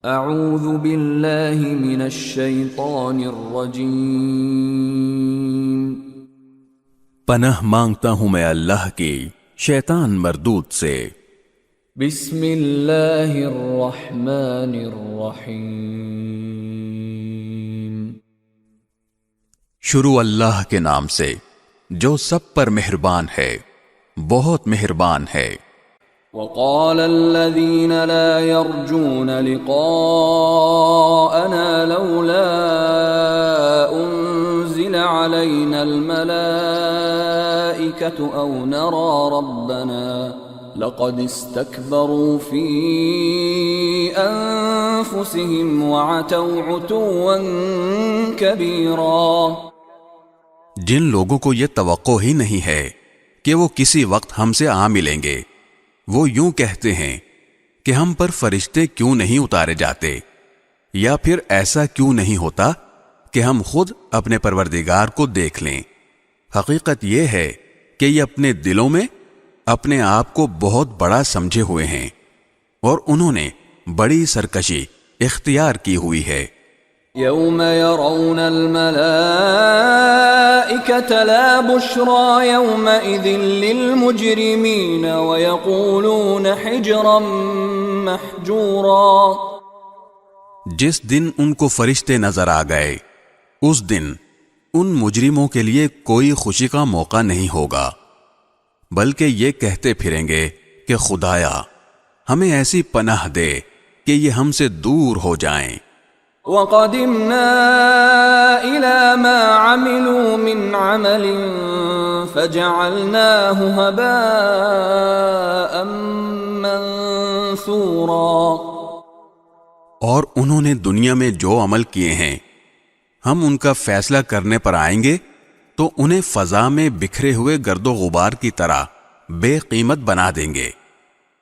اعوذ باللہ من الشیطان الرجیم، پناہ مانگتا ہوں میں اللہ کی شیطان مردود سے۔ بسم اللہ الرحمن الرحیم، شروع اللہ کے نام سے جو سب پر مہربان ہے، بہت مہربان ہے۔ وقال الذين لا يرجون لقاءنا لولا أنزل علينا الملائكة أو نرى ربنا لقد استكبروا في أنفسهم وعتوا عتوا كبيرا۔ جن لوگوں کو یہ توقع ہی نہیں ہے کہ وہ کسی وقت ہم سے آ ملیں گے، وہ یوں کہتے ہیں کہ ہم پر فرشتے کیوں نہیں اتارے جاتے، یا پھر ایسا کیوں نہیں ہوتا کہ ہم خود اپنے پروردگار کو دیکھ لیں۔ حقیقت یہ ہے کہ یہ اپنے دلوں میں اپنے آپ کو بہت بڑا سمجھے ہوئے ہیں اور انہوں نے بڑی سرکشی اختیار کی ہوئی ہے۔ يوم يرون الملائكة لا بشرى يومئذ للمجرمين ويقولون حجرا محجورا۔ جس دن ان کو فرشتے نظر آ گئے، اس دن ان مجرموں کے لیے کوئی خوشی کا موقع نہیں ہوگا، بلکہ یہ کہتے پھریں گے کہ خدایا ہمیں ایسی پناہ دے کہ یہ ہم سے دور ہو جائیں۔ وَقَدِمْنَا إِلَى مَا عَمِلُوا مِنْ عَمَلٍ فَجَعَلْنَاهُ هَبَاءً مَنْثُورًا۔ اور انہوں نے دنیا میں جو عمل کیے ہیں، ہم ان کا فیصلہ کرنے پر آئیں گے تو انہیں فضا میں بکھرے ہوئے گرد و غبار کی طرح بے قیمت بنا دیں گے۔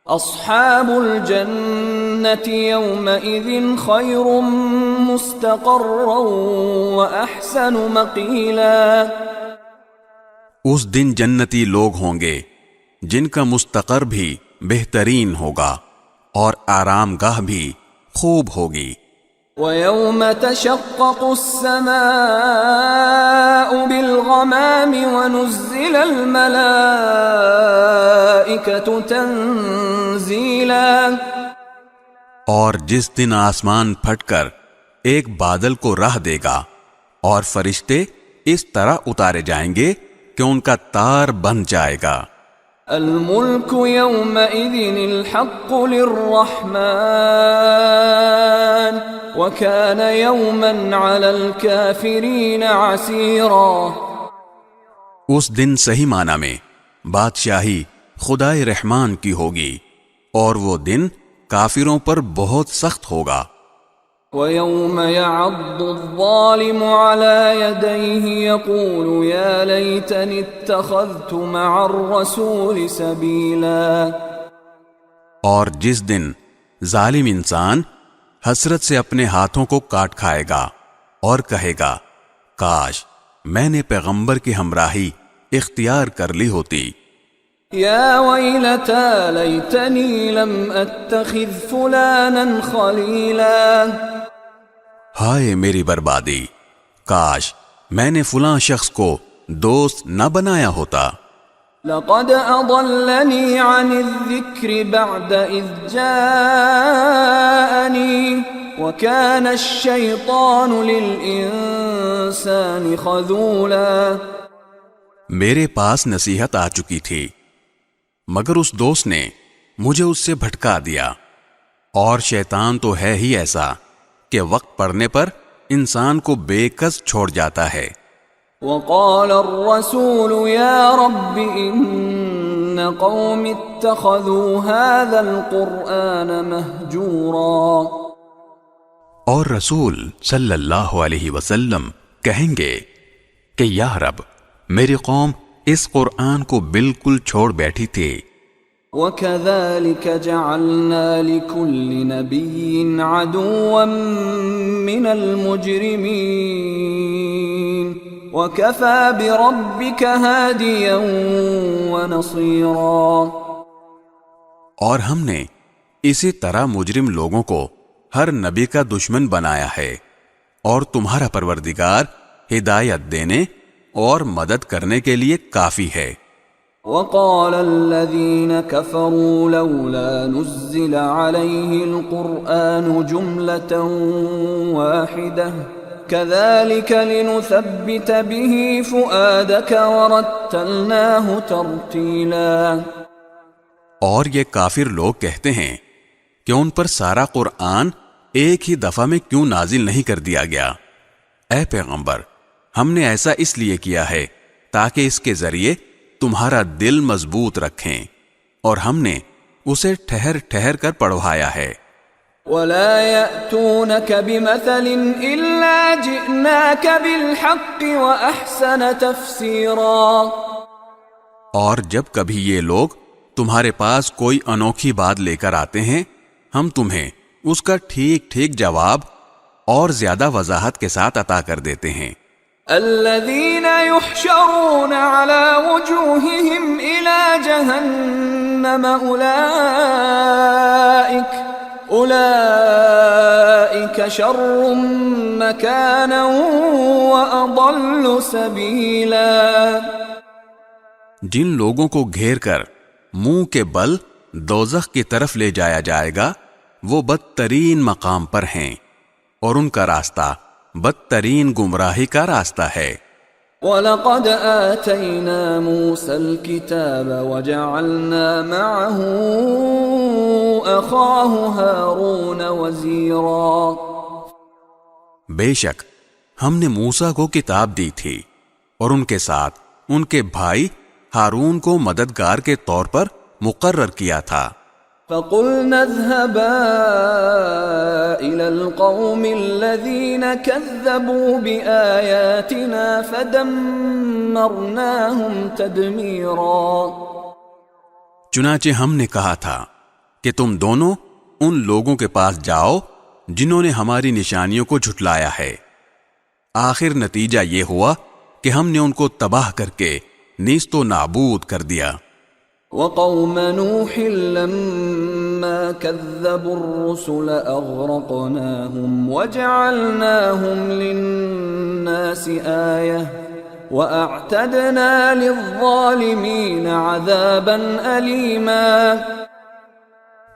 اصحاب الجنة يومئذ خير مستقرا واحسن مقيلا۔ اس دن جنتی لوگ ہوں گے جن کا مستقر بھی بہترین ہوگا اور آرام گاہ بھی خوب ہوگی۔ وَيَوْمَ تَشَقَّقُ السَّمَاءُ بِالْغَمَامِ وَنُزِّلَ الْمَلَائِكَةُ تَنزِيلًا۔ اور جس دن آسمان پھٹ کر ایک بادل کو راہ دے گا اور فرشتے اس طرح اتارے جائیں گے کہ ان کا تار بن جائے گا۔ الملك يومئذ الحق للرحمن وكان يوما على الكافرين عسيرا۔ اس دن صحیح معنی میں بادشاہی خدائے رحمان کی ہوگی اور وہ دن کافروں پر بہت سخت ہوگا۔ وَيَوْمَ يَعَضُّ الظَّالِمُ عَلَى يَدَيْهِ يَقُولُ يَا لَيْتَنِي اتَّخَذْتُ مَعَ الرَّسُولِ سَبِيلًا۔ اور جس دن ظالم انسان حسرت سے اپنے ہاتھوں کو کاٹ کھائے گا اور کہے گا کاش میں نے پیغمبر کی ہمراہی اختیار کر لی ہوتی۔ یا ویلتا لیتنی لم اتخذ فلانا خلیلا۔ ہائے میری بربادی، کاش میں نے فلاں شخص کو دوست نہ بنایا ہوتا۔ لقد اضلنی عن الذکر بعد اذ جاءنی وکان الشیطان للانسان خذولا۔ میرے پاس نصیحت آ چکی تھی مگر اس دوست نے مجھے اس سے بھٹکا دیا، اور شیطان تو ہے ہی ایسا کہ وقت پڑنے پر انسان کو بے کس چھوڑ جاتا ہے۔ وقال الرسول یا رب ان قوم اتخذوا هذا القرآن مہجورا۔ اور رسول صلی اللہ علیہ وسلم کہیں گے کہ یا رب میری قوم اس قرآن کو بالکل چھوڑ بیٹھی تھی۔ وَكَذَلِكَ جَعَلْنَا لِكُلِّ نَبِيٍّ عَدُوًّا مِّنَ الْمُجْرِمِينَ وَكَفَى بِرَبِّكَ هَادِيًا وَنَصِيرًا۔ اور ہم نے اسی طرح مجرم لوگوں کو ہر نبی کا دشمن بنایا ہے، اور تمہارا پروردگار ہدایت دینے اور مدد کرنے کے لیے کافی ہے۔ وقال الذين كفروا لولا نزل عليه القرآن جملة واحدة كذلك لنثبت به فؤادك ورتلناه ترتيلا۔ اور یہ کافر لوگ کہتے ہیں کہ ان پر سارا قرآن ایک ہی دفعہ میں کیوں نازل نہیں کر دیا گیا؟ اے پیغمبر، ہم نے ایسا اس لیے کیا ہے تاکہ اس کے ذریعے تمہارا دل مضبوط رکھیں، اور ہم نے اسے ٹھہر ٹھہر کر پڑھوایا ہے۔ وَلَا يَأْتُونَكَ بِمَثَلٍ إِلَّا جِئْنَاكَ بِالْحَقِّ وَأَحْسَنَ تَفْسِيرًا۔ اور جب کبھی یہ لوگ تمہارے پاس کوئی انوکھی بات لے کر آتے ہیں، ہم تمہیں اس کا ٹھیک ٹھیک جواب اور زیادہ وضاحت کے ساتھ عطا کر دیتے ہیں۔ الذين يحشرون على وجوههم إلى جهنم أولئك شر مكانا وأضل سبيلا۔ جن لوگوں کو گھیر کر منہ کے بل دوزخ کی طرف لے جایا جائے گا، وہ بدترین مقام پر ہیں، اور ان کا راستہ بدترین گمراہی کا راستہ ہے۔ وَلَقَدْ آتَيْنَا مُوسَى الْكِتَابَ وَجَعَلْنَا مَعَهُ أَخَاهُ هَارُونَ وَزِيرًا۔ بے شک ہم نے موسیٰ کو کتاب دی تھی، اور ان کے ساتھ ان کے بھائی ہارون کو مددگار کے طور پر مقرر کیا تھا۔ فَقُلْنَا اذْهَبَا إِلَى الْقَوْمِ الَّذِينَ كَذَّبُوا بِآيَاتِنَا فَدَمَّرْنَاهُمْ تَدْمِيرًا۔ چنانچہ ہم نے کہا تھا کہ تم دونوں ان لوگوں کے پاس جاؤ جنہوں نے ہماری نشانیوں کو جھٹلایا ہے۔ آخر نتیجہ یہ ہوا کہ ہم نے ان کو تباہ کر کے نیست و نابود کر دیا۔ وقوم نوح لما كذبوا الرسل أغرقناهم وجعلناهم للناس آية وأعتدنا للظالمين عذابا أليما۔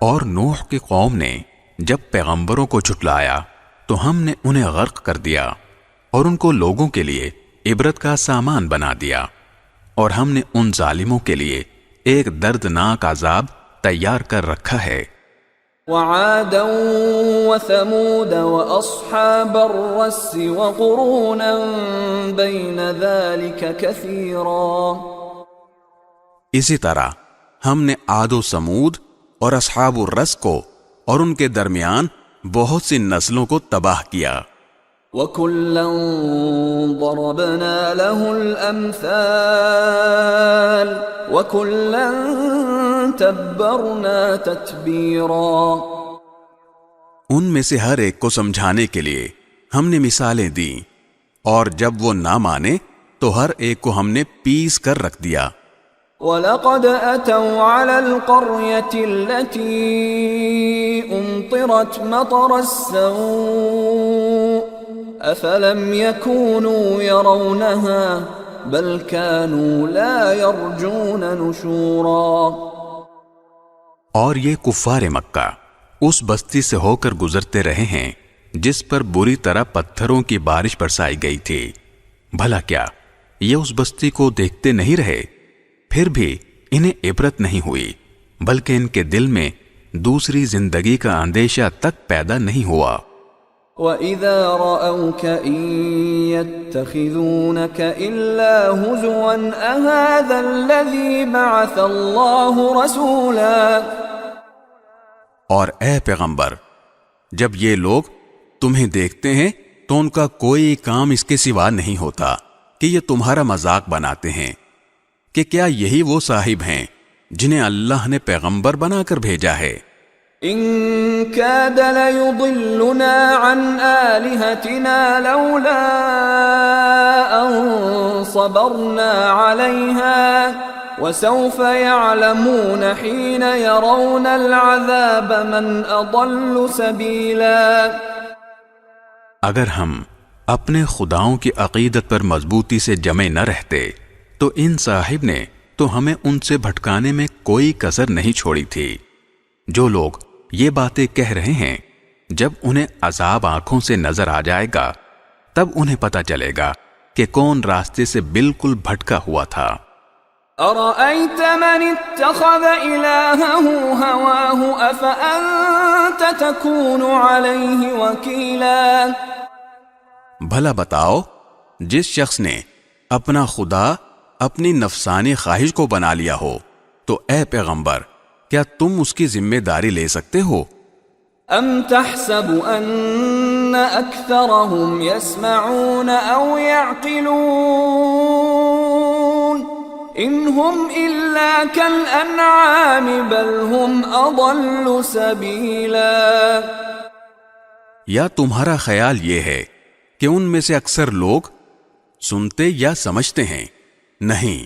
اور نوح کی قوم نے جب پیغمبروں کو جھٹلایا تو ہم نے انہیں غرق کر دیا، اور ان کو لوگوں کے لیے عبرت کا سامان بنا دیا، اور ہم نے ان ظالموں کے لیے ایک دردناک عذاب تیار کر رکھا ہے۔ وعادا وثمود واصحاب الرس وقرونا بين ذلك كثيرا۔ اسی طرح ہم نے عاد و سمود اور اصحاب الرس کو اور ان کے درمیان بہت سی نسلوں کو تباہ کیا۔ وَكُلًّا ضَرَبْنَا لَهُ الْأَمْثَالَ وَكُلًّا تَبَّرْنَا تَتْبِيرًا۔ ان میں سے ہر ایک کو سمجھانے کے لیے ہم نے مثالیں دیں، اور جب وہ نہ مانے تو ہر ایک کو ہم نے پیس کر رکھ دیا۔ وَلَقَدْ أَتَوْا عَلَى الْقَرْيَةِ الَّتِي أُمْطِرَتْ مَطَرَ السَّوْءِ أَفَلَمْ يَكُونُوا يَرَوْنَهَا بَلْ كَانُوا لَا يَرْجُونَ نُشُورًا۔ اور یہ کفار مکہ اس بستی سے ہو کر گزرتے رہے ہیں جس پر بری طرح پتھروں کی بارش برسائی گئی تھی، بھلا کیا یہ اس بستی کو دیکھتے نہیں رہے؟ پھر بھی انہیں عبرت نہیں ہوئی، بلکہ ان کے دل میں دوسری زندگی کا اندیشہ تک پیدا نہیں ہوا۔ وَإِذَا رَأَوْكَ إِن يَتَّخِذُونَكَ إِلَّا هُزُوًا أَهَذَا الَّذِي بَعَثَ اللَّهُ رَسُولًا۔ اور اے پیغمبر، جب یہ لوگ تمہیں دیکھتے ہیں تو ان کا کوئی کام اس کے سوا نہیں ہوتا کہ یہ تمہارا مذاق بناتے ہیں کہ کیا یہی وہ صاحب ہیں جنہیں اللہ نے پیغمبر بنا کر بھیجا ہے۔ إن كاد ليضلنا عن آلهتنا لولا أن صبرنا عليها وسوف يعلمون حين يرون العذاب من أضل سبيلا۔ اگر ہم اپنے خداؤں کی عقیدت پر مضبوطی سے جمے نہ رہتے تو ان صاحب نے تو ہمیں ان سے بھٹکانے میں کوئی کسر نہیں چھوڑی تھی۔ جو لوگ یہ باتیں کہہ رہے ہیں، جب انہیں عذاب آنکھوں سے نظر آ جائے گا تب انہیں پتہ چلے گا کہ کون راستے سے بالکل بھٹکا ہوا تھا۔ أرأيت من اتخذ إلهه هواه أفأنت تكون عليه وكيلا۔ بھلا بتاؤ، جس شخص نے اپنا خدا اپنی نفسانی خواہش کو بنا لیا ہو تو اے پیغمبر کیا تم اس کی ذمہ داری لے سکتے ہو؟ أم تحسب أن أكثرهم يسمعون أو يعقلون إن هم إلا كالأنعام بل هم أضل سبيلا۔ یا تمہارا خیال یہ ہے کہ ان میں سے اکثر لوگ سنتے یا سمجھتے ہیں؟ نہیں،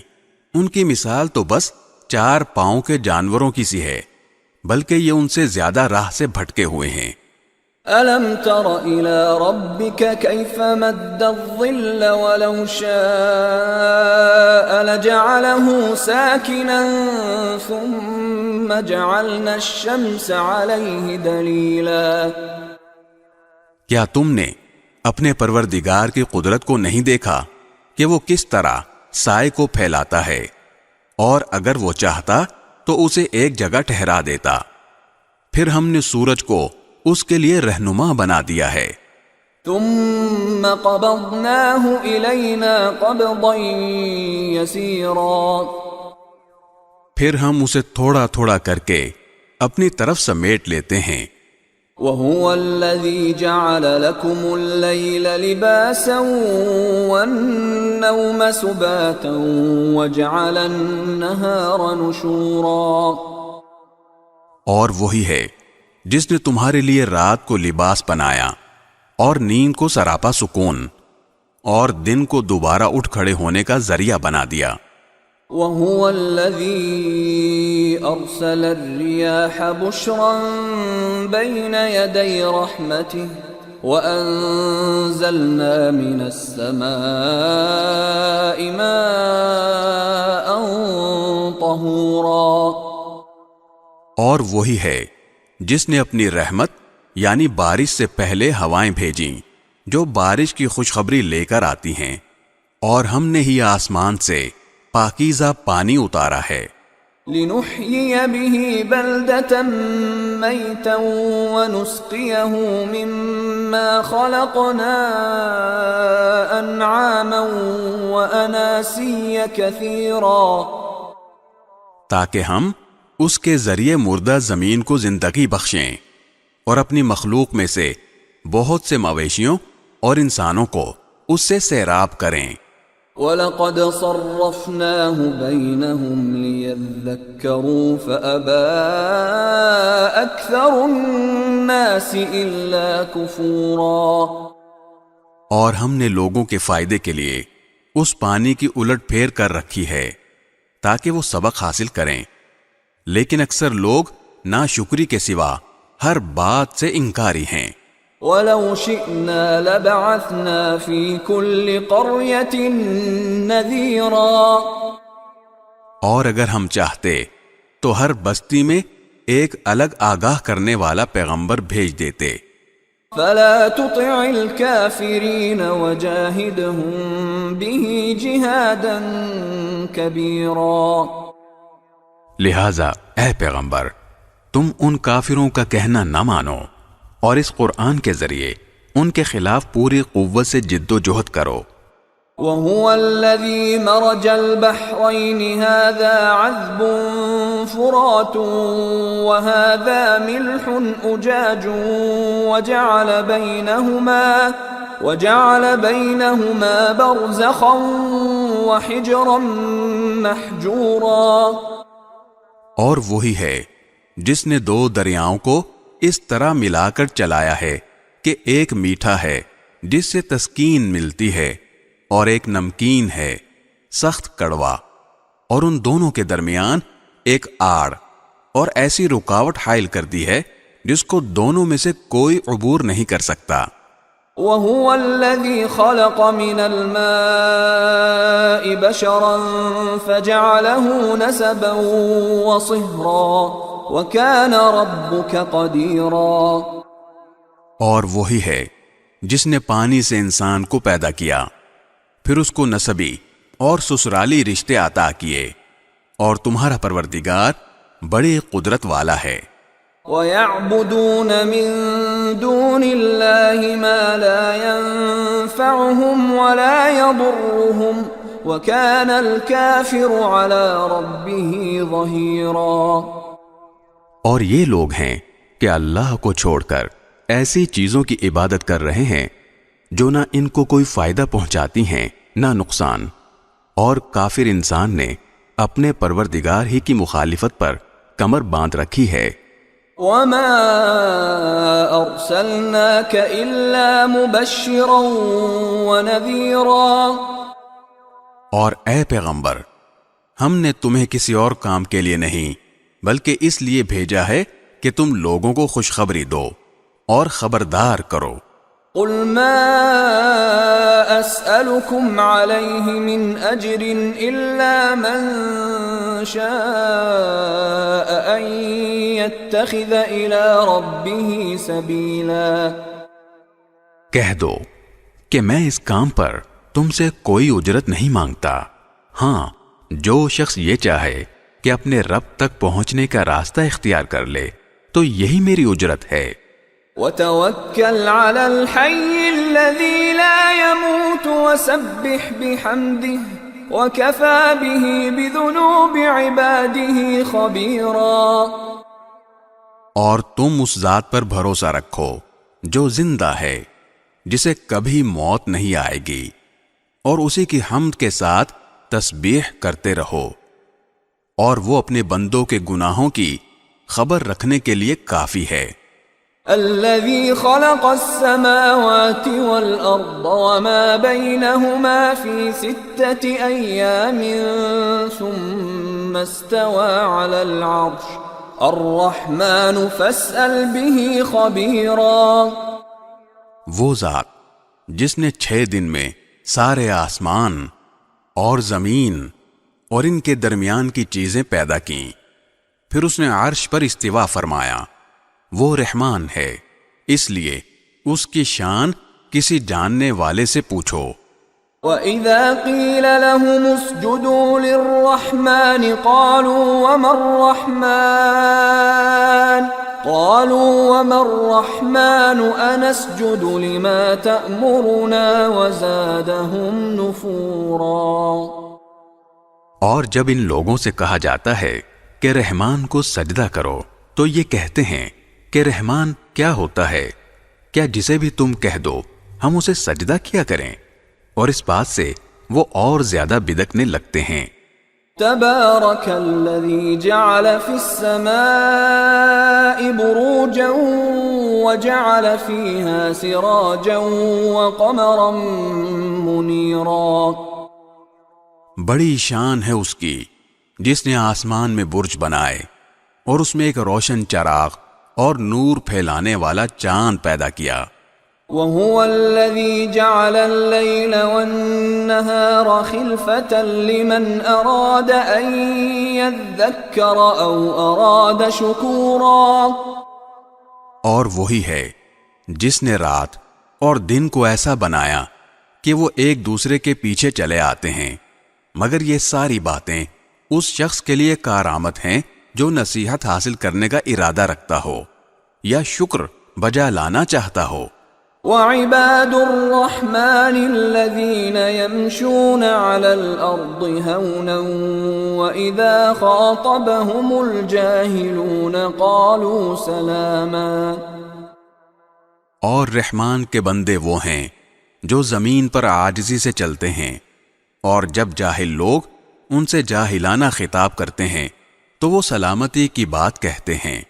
ان کی مثال تو بس 4 پاؤں کے جانوروں کی سی ہے، بلکہ یہ ان سے زیادہ راہ سے بھٹکے ہوئے ہیں۔ أَلَمْ تَرَ إِلَى رَبِّكَ كَيْفَ مَدَّ الظِّلَّ وَلَوْ شَاءَ لَجَعَلَهُ سَاكِنًا ثُمَّ جَعَلْنَا الشَّمْسَ عَلَيْهِ دَلِيلًا۔ کیا تم نے اپنے پروردگار کی قدرت کو نہیں دیکھا کہ وہ کس طرح سائے کو پھیلاتا ہے، اور اگر وہ چاہتا تو اسے ایک جگہ ٹھہرا دیتا، پھر ہم نے سورج کو اس کے لیے رہنما بنا دیا ہے۔ ثم قبضناه إلينا قبضا يسيرا۔ پھر ہم اسے تھوڑا تھوڑا کر کے اپنی طرف سمیٹ لیتے ہیں۔ وهو الذي جعل لكم الليل لباسا والنوم سباتا وجعل النهار نشورا۔ اور وہی ہے جس نے تمہارے لیے رات کو لباس بنایا اور نیند کو سراپا سکون، اور دن کو دوبارہ اٹھ کھڑے ہونے کا ذریعہ بنا دیا۔ وهو الذي أرسل الرياح بشرا بين يدي رحمته وأنزلنا من السماء ماء طهورا۔ اور وہی ہے جس نے اپنی رحمت یعنی بارش سے پہلے ہوائیں بھیجیں جو بارش کی خوشخبری لے کر آتی ہیں، اور ہم نے ہی آسمان سے پاکیزہ پانی اتارا ہے۔ لنحيي به بلدة ميتا ونسقيه مما خلقنا أنعاما وأناسيا كثيرا۔ تاکہ ہم اس کے ذریعے مردہ زمین کو زندگی بخشیں اور اپنی مخلوق میں سے بہت سے مویشیوں اور انسانوں کو اس سے سیراب کریں۔ وَلَقَدْ صَرَّفْنَاهُ بَيْنَهُمْ لِيَذَّكَّرُوا فَأَبَى أَكْثَرُ النَّاسِ إِلَّا كُفُورًا۔ اور ہم نے لوگوں کے فائدے کے لیے اس پانی کی الٹ پھیر کر رکھی ہے تاکہ وہ سبق حاصل کریں، لیکن اکثر لوگ ناشکری کے سوا ہر بات سے انکاری ہیں۔ وَلَوْ شِئْنَا لَبَعَثْنَا فِي كُلِّ قَرْيَةٍ نَذِيرًا۔ اور اگر ہم چاہتے تو ہر بستی میں ایک الگ آگاہ کرنے والا پیغمبر بھیج دیتے۔ فَلَا تُطِعِ الْكَافِرِينَ وَجَاهِدْهُمْ بِهِ جِهَادًا كَبِيرًا۔ لہذا اے پیغمبر تم ان کافروں کا کہنا نہ مانو اور اس قرآن کے ذریعے ان کے خلاف پوری قوت سے جد و جہد کرو۔ وَهُوَ الَّذِي مَرَجَ الْبَحْرَيْنِ هَذَا عَذْبٌ فُرَاتٌ وَهَذَا مِلْحٌ أُجَاجٌ وَجَعَلَ بَيْنَهُمَا بَرْزَخًا وَحِجْرًا مَحْجُورًا۔ اور وہی ہے جس نے 2 دریاؤں کو اس طرح ملا کر چلایا ہے کہ ایک میٹھا ہے جس سے تسکین ملتی ہے اور ایک نمکین ہے سخت کڑوا، اور ان دونوں کے درمیان ایک آڑ اور ایسی رکاوٹ حائل کر دی ہے جس کو دونوں میں سے کوئی عبور نہیں کر سکتا. وَهُوَ الَّذِي خَلَقَ مِنَ الْمَاءِ بَشَرًا فَجَعَلَهُ نَسَبًا وَصِهْرًا وَكَانَ رَبُّكَ قَدِيرًا. اور وہی ہے جس نے پانی سے انسان کو پیدا کیا، پھر اس کو نسبی اور سسرالی رشتے عطا کیے، اور تمہارا پروردگار بڑے قدرت والا ہے. وَيَعْبُدُونَ مِن دُونِ اللَّهِ مَا لَا يَنفَعُهُمْ وَلَا يَضُرُّهُمْ وَكَانَ الْكَافِرُ عَلَى رَبِّهِ ظَهِيرًا. اور یہ لوگ ہیں کہ اللہ کو چھوڑ کر ایسی چیزوں کی عبادت کر رہے ہیں جو نہ ان کو کوئی فائدہ پہنچاتی ہیں نہ نقصان، اور کافر انسان نے اپنے پروردگار ہی کی مخالفت پر کمر باندھ رکھی ہے. وَمَا أَرْسَلْنَاكَ إِلَّا مُبَشِّرًا وَنَذِيرًا. اور اے پیغمبر، ہم نے تمہیں کسی اور کام کے لیے نہیں بلکہ اس لیے بھیجا ہے کہ تم لوگوں کو خوشخبری دو اور خبردار کرو. قُلْ مَا أَسْأَلُكُمْ عَلَيْهِ مِنْ أَجْرٍ إِلَّا مَنْ شَاءَ أَنْ يَتَّخِذَ إِلَى رَبِّهِ سَبِيلًا. کہہ دو کہ میں اس کام پر تم سے کوئی اجرت نہیں مانگتا، ہاں جو شخص یہ چاہے کہ اپنے رب تک پہنچنے کا راستہ اختیار کر لے تو یہی میری اجرت ہے. وَتَوَكَّلْ عَلَى الْحَيِّ الَّذِي لَا يَمُوتُ وَسَبِّحْ بِحَمْدِهِ وَكَفَى بِهِ بِذُنُوبِ عِبَادِهِ خَبِيرًا. اور تم اس ذات پر بھروسہ رکھو جو زندہ ہے، جسے کبھی موت نہیں آئے گی، اور اسی کی حمد کے ساتھ تسبیح کرتے رہو، اور وہ اپنے بندوں کے گناہوں کی خبر رکھنے کے لیے کافی ہے. الذي خلق السماوات والأرض وما بينهما في 6 أيام ثم استوى على العرش الرحمن فاسأل به خبيرا. وہ ذات جس نے 6 دن میں سارے آسمان اور زمین اور ان کے درمیان کی چیزیں پیدا کیں، پھر اس نے عرش پر استوا فرمایا، وہ رحمان ہے، اس لیے اس کی شان کسی جاننے والے سے پوچھو. وَإِذَا قِيلَ لَهُمُ اسْجُدُوا لِلرَّحْمَنِ قَالُوا وَمَا الرَّحْمَنُ أَنَسْجُدُ لِمَا تَأْمُرُنَا وَزَادَهُمْ نُفُورًا. اور جب ان لوگوں سے کہا جاتا ہے کہ رحمان کو سجدہ کرو تو یہ کہتے ہیں کہ رحمان کیا ہوتا ہے؟ کیا جسے بھی تم کہہ دو ہم اسے سجدہ کیا کریں؟ اور اس بات سے وہ اور زیادہ بدکنے لگتے ہیں. تبارك الذي جعل في السماء بروجا وجعل فيها سراجا وقمرا منيرا. بڑی شان ہے اس کی جس نے آسمان میں برج بنائے اور اس میں ایک روشن چراغ اور نور پھیلانے والا چاند پیدا کیا. وَهُوَ الَّذِي جَعَلَ اللَّيْلَ وَالنَّهَارَ خِلْفَةً لِمَنْ أَرَادَ أَن يَذَّكَّرَ أَوْ أَرَادَ شُكُورًا. اور وہی ہے جس نے رات اور دن کو ایسا بنایا کہ وہ ایک دوسرے کے پیچھے چلے آتے ہیں، مگر یہ ساری باتیں اس شخص کے لیے کارآمد ہیں جو نصیحت حاصل کرنے کا ارادہ رکھتا ہو یا شکر بجا لانا چاہتا ہو. وَعِبَادُ الرَّحْمَنِ الَّذِينَ يَمْشُونَ عَلَى الْأَرْضِ هَوْنًا وَإِذَا خَاطَبَهُمُ الْجَاهِلُونَ قَالُوا سَلَامًا. اور رحمان کے بندے وہ ہیں جو زمین پر عاجزی سے چلتے ہیں، اور جب جاہل لوگ ان سے جاہلانہ خطاب کرتے ہیں تو وہ سلامتی کی بات کہتے ہیں.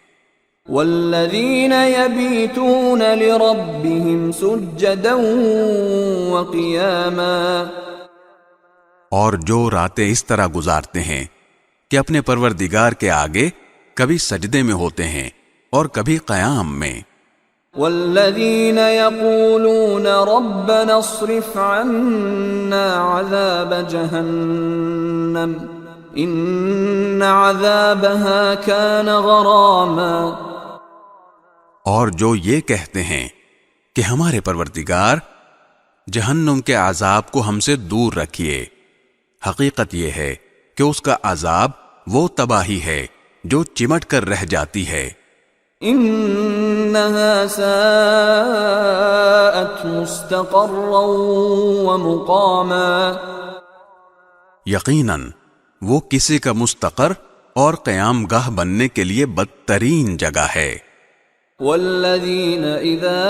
والذین یبیتون لربهم سجدا وقیاما. اور جو راتیں اس طرح گزارتے ہیں کہ اپنے پروردگار کے آگے کبھی سجدے میں ہوتے ہیں اور کبھی قیام میں. والذین یقولون ربنا اصرف عنا عذاب جہنم ان عذابها كان غراما. اور جو یہ کہتے ہیں کہ ہمارے پروردگار جہنم کے عذاب کو ہم سے دور رکھیے، حقیقت یہ ہے کہ اس کا عذاب وہ تباہی ہے جو چمٹ کر رہ جاتی ہے. انها ساءت مستقرا ومقاما. یقیناً وہ کسی کا مستقر اور قیام گاہ بننے کے لیے بدترین جگہ ہے. والذین اذا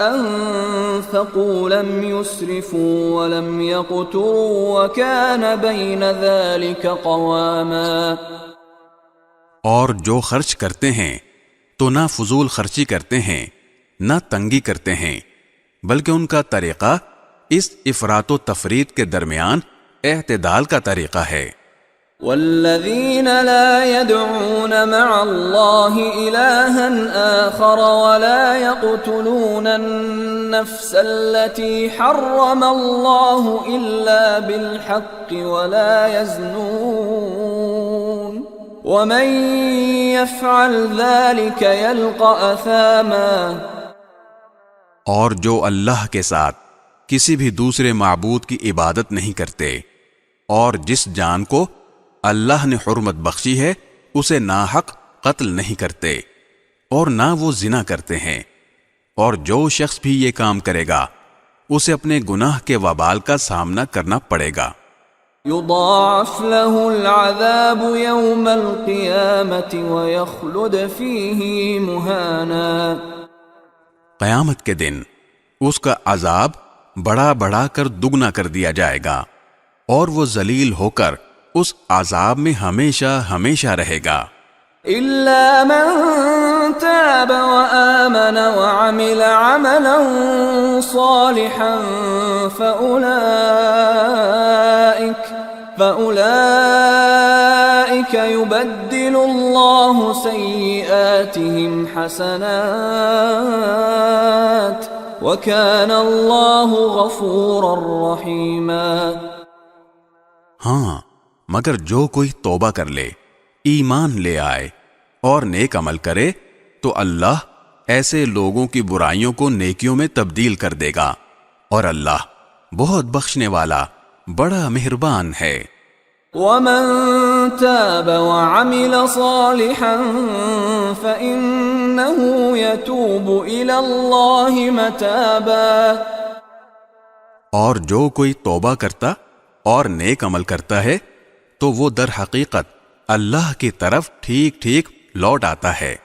انفقوا لم يسرفوا ولم يقتروا وكان بين ذلك قواما. اور جو خرچ کرتے ہیں تو نہ فضول خرچی کرتے ہیں نہ تنگی کرتے ہیں، بلکہ ان کا طریقہ اس افراط و تفریط کے درمیان اعتدال کا طریقہ ہے. والذین لا يدعون مع اللہ الہا آخر ولا يقتلون النفس التي حرم اللہ الا بالحق ولا يزنون ومن يفعل ذلك يلقى اثاما. اور جو اللہ کے ساتھ کسی بھی دوسرے معبود کی عبادت نہیں کرتے اور جس جان کو اللہ نے حرمت بخشی ہے اسے ناحق قتل نہیں کرتے اور نہ وہ زنا کرتے ہیں، اور جو شخص بھی یہ کام کرے گا اسے اپنے گناہ کے وبال کا سامنا کرنا پڑے گا. يضاعف له العذاب يوم القيامة ويخلد فيه مهانا. قیامت کے دن اس کا عذاب بڑا بڑا کر دگنا کر دیا جائے گا اور وہ ذلیل ہو کر اس عذاب میں ہمیشہ ہمیشہ رہے گا. إلا من تاب وآمن وعمل عملا صالحا فأولئك يبدل الله سيئاتهم حسنات وكان الله غفورا رحيما. ہاں، مگر جو کوئی توبہ کر لے، ایمان لے آئے اور نیک عمل کرے تو اللہ ایسے لوگوں کی برائیوں کو نیکیوں میں تبدیل کر دے گا، اور اللہ بہت بخشنے والا بڑا مہربان ہے. ومن تاب وعمل صالحا فإنه يتوب إلى الله متابا. اور جو کوئی توبہ کرتا اور نیک عمل کرتا ہے تو وہ در حقیقت اللہ کی طرف ٹھیک ٹھیک لوٹ آتا ہے.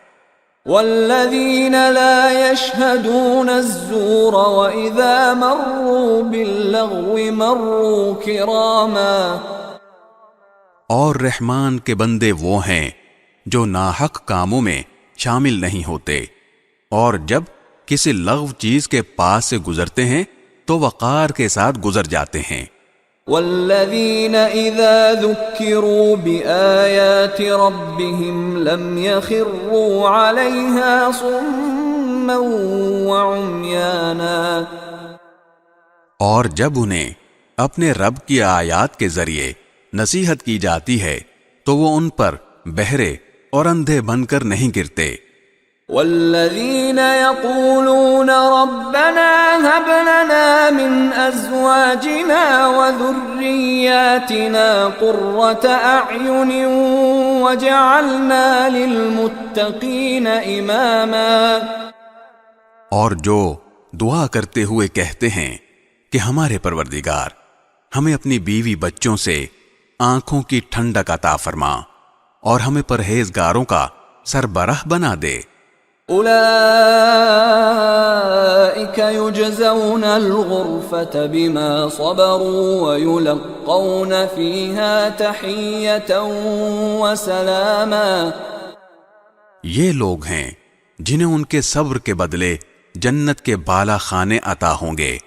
والذین لا يشهدون الزور وإذا مروا باللغو مروا کراما. اور رحمان کے بندے وہ ہیں جو ناحق کاموں میں شامل نہیں ہوتے، اور جب کسی لغو چیز کے پاس سے گزرتے ہیں تو وقار کے ساتھ گزر جاتے ہیں. والذین اذا ذکروا بآیات ربهم لم يخروا علیہا صما وعمیانا. اور جب انہیں اپنے رب کی آیات کے ذریعے نصیحت کی جاتی ہے تو وہ ان پر بہرے اور اندھے بن کر نہیں گرتے. والذین یقولون ربنا هب لنا من ازواجنا وذریاتنا قرة اعین وجعلنا للمتقین اماما. اور جو دعا کرتے ہوئے کہتے ہیں کہ ہمارے پروردگار ہمیں اپنی بیوی بچوں سے آنکھوں کی ٹھنڈک عطا فرما اور ہمیں پرہیزگاروں کا سربراہ بنا دے. اولئک یجزون الغرفة بما صبروا ویلقون فیہا تحیۃ وسلاما. یہ لوگ ہیں جنہیں ان کے صبر کے بدلے جنت کے بالا خانے عطا ہوں گے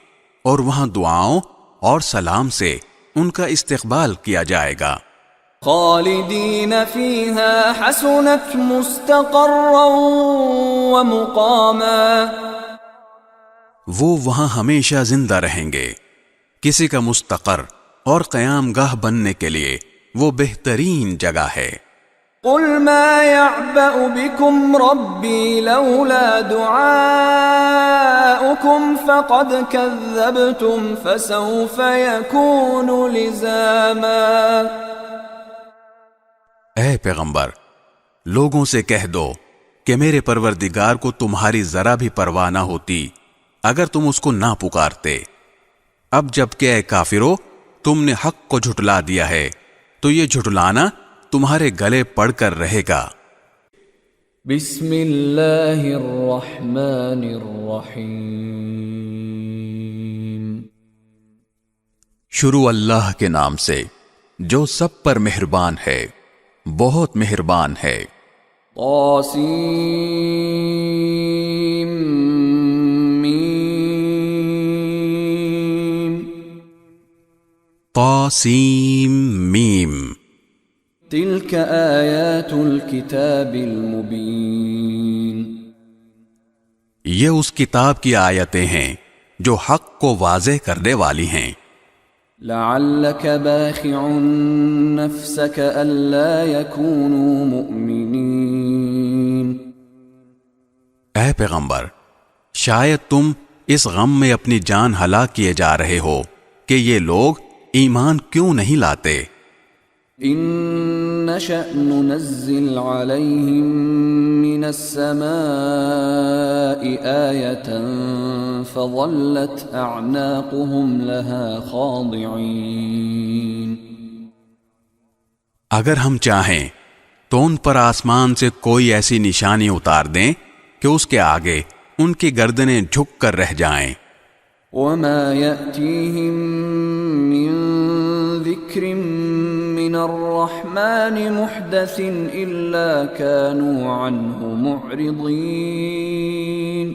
اور وہاں دعاؤں اور سلام سے ان کا استقبال کیا جائے گا۔ خالدین فیہا حسنت مستقرا ومقاما، وہ وہاں ہمیشہ زندہ رہیں گے۔ کسی کا مستقر اور قیام گاہ بننے کے لیے وہ بہترین جگہ ہے۔ قل ما يعبأ بكم ربي لولا دعاؤكم فقد كذبتم فسوف يكون لزاما۔ اے پیغمبر، لوگوں سے کہہ دو کہ میرے پروردگار کو تمہاری ذرا بھی پرواہ نہ ہوتی اگر تم اس کو نہ پکارتے۔ اب جب کہ اے کافرو تم نے حق کو جھٹلا دیا ہے تو یہ جھٹلانا تمہارے گلے پڑ کر رہے گا۔ بسم اللہ الرحمن الرحیم، شروع اللہ کے نام سے جو سب پر مہربان ہے، بہت مہربان ہے۔ طاسیم میم، طاسیم میم، تلک آیات الکتاب المبین، یہ اس کتاب کی آیتیں ہیں جو حق کو واضح کرنے والی ہیں۔ لعلک باخع نفسک الا یکونوا مؤمنین، اے پیغمبر، شاید تم اس غم میں اپنی جان ہلاک کیے جا رہے ہو کہ یہ لوگ ایمان کیوں نہیں لاتے۔ ان نشأ ننزل علیہم من السماء آیة فظلت اعناقهم لها خاضعین، اگر ہم چاہیں تو ان پر آسمان سے کوئی ایسی نشانی اتار دیں کہ اس کے آگے ان کی گردنیں جھک کر رہ جائیں۔ وما يأتيهم من ذكر من الرحمن محدث إلا كانوا عنه معرضين،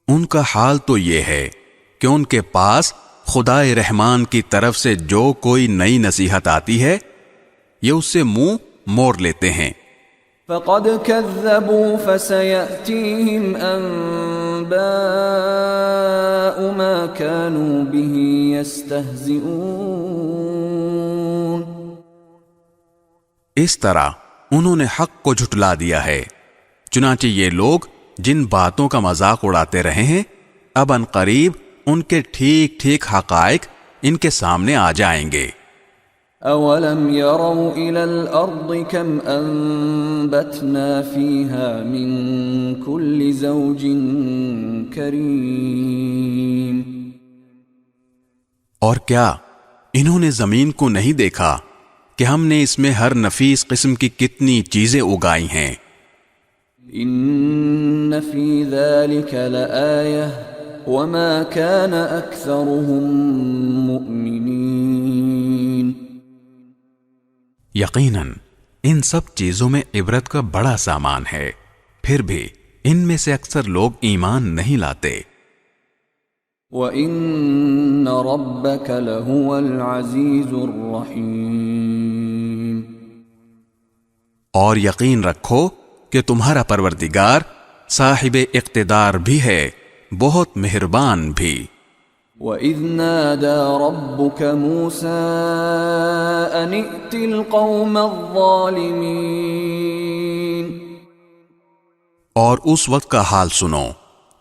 ان کا حال تو یہ ہے کہ ان کے پاس خدائے رحمان کی طرف سے جو کوئی نئی نصیحت آتی ہے یہ اس سے منہ موڑ لیتے ہیں۔ فقد كذبوا فسيأتيهم أنباء ما كانوا به يستهزئون، اس طرح انہوں نے حق کو جھٹلا دیا ہے، چنانچہ یہ لوگ جن باتوں کا مذاق اڑاتے رہے ہیں اب ان قریب ان کے ٹھیک ٹھیک حقائق ان کے سامنے آ جائیں گے۔ اولم يروا الى الارض كم انبتنا فيها من كل زوج كريم، اور کیا انہوں نے زمین کو نہیں دیکھا کہ ہم نے اس میں ہر نفیس قسم کی کتنی چیزیں اگائی ہیں۔ ان في ذلك لآية وما كان اكثرهم مؤمنين، یقیناً ان سب چیزوں میں عبرت کا بڑا سامان ہے، پھر بھی ان میں سے اکثر لوگ ایمان نہیں لاتے۔ وَإِنَّ رَبَّكَ لَهُوَ الْعَزِيزُ الرَّحِيمُ، اور یقین رکھو کہ تمہارا پروردگار صاحب اقتدار بھی ہے، بہت مہربان بھی۔ وَإِذْ نَادَى رَبُّكَ مُوسَىٰ أَنِ ائْتِ الْقَوْمَ الظَّالِمِينَ، اور اس وقت کا حال سنو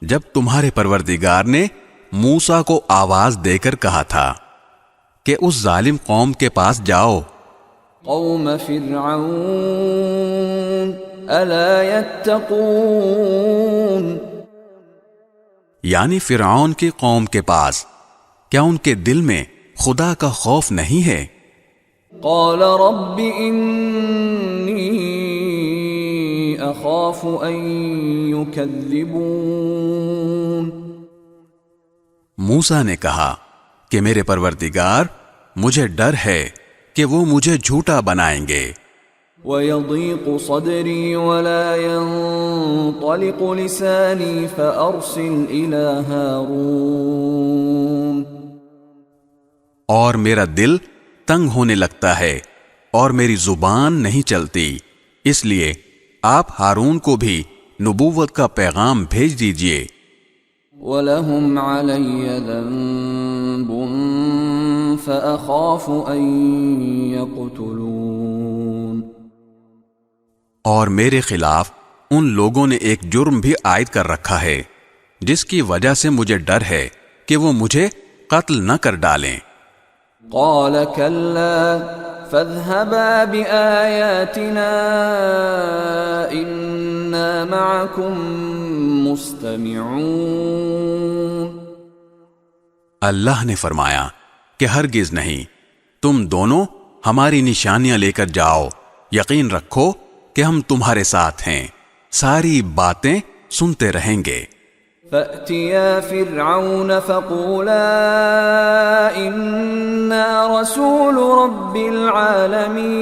جب تمہارے پروردگار نے موسیٰ کو آواز دے کر کہا تھا کہ اس ظالم قوم کے پاس جاؤ۔ قوم فرعون الا يتقون، یعنی فرعون کی قوم کے پاس، کیا ان کے دل میں خدا کا خوف نہیں ہے؟ قال رب انی اخاف ان يكذبون، موسیٰ نے کہا کہ میرے پروردگار مجھے ڈر ہے کہ وہ مجھے جھوٹا بنائیں گے۔ وَيَضِيقُ صَدْرِي وَلَا يَنطَلِقُ لِسَانِي فَأَرْسِلْ إِلَى هَارُونَ، اور میرا دل تنگ ہونے لگتا ہے اور میری زبان نہیں چلتی، اس لیے آپ ہارون کو بھی نبوت کا پیغام بھیج دیجئے۔ وَلَهُمْ عَلَيَّ ذَنبٌ فَأَخَافُ أَن يَقْتُلُونِ، اور میرے خلاف ان لوگوں نے ایک جرم بھی عائد کر رکھا ہے جس کی وجہ سے مجھے ڈر ہے کہ وہ مجھے قتل نہ کر ڈالیں۔ قَالَ كَلَّا فَاذْهَبَا بِآيَاتِنَا إِنَّا مَعَكُمْ مُسْتَمِعُونَ، اللہ نے فرمایا کہ ہرگز نہیں، تم دونوں ہماری نشانیاں لے کر جاؤ، یقین رکھو کہ ہم تمہارے ساتھ ہیں، ساری باتیں سنتے رہیں گے۔ فَأْتِيَا فِرْعَوْنَ فَقُولَا إِنَّا رَسُولُ رَبِّ الْعَالَمِينَ،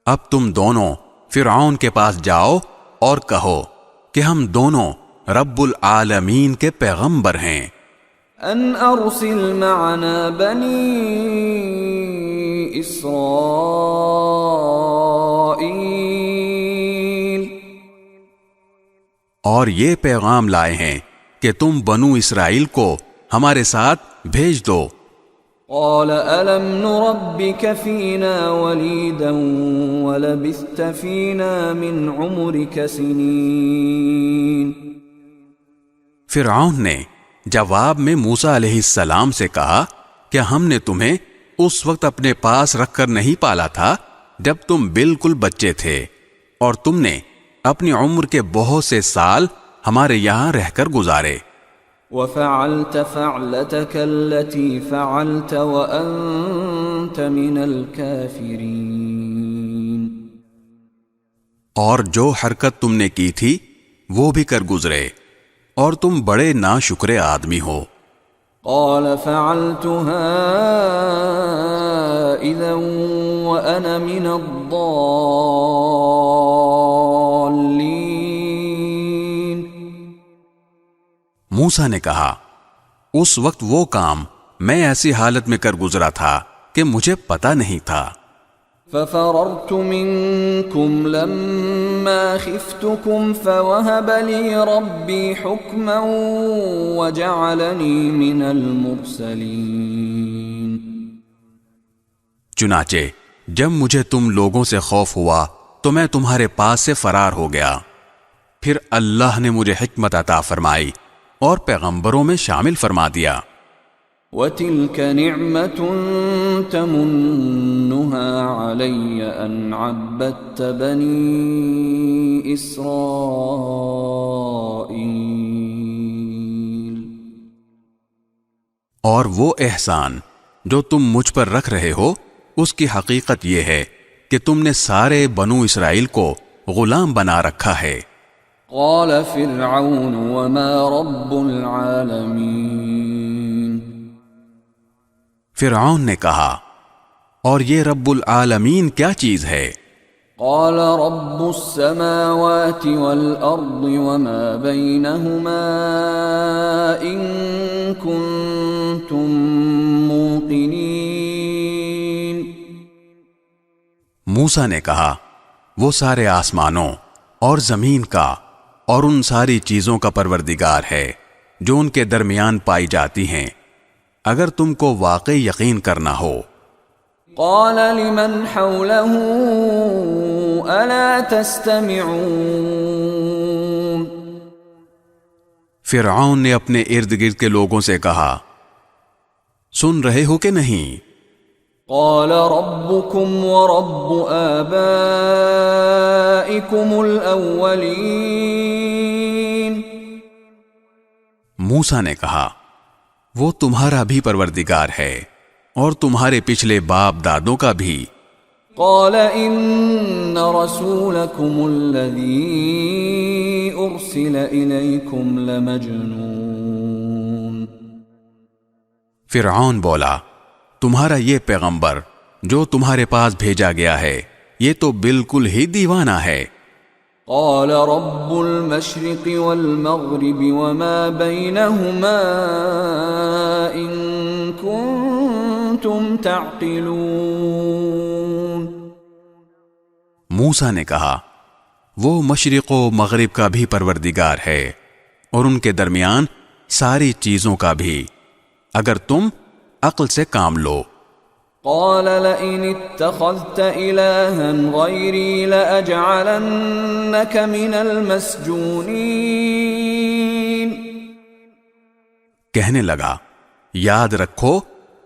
اب تم دونوں فرعون کے پاس جاؤ اور کہو کہ ہم دونوں رب العالمین کے پیغمبر ہیں۔ أَنْ أَرْسِلْ مَعَنَا بَنِي إِسْرَائِيلَ، اور یہ پیغام لائے ہیں کہ تم بنو اسرائیل کو ہمارے ساتھ بھیج دو۔ قَالَ أَلَمْ نُرَبِّكَ فِينَا وَلِيدًا وَلَبِثْتَ فِينَا مِنْ عُمُرِكَ سِنِينَ، فرعون نے جواب میں موسیٰ علیہ السلام سے کہا کہ ہم نے تمہیں اس وقت اپنے پاس رکھ کر نہیں پالا تھا جب تم بالکل بچے تھے، اور تم نے اپنی عمر کے بہت سے سال ہمارے یہاں رہ کر گزارے۔ وَفَعَلْتَ فَعْلَتَكَ الَّتِي فَعَلْتَ وَأَنْتَ مِنَ الْكَافِرِينَ، اور جو حرکت تم نے کی تھی وہ بھی کر گزرے، اور تم بڑے ناشکرے آدمی ہو۔ قَالَ فَعَلْتُهَا إِذًا وَأَنَا مِنَ الضَّالِّينَ، موسیٰ نے کہا اس وقت وہ کام میں ایسی حالت میں کر گزرا تھا کہ مجھے پتہ نہیں تھا۔ فَفَرَرْتُ مِنْكُمْ لَمَّا خِفْتُكُمْ فَوَهَبَ لِي رَبِّي حُكْمًا وَجَعَلَنِي مِنَ الْمُرْسَلِينَ، چنانچہ جب مجھے تم لوگوں سے خوف ہوا تو میں تمہارے پاس سے فرار ہو گیا، پھر اللہ نے مجھے حکمت عطا فرمائی اور پیغمبروں میں شامل فرما دیا۔ وَتِلْكَ نِعْمَةٌ تَمُنُّهَا عَلَيَّ أَنْ عَبَّدتَّ بَنِي إِسْرَائِيلَ، اور وہ احسان جو تم مجھ پر رکھ رہے ہو اس کی حقیقت یہ ہے کہ تم نے سارے بنو اسرائیل کو غلام بنا رکھا ہے۔ قال فرعون وما رب العالمین، فرعون نے کہا اور یہ رب العالمین کیا چیز ہے؟ قال رب السماوات والأرض وما بينهما إن كنتم موقنين، موسیٰ نے کہا وہ سارے آسمانوں اور زمین کا اور ان ساری چیزوں کا پروردگار ہے جو ان کے درمیان پائی جاتی ہیں، اگر تم کو واقعی یقین کرنا ہو۔ قال لمن حوله ألا تستمعون، فرعون نے اپنے ارد گرد کے لوگوں سے کہا سن رہے ہو کہ نہیں؟ قال ربكم ورب آبائكم الأولين، موسیٰ نے کہا وہ تمہارا بھی پروردگار ہے اور تمہارے پچھلے باپ دادوں کا بھی۔ قال ان رسولكم الذي ارسل اليكم لمجنون، فرعون بولا تمہارا یہ پیغمبر جو تمہارے پاس بھیجا گیا ہے یہ تو بالکل ہی دیوانہ ہے۔ قال رب المشرق والمغرب وما بينهما إن كنتم تعقلون۔ موسیٰ نے کہا وہ مشرق و مغرب کا بھی پروردگار ہے اور ان کے درمیان ساری چیزوں کا بھی، اگر تم عقل سے کام لو۔ قال لئن اتخذت إلها غيري لأجعلنك من المسجونين۔ کہنے لگا یاد رکھو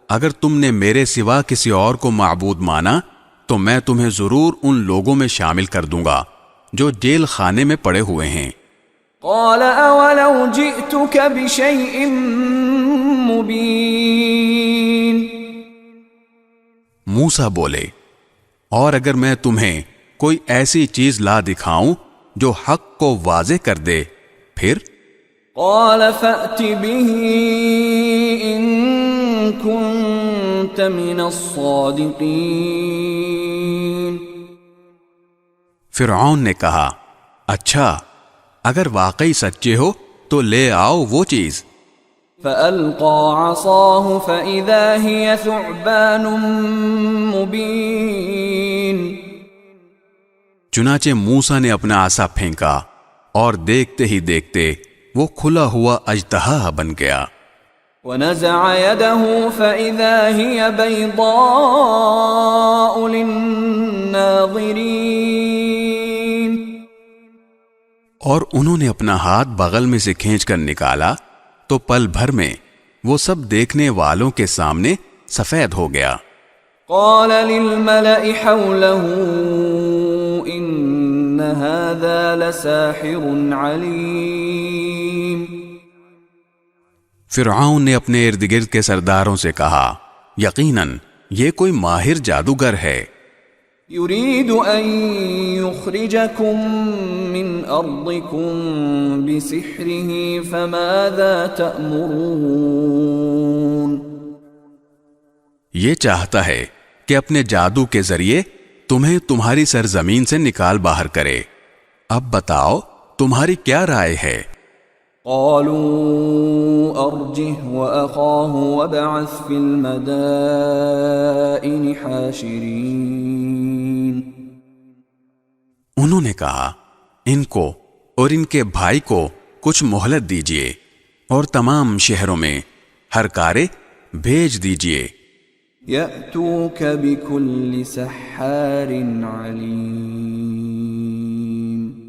اگر تم نے میرے سوا کسی اور کو معبود مانا تو میں تمہیں ضرور ان لوگوں میں شامل کر دوں گا جو جیل خانے میں پڑے ہوئے ہیں۔ قال اولو جئتك بشيء مبين۔ موسیٰ بولے اور اگر میں تمہیں کوئی ایسی چیز لا دکھاؤں جو حق کو واضح کر دے پھر؟ قال فأت به إن كنت من الصادقين۔ فرعون نے کہا اچھا اگر واقعی سچے ہو تو لے آؤ وہ چیز۔ فألقى عصاه فإذا هي ثعبان مبين۔ چنانچہ موسیٰ نے اپنا عصا پھینکا اور دیکھتے ہی دیکھتے وہ کھلا ہوا اژدہا بن گیا۔ ونزع يده فإذا هي بيضاء للناظرين۔ اور انہوں نے اپنا ہاتھ بغل میں سے کھینچ کر نکالا تو پل بھر میں وہ سب دیکھنے والوں کے سامنے سفید ہو گیا۔ قال للملأ حوله إن هذا لساحر عليم۔ فرعون نے اپنے ارد گرد کے سرداروں سے کہا یقیناً یہ کوئی ماہر جادوگر ہے۔ يريد أن يخرجكم من أرضكم بسحره فماذا تأمرون؟ یہ چاہتا ہے کہ اپنے جادو کے ذریعے تمہیں تمہاری سرزمین سے نکال باہر کرے، اب بتاؤ تمہاری کیا رائے ہے؟ قالوا أرجه وأخاه وابعث في المدائن حاشرين۔ انہوں نے کہا ان کو اور ان کے بھائی کو کچھ مہلت دیجیے اور تمام شہروں میں ہر کارے بھیج دیجیے۔ يأتوك بكل سحار عليم۔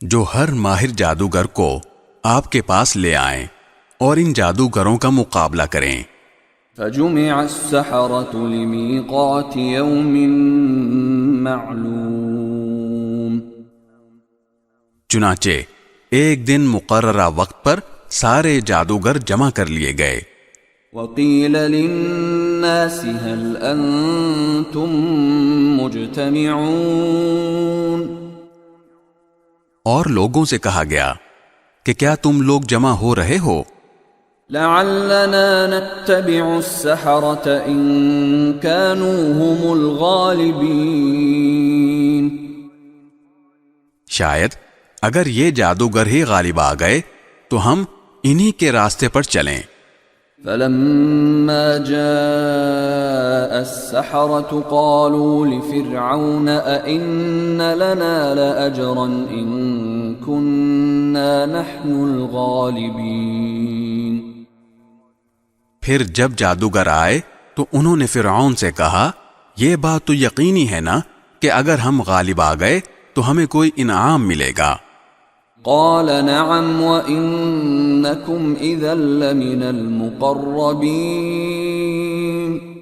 جو ہر ماہر جادوگر کو آپ کے پاس لے آئیں اور ان جادوگروں کا مقابلہ کریں۔ فجمع السحرة لميقات يوم معلوم۔ چنانچہ ایک دن مقررہ وقت پر سارے جادوگر جمع کر لیے گئے۔ وقيل للناس هل أنتم مجتمعون۔ اور لوگوں سے کہا گیا کہ کیا تم لوگ جمع ہو رہے ہو؟ لعلنا نتبع السحرة إن كانوا هم الغالبين۔ شاید اگر یہ جادوگر ہی غالب آ گئے تو ہم انہی کے راستے پر چلیں۔ فلما جاء السحرة قالوا لفرعون أئن لنا لأجرا إن كنا نحن الغالبين۔ پھر جب جادوگر آئے تو انہوں نے فرعون سے کہا یہ بات تو یقینی ہے نا کہ اگر ہم غالب آ گئے تو ہمیں کوئی انعام ملے گا۔ قال نعم وإنكم إذا لمن المقربين۔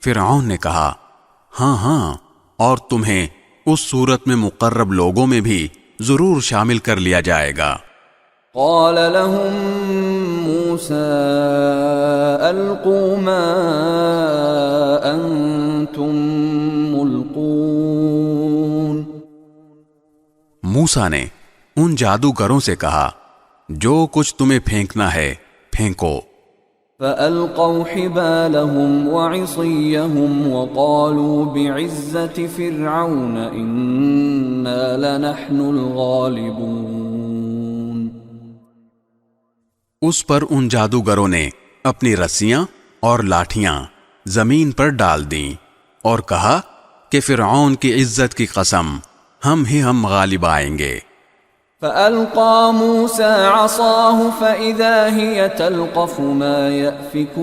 فرعون نے کہا ہاں ہاں اور تمہیں اس صورت میں مقرب لوگوں میں بھی ضرور شامل کر لیا جائے گا۔ قال لهم موسى ألقوا ما أنتم ملقون۔ موسیٰ نے ان جادوگروں سے کہا جو کچھ تمہیں پھینکنا ہے پھینکو۔ فألقوا حبالهم وعصيهم وقالوا بعزة فرعون إنا لنحن الغالبون. اس پر ان جادوگروں نے اپنی رسیاں اور لاٹھیاں زمین پر ڈال دیں اور کہا کہ فرعون کی عزت کی قسم ہم غالب آئیں گے. فألقى موسى عصاه فإذا هي تلقف ما يأفكون.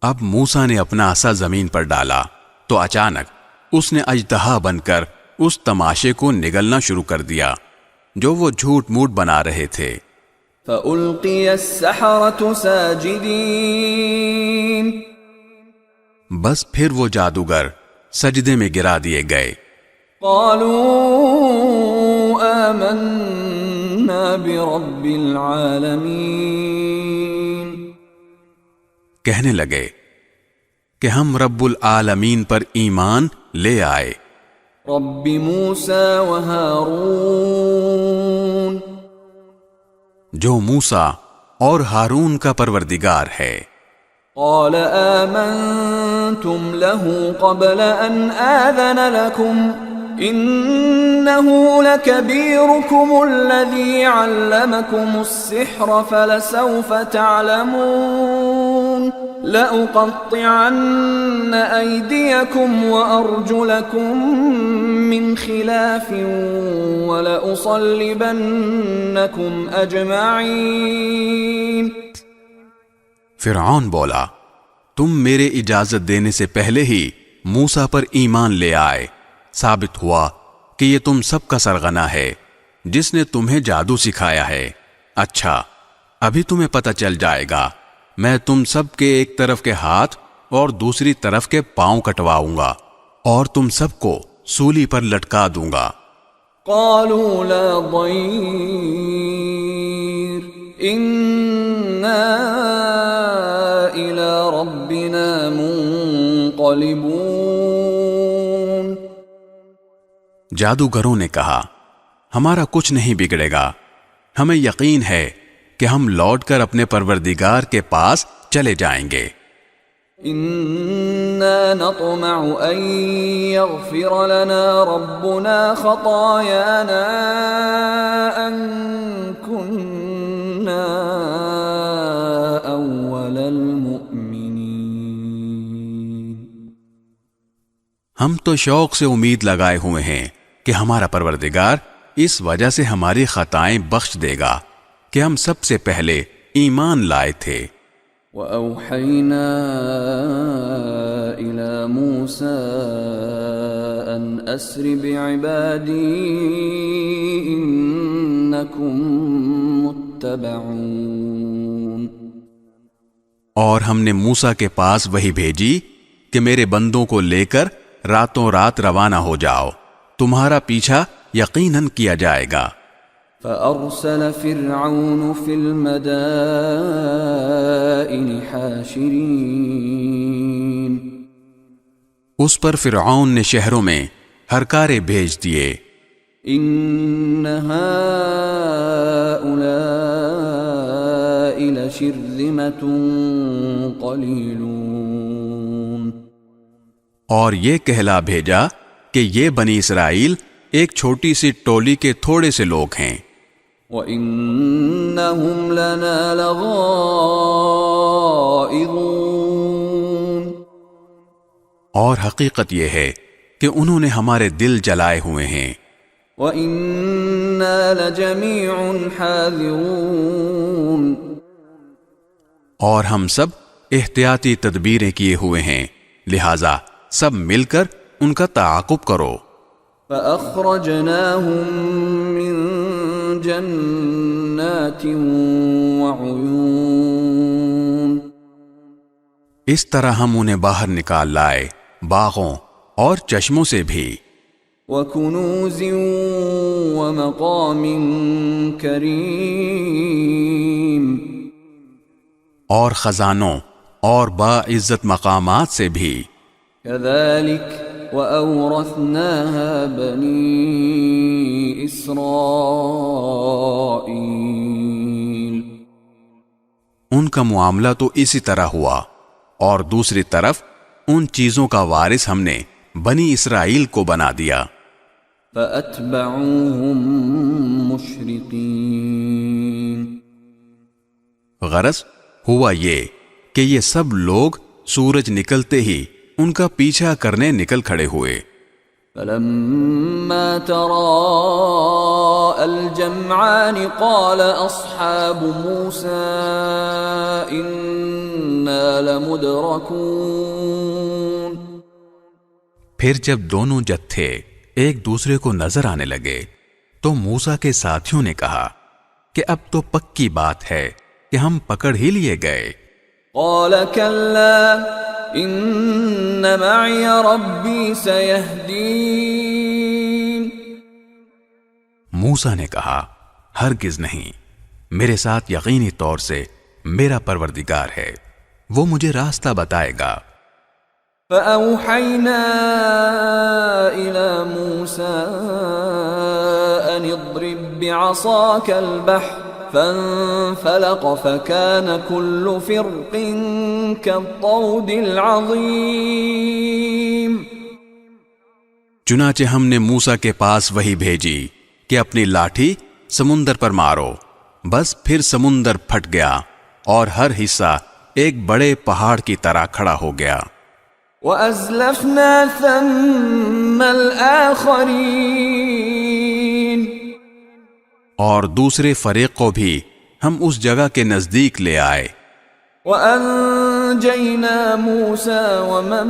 اب موسیٰ نے اپنا عصا زمین پر ڈالا تو اچانک اس نے اژدہا بن کر اس تماشے کو نگلنا شروع کر دیا جو وہ جھوٹ موٹ بنا رہے تھے. فألقي السحرة ساجدين. بس پھر وہ جادوگر سجدے میں گرا دیے گئے. قالوا آمنا برب العالمین. کہنے لگے کہ ہم رب العالمین پر ایمان لے آئے. رب موسیٰ و ہارون. جو موسیٰ اور ہارون کا پروردگار ہے. قال آمنتم له قبل ان آذن لكم إنه لكبيركم الذي علمكم السحر فلسوف تعلمون لأقطعن أيديكم وأرجلكم من خلاف ولأصلبنكم أجمعين. فرعون بولا تم میرے اجازت دینے سے پہلے ہی موسیٰ پر ایمان لے آئے. ثابت ہوا کہ یہ تم سب کا سرغنہ ہے جس نے تمہیں جادو سکھایا ہے. اچھا ابھی تمہیں پتہ چل جائے گا. میں تم سب کے ایک طرف کے ہاتھ اور دوسری طرف کے پاؤں کٹواؤں گا اور تم سب کو سولی پر لٹکا دوں گا. قالوا لا ضير إنا إلى ربنا منقلبون. جادوگروں نے کہا ہمارا کچھ نہیں بگڑے گا. ہمیں یقین ہے کہ ہم لوٹ کر اپنے پروردگار کے پاس چلے جائیں گے. إنا نطمع أن يغفر لنا ربنا خطايانا أن كنا أول المؤمنين. ہم تو شوق سے امید لگائے ہوئے ہیں کہ ہمارا پروردگار اس وجہ سے ہماری خطائیں بخش دے گا کہ ہم سب سے پہلے ایمان لائے تھے. وَأَوْحَيْنَا إِلَى مُوسَىٰ أَنْ أَسْرِ بِعِبَادِي إِنَّكُمْ مُتَّبَعُونَ. اور ہم نے موسیٰ کے پاس وحی بھیجی کہ میرے بندوں کو لے کر راتوں رات روانہ ہو جاؤ، تمہارا پیچھا یقیناً کیا جائے گا. فأرسل فرعون في المدائن حاشرين. اس پر فرعون نے شہروں میں ہرکارے بھیج دیے. ان هؤلاء لشرذمة قلیلون. اور یہ کہلا بھیجا کہ یہ بنی اسرائیل ایک چھوٹی سی ٹولی کے تھوڑے سے لوگ ہیں. وَإِنَّهُمْ لَنَا لَغَائِظُونَ. اور حقیقت یہ ہے کہ انہوں نے ہمارے دل جلائے ہوئے ہیں. وَإِنَّا لَجَمِيعٌ حَاذِرُونَ. اور ہم سب احتیاطی تدبیریں کیے ہوئے ہیں، لہذا سب مل کر ان کا تعاقب کرو. فَأَخْرَجْنَاهُمْ مِنْ جَنَّاتٍ وَعُيُونٍ. اس طرح ہم انہیں باہر نکال لائے باغوں اور چشموں سے بھی. وَكُنُوزٍ وَمَقَامٍ كَرِيمٍ. اور خزانوں اور باعزت مقامات سے بھی. كَذَلِكَ وَأَوْرَثْنَاهَا بَنِي إِسْرَائِيلَ. کا معاملہ تو اسی طرح ہوا، اور دوسری طرف ان چیزوں کا وارث ہم نے بنی اسرائیل کو بنا دیا۔ فأتبعوهم مشرقين۔ غرض ہوا یہ کہ یہ سب لوگ سورج نکلتے ہی ان کا پیچھا کرنے نکل کھڑے ہوئے۔ فلما تراءى الجمعان قال أصحاب موسى إنا لمدركون۔ پھر جب دونوں جتھے ایک دوسرے کو نظر آنے لگے تو موسیٰ کے ساتھیوں نے کہا کہ اب تو پکی بات ہے کہ ہم پکڑ ہی لیے گئے۔ قال كلا إن معي ربي سيهدين۔ موسیٰ نے کہا ہرگز نہیں، میرے ساتھ یقینی طور سے میرا پروردگار ہے، وہ مجھے راستہ بتائے گا۔ فأوحينا إلى موسى أن اضرب بعصاك البحر فانفلق فكان كل فرق كالطود العظيم۔ چنانچہ ہم نے موسیٰ کے پاس وحی بھیجی کہ اپنی لاٹھی سمندر پر مارو، بس پھر سمندر پھٹ گیا اور ہر حصہ ایک بڑے پہاڑ کی طرح کھڑا ہو گیا۔ وَأَزْلَفْنَا ثَمَّ الْآخَرِينَ۔ اور دوسرے فریق کو بھی ہم اس جگہ کے نزدیک لے آئے۔ وَأَنجَيْنَا مُوسَى وَمَن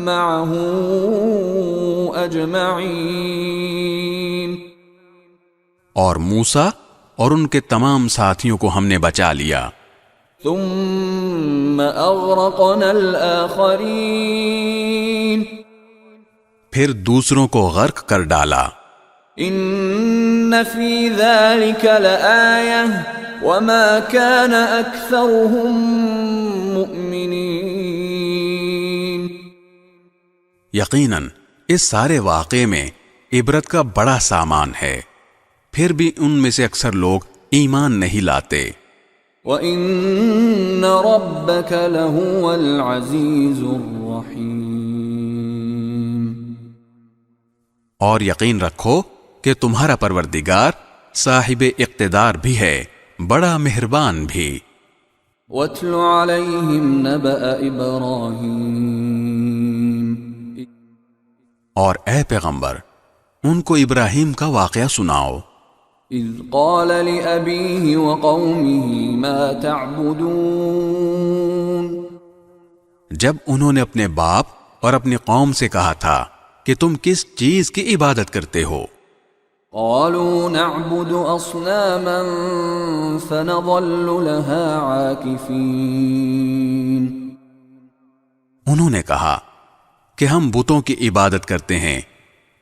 مَّعَهُ أَجْمَعِينَ۔ اور موسیٰ اور ان کے تمام ساتھیوں کو ہم نے بچا لیا۔ ثم اغرقنا الآخرین۔ پھر دوسروں کو غرق کر ڈالا۔ ان فی ذلک لآیہ وما کان اکثرهم مؤمنین۔ یقیناً اس سارے واقعے میں عبرت کا بڑا سامان ہے، پھر بھی ان میں سے اکثر لوگ ایمان نہیں لاتے۔ وَإِنَّ رَبَّكَ لَهُوَ الْعَزِيزُ الرَّحِيمُ۔ اور یقین رکھو کہ تمہارا پروردگار صاحب اقتدار بھی ہے، بڑا مہربان بھی۔ وَاتْلُ عَلَيْهِمْ نَبَأَ إِبْرَاهِيمَ۔ اور اے پیغمبر ان کو ابراہیم کا واقعہ سناؤ۔ اذ قال لأبيه وقومه ما تعبدون۔ جب انہوں نے اپنے باپ اور اپنی قوم سے کہا تھا کہ تم کس چیز کی عبادت کرتے ہو؟ قالوا نعبد اصناما فنظل لها عاكفين۔ انہوں نے کہا کہ ہم بتوں کی عبادت کرتے ہیں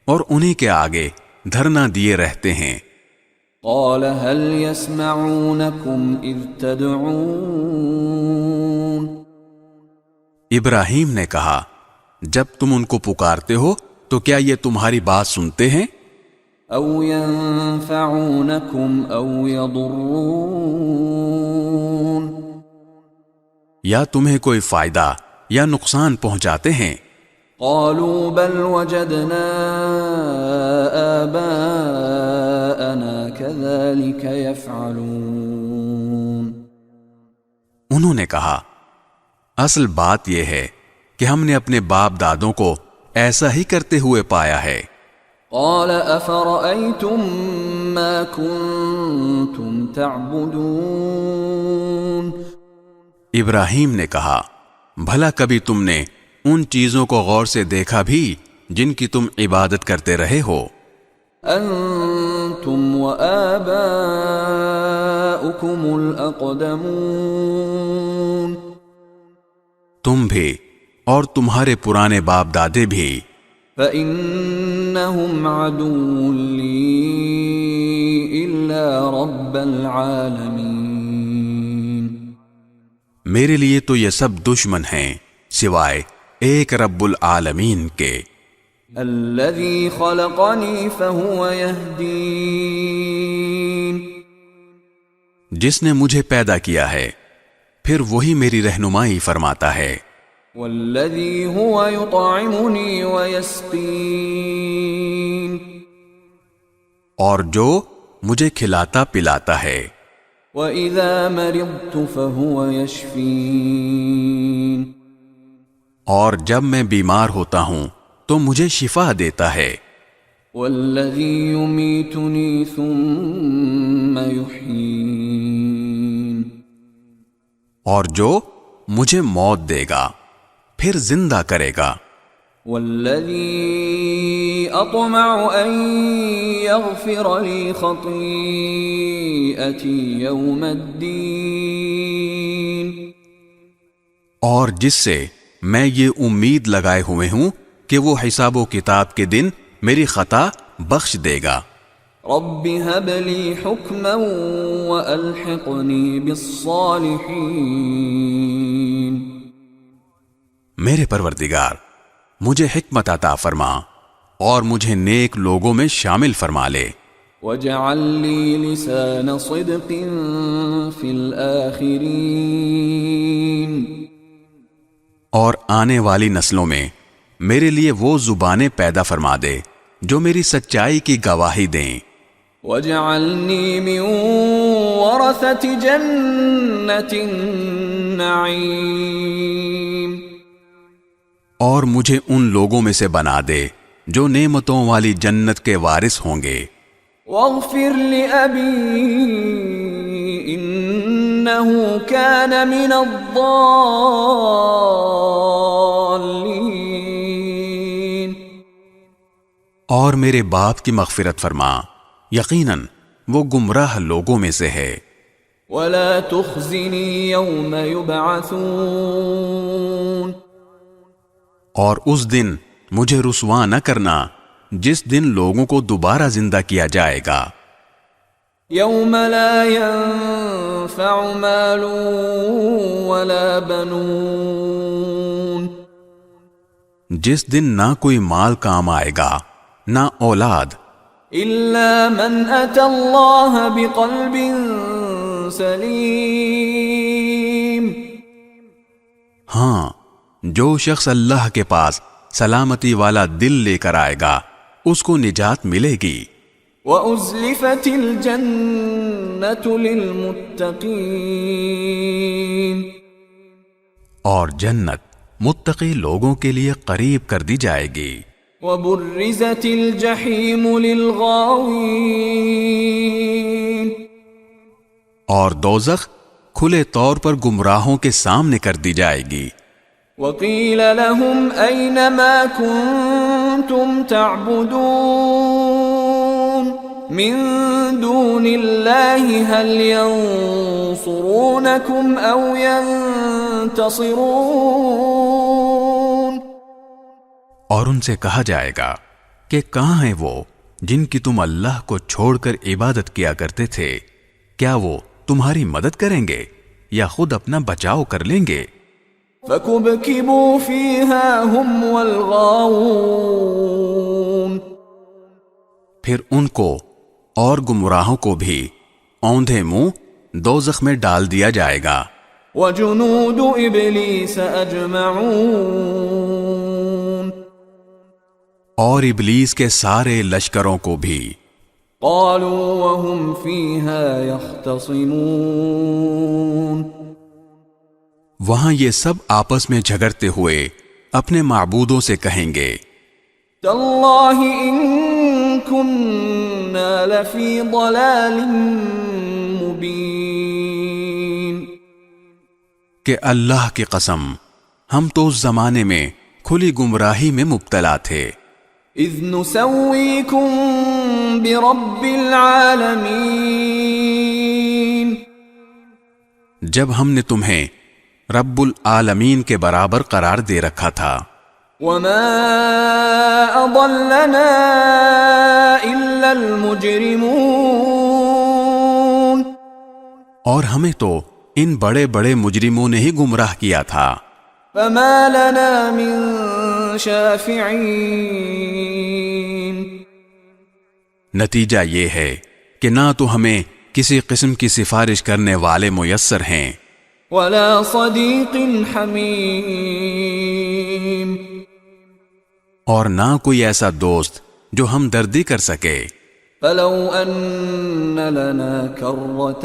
اور انہی کے آگے دھرنا دیے رہتے ہیں۔ قال هل يسمعونكم اذ تدعون۔ ابراہیم نے کہا جب تم ان کو پکارتے ہو تو کیا یہ تمہاری بات سنتے ہیں؟ او ينفعونكم او يضرون۔ یا تمہیں کوئی فائدہ یا نقصان پہنچاتے ہیں؟ قالوا بل وجدنا آباءنا كذلك يفعلون۔ انہوں نے کہا اصل بات یہ ہے کہ ہم نے اپنے باپ دادوں کو ایسا ہی کرتے ہوئے پایا ہے۔ قال افرأيتم ما كنتم تعبدون۔ ابراہیم نے کہا بھلا کبھی تم نے ان چیزوں کو غور سے دیکھا بھی جن کی تم عبادت کرتے رہے ہو؟ انتم وآباؤکم الاقدمون۔ تم بھی اور تمہارے پرانے باپ دادے بھی۔ فإنهم عدو لي إلا رب العالمين۔ میرے لیے تو یہ سب دشمن ہیں سوائے ایک رب العالمین کے۔ الذي خلقني فهو يهدين۔ جس نے مجھے پیدا کیا ہے پھر وہی میری رہنمائی فرماتا ہے. والذی هو یطعمنی ویسقین، اور جو مجھے کھلاتا پلاتا ہے. وَإِذَا مَرِضْتُ فَهُوَ يَشْفِينِ، اور جب میں بیمار ہوتا ہوں تو مجھے شفا دیتا ہے. وَالَّذِي يُمِيتُنِي ثُمَّ يُحْيِينِ، اور جو مجھے موت دے گا پھر زندہ کرے گا. وَالَّذِي أَطْمَعُ أَن يَغْفِرَ لِي خَطِيئَتِي يَوْمَ الدِّينِ، اور جس سے میں یہ امید لگائے ہوئے ہوں کہ وہ حساب و کتاب کے دن میری خطا بخش دے گا. رَبِّ هَبْ لِي حُكْمًا وَأَلْحِقْنِي بِالصَّالِحِينَ، میرے پروردگار مجھے حکمت عطا فرما اور مجھے نیک لوگوں میں شامل فرما لے. وَاجْعَل لِّي لِسَانَ صِدْقٍ فِي الْآخِرِينَ، اور آنے والی نسلوں میں میرے لیے وہ زبانیں پیدا فرما دے جو میری سچائی کی گواہی دیں. وَاجْعَلْنِي مِن وَرَثَةِ جَنَّةِ النَّعِيمِ، اور مجھے ان لوگوں میں سے بنا دے جو نعمتوں والی جنت کے وارث ہوں گے. وَاغْفِرْ لِأَبِي إِنَّهُ كَانَ مِنَ الضَّالِّينَ، اور میرے باپ کی مغفرت فرما، یقیناً وہ گمراہ لوگوں میں سے ہے. وَلَا تُخْزِنِي يَوْمَ يُبْعَثُونَ، اور اس دن مجھے رسوا نہ کرنا جس دن لوگوں کو دوبارہ زندہ کیا جائے گا. يَوْمَ لَا يَنفَعُ مَالٌ وَلَا بَنُونَ، جس دن نہ کوئی مال کام آئے گا نہ اولاد، إِلَّا مَنْ أَتَى اللَّهَ بِقَلْبٍ سَلِيمٍ، ہاں جو شخص اللہ کے پاس سلامتی والا دل لے کر آئے گا اس کو نجات ملے گی. وَأُزْلِفَتِ الْجَنَّةُ لِلْمُتَّقِينَ، اور جنت متقی لوگوں کے لیے قریب کر دی جائے گی. وَبُرِّزَتِ الْجَحِيمُ لِلْغَاوِينَ، اور دوزخ کھلے طور پر گمراہوں کے سامنے کر دی جائے گی. وَقِيلَ لَهُمْ أَيْنَ مَا كُنتُمْ تَعْبُدُونَ مِن دُونِ اللَّهِ هَلْ يَنصُرُونَكُمْ أَوْ يَنتَصِرُونَ، اور ان سے کہا جائے گا کہ کہاں ہیں وہ جن کی تم اللہ کو چھوڑ کر عبادت کیا کرتے تھے؟ کیا وہ تمہاری مدد کریں گے یا خود اپنا بچاؤ کر لیں گے؟ فَكُبْكِبُوا فِيهَا هُمْ وَالْغَاوُونَ، پھر ان کو اور گمراہوں کو بھی اوندھے منہ دوزخ میں ڈال دیا جائے گا. وَجُنُودُ إِبْلِيسَ أَجْمَعُونَ، اور ابلیس کے سارے لشکروں کو بھی. قَالُوا وَهُمْ فِيهَا يَخْتَصِمُونَ، وہاں یہ سب آپس میں جھگڑتے ہوئے اپنے معبودوں سے کہیں گے، تَاللَّهِ إِن كُنَّا لَفِي ضَلَالٍ مُبِينٍ، کہ اللہ کی قسم ہم تو اس زمانے میں کھلی گمراہی میں مبتلا تھے. إِذْ نُسَوِّيكُم بِرَبِّ الْعَالَمِينَ، جب ہم نے تمہیں رب العالمین کے برابر قرار دے رکھا تھا. وَمَا أَضَلَّنَا إِلَّا الْمُجْرِمُونَ، اور ہمیں تو ان بڑے بڑے مجرموں نے ہی گمراہ کیا تھا. فَمَا لَنَا مِن شَافِعِينَ، نتیجہ یہ ہے کہ نہ تو ہمیں کسی قسم کی سفارش کرنے والے میسر ہیں ولا صديق حميم اور نہ کوئی ایسا دوست جو ہمدردی کر سکے. فلو أن لنا كرة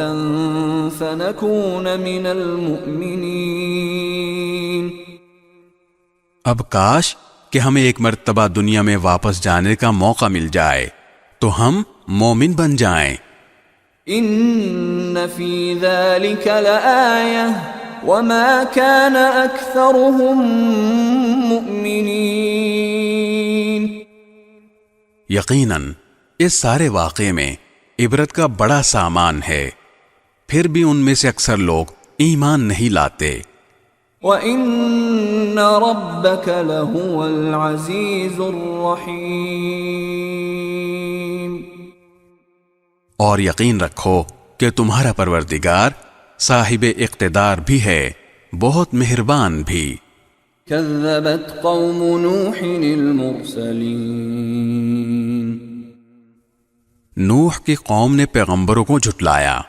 فنكون من المؤمنين. اب کاش کہ ہمیں ایک مرتبہ دنیا میں واپس جانے کا موقع مل جائے تو ہم مومن بن جائیں. ان فی ذلک لآیہ وما كان اکثرهم مؤمنین. یقیناً اس سارے واقعے میں عبرت کا بڑا سامان ہے، پھر بھی ان میں سے اکثر لوگ ایمان نہیں لاتے. وَإِنَّ رَبَّكَ لَهُوَ الْعَزِيزُ الرَّحِيمُ. اور یقین رکھو کہ تمہارا پروردگار صاحب اقتدار بھی ہے، بہت مہربان بھی. كذبت قوم نوح المرسلين. نوح کی قوم نے پیغمبروں کو جھٹلایا.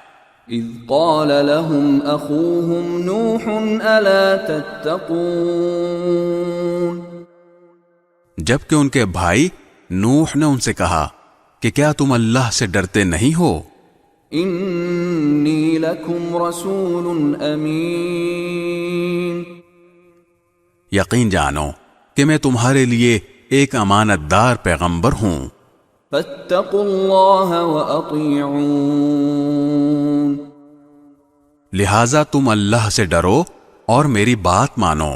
اذ قال لهم اخوهم نوح الا تتقون. جبکہ ان کے بھائی نوح نے ان سے کہا کہ کیا تم اللہ سے ڈرتے نہیں ہو؟ انی لکم رسول امین. یقین جانو کہ میں تمہارے لیے ایک امانت دار پیغمبر ہوں. فاتقوا اللہ واطیعون. لہذا تم اللہ سے ڈرو اور میری بات مانو.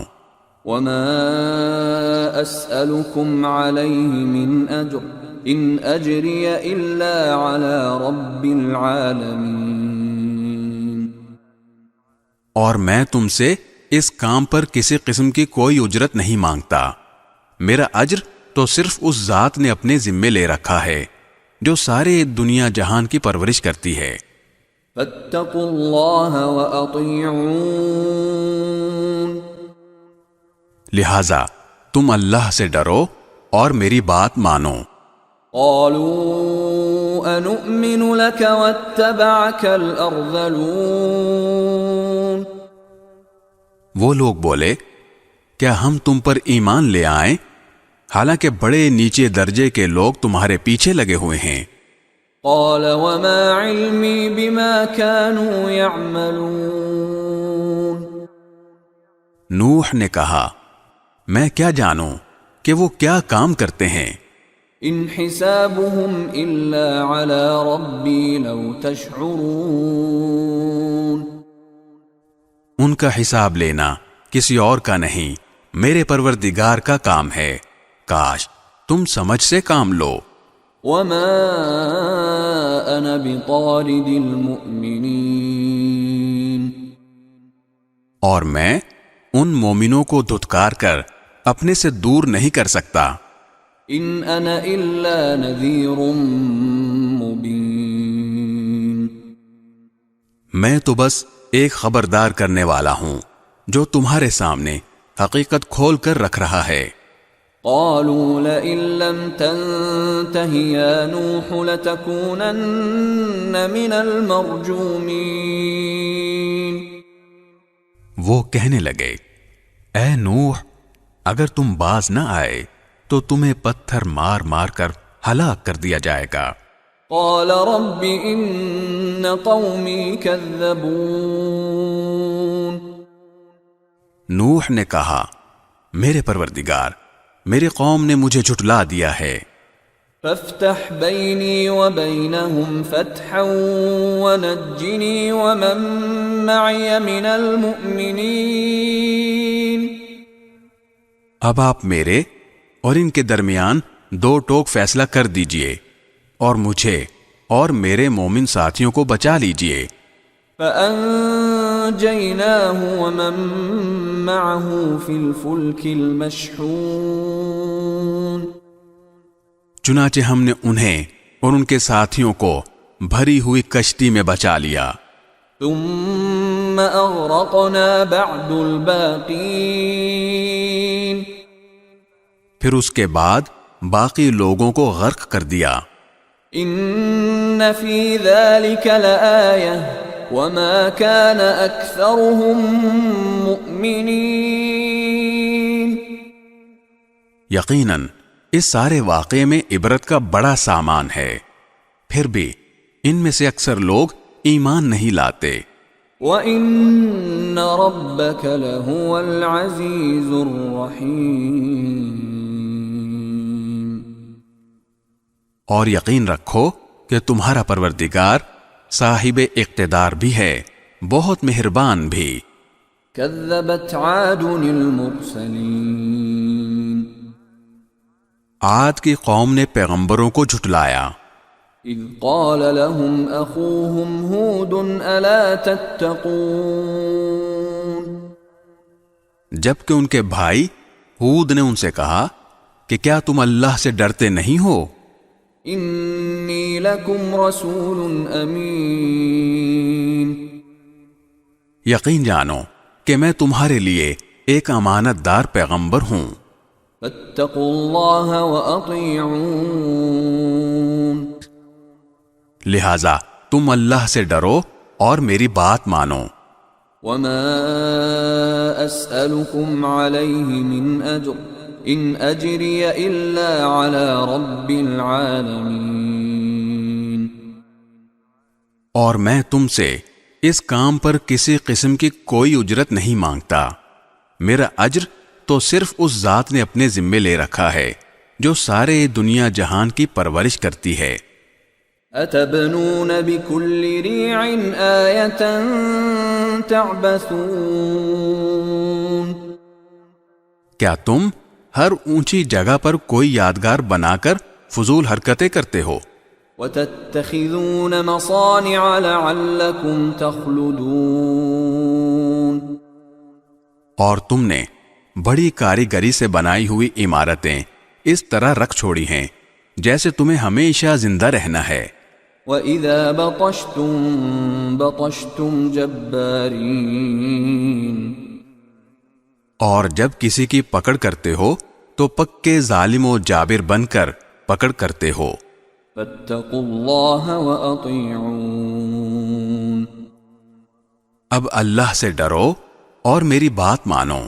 وما اسألكم علیہ من اجر ان اجری الا علی رب العالمین. اور میں تم سے اس کام پر کسی قسم کی کوئی اجرت نہیں مانگتا، میرا اجر تو صرف اس ذات نے اپنے ذمے لے رکھا ہے جو سارے دنیا جہان کی پرورش کرتی ہے. فاتقوا اللہ واطیعون. لہذا تم اللہ سے ڈرو اور میری بات مانو. قالوا انؤمن لك واتبعك الارذلون. وہ لوگ بولے کیا ہم تم پر ایمان لے آئیں حالانکہ بڑے نیچے درجے کے لوگ تمہارے پیچھے لگے ہوئے ہیں. قال وما علمی بما كانوا يعملون. نوح نے کہا میں کیا جانوں کہ وہ کیا کام کرتے ہیں. ان حسابهم الا على ربی لو تشعرون. ان کا حساب لینا کسی اور کا نہیں، میرے پروردگار کا کام ہے، کاش تم سمجھ سے کام لو. وما انا بطارد المؤمنین. اور میں ان مومنوں کو دھتکار کر اپنے سے دور نہیں کر سکتا. ان انا الا نذیر مبین. میں تو بس ایک خبردار کرنے والا ہوں جو تمہارے سامنے حقیقت کھول کر رکھ رہا ہے. قالوا لئن لم تنته يا نوح لتكونن من المرجومين. وہ کہنے لگے اے نوح اگر تم باز نہ آئے تو تمہیں پتھر مار مار کر ہلاک کر دیا جائے گا. قال رب ان قومی کذبون. نوح نے کہا میرے پروردگار میری قوم نے مجھے جھٹلا دیا ہے. فافتح بینی وبینہم فتحا ونجنی ومن معی من المؤمنین. اب آپ میرے اور ان کے درمیان دو ٹوک فیصلہ کر دیجئے اور مجھے اور میرے مومن ساتھیوں کو بچا لیجئے. فأنجیناہ ومن معه فی الفلک المشحون. چنانچہ ہم نے انہیں اور ان کے ساتھیوں کو بھری ہوئی کشتی میں بچا لیا. ثم اغرقنا بعد الباقین. پھر اس کے بعد باقی لوگوں کو غرق کر دیا. ان فی ذلک لآیہ وما كان أكثرهم مؤمنين. یقیناً اس سارے واقعے میں عبرت کا بڑا سامان ہے، پھر بھی ان میں سے اکثر لوگ ایمان نہیں لاتے. وَإِنَّ رَبَّكَ لَهُوَ الْعَزِيزُ الرَّحِيمُ. اور یقین رکھو کہ تمہارا پروردگار صاحب اقتدار بھی ہے، بہت مہربان بھی. كذبت عاد المرسلين. عاد کی قوم نے پیغمبروں کو جھٹلایا. اذ قال لهم اخوهم هود الا تتقون. جبکہ ان کے بھائی ہود نے ان سے کہا کہ کیا تم اللہ سے ڈرتے نہیں ہو؟ انی لکم رسول امین. یقین جانو کہ میں تمہارے لیے ایک امانت دار پیغمبر ہوں. فاتقوا اللہ واطیعون. لہذا تم اللہ سے ڈرو اور میری بات مانو. وما اسألكم علیہ من اجر ان اجری الا علی رب العالمین. اور میں تم سے اس کام پر کسی قسم کی کوئی اجرت نہیں مانگتا، میرا اجر تو صرف اس ذات نے اپنے ذمے لے رکھا ہے جو سارے دنیا جہان کی پرورش کرتی ہے. اتبنون بكل ريع آية تعبثون. کیا تم ہر اونچی جگہ پر کوئی یادگار بنا کر فضول حرکتیں کرتے ہو؟ وتتخذون مصانع لعلكم تخلدون. اور تم نے بڑی کاریگری سے بنائی ہوئی عمارتیں اس طرح رکھ چھوڑی ہیں جیسے تمہیں ہمیشہ زندہ رہنا ہے. وَإِذَا بَطَشْتُمْ بَطَشْتُمْ جَبَّارِينَ. اور جب کسی کی پکڑ کرتے ہو تو پکے ظالم و جابر بن کر پکڑ کرتے ہو. فَاتَّقُوا اللَّهَ وَأَطِيعُونَ. اب اللہ سے ڈرو اور میری بات مانو.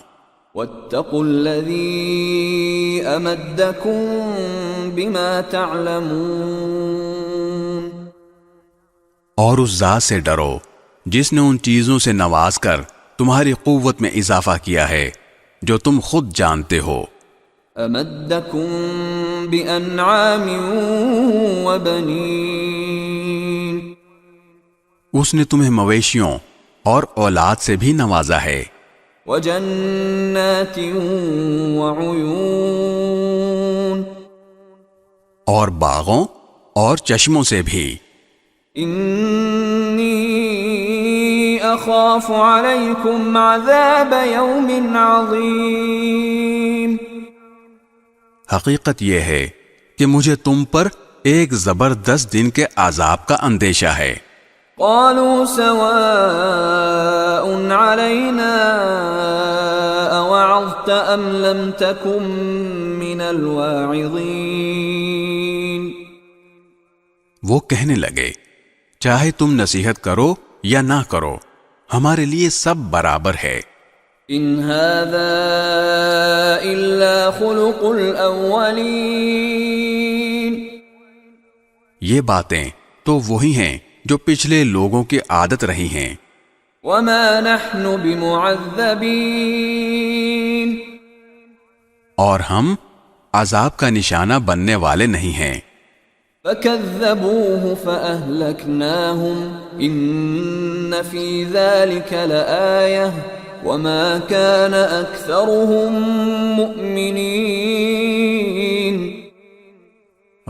وَاتَّقُوا الَّذِي أَمَدَّكُم بِمَا تَعْلَمُونَ. اور اس ذات سے ڈرو جس نے ان چیزوں سے نواز کر تمہاری قوت میں اضافہ کیا ہے جو تم خود جانتے ہو. أَمَدَّكُم بِأَنْعَامٍ وَبَنِينَ. اس نے تمہیں مویشیوں اور اولاد سے بھی نوازا ہے. وَجَنَّاتٍ وَعُيُونٍ. اور باغوں اور چشموں سے بھی. انی اخاف علیکم عذاب یوم عظیم. حقیقت یہ ہے کہ مجھے تم پر ایک زبردست دن کے عذاب کا اندیشہ ہے. قالوا سواء علینا اوعظت ام لم تکن من الواعظین. وہ کہنے لگے چاہے تم نصیحت کرو یا نہ کرو ہمارے لیے سب برابر ہے. ان هذا الا خلق الاولین. یہ باتیں تو وہی ہیں جو پچھلے لوگوں کی عادت رہی ہیں. وما نحن بمعذبین. اور ہم عذاب کا نشانہ بننے والے نہیں ہیں. فَكَذَّبُوهُ فَأَهْلَكْنَاهُمْ إِنَّ فِي ذَلِكَ لَآيَةً وَمَا كَانَ أَكْثَرُهُم مُؤْمِنِينَ.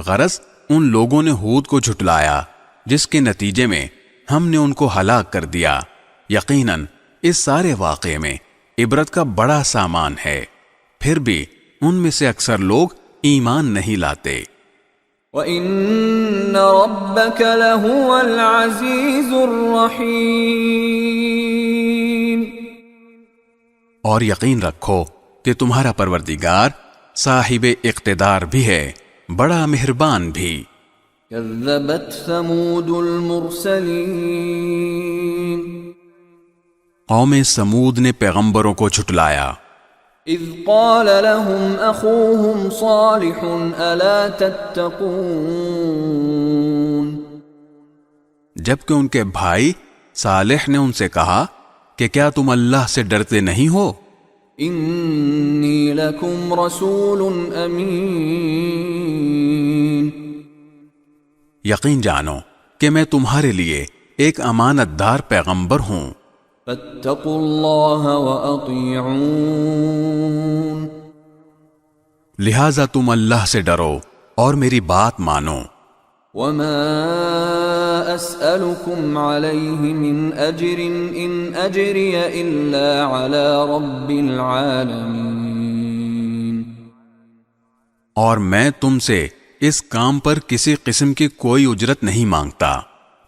غرض ان لوگوں نے ہود کو جھٹلایا جس کے نتیجے میں ہم نے ان کو ہلاک کر دیا. یقیناً اس سارے واقعے میں عبرت کا بڑا سامان ہے، پھر بھی ان میں سے اکثر لوگ ایمان نہیں لاتے. وَإِنَّ رَبَّكَ لَهُوَ الْعَزِيزُ الرَّحِيمُ. اور یقین رکھو کہ تمہارا پروردگار صاحب اقتدار بھی ہے، بڑا مہربان بھی. كذبت ثمود المرسلين. قوم سمود نے پیغمبروں کو جھٹلایا۔ اذ قال لهم اخوهم صالح الا تتقون، جبکہ ان کے بھائی صالح نے ان سے کہا کہ کیا تم اللہ سے ڈرتے نہیں ہو؟ انی لکم رسول امین، یقین جانو کہ میں تمہارے لیے ایک امانت دار پیغمبر ہوں۔ فاتقوا اللہ واطیعون، لہذا تم اللہ سے ڈرو اور میری بات مانو۔ وما اسألكم علیہ من اجر ان اجری الا علی رب العالمین، اور میں تم سے اس کام پر کسی قسم کی کوئی اجرت نہیں مانگتا،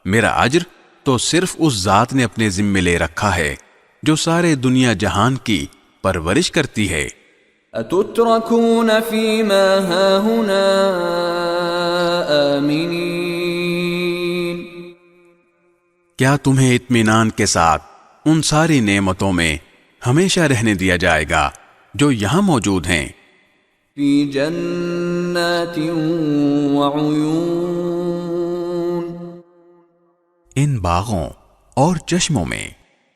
میرا اجر تو صرف اس ذات نے اپنے ذمے لے رکھا ہے جو سارے دنیا جہان کی پرورش کرتی ہے۔ اتترکون فیما ہاہنا آمنین، کیا تمہیں اطمینان کے ساتھ ان ساری نعمتوں میں ہمیشہ رہنے دیا جائے گا جو یہاں موجود ہیں؟ فی جنات وعیون، ان باغوں اور چشموں میں،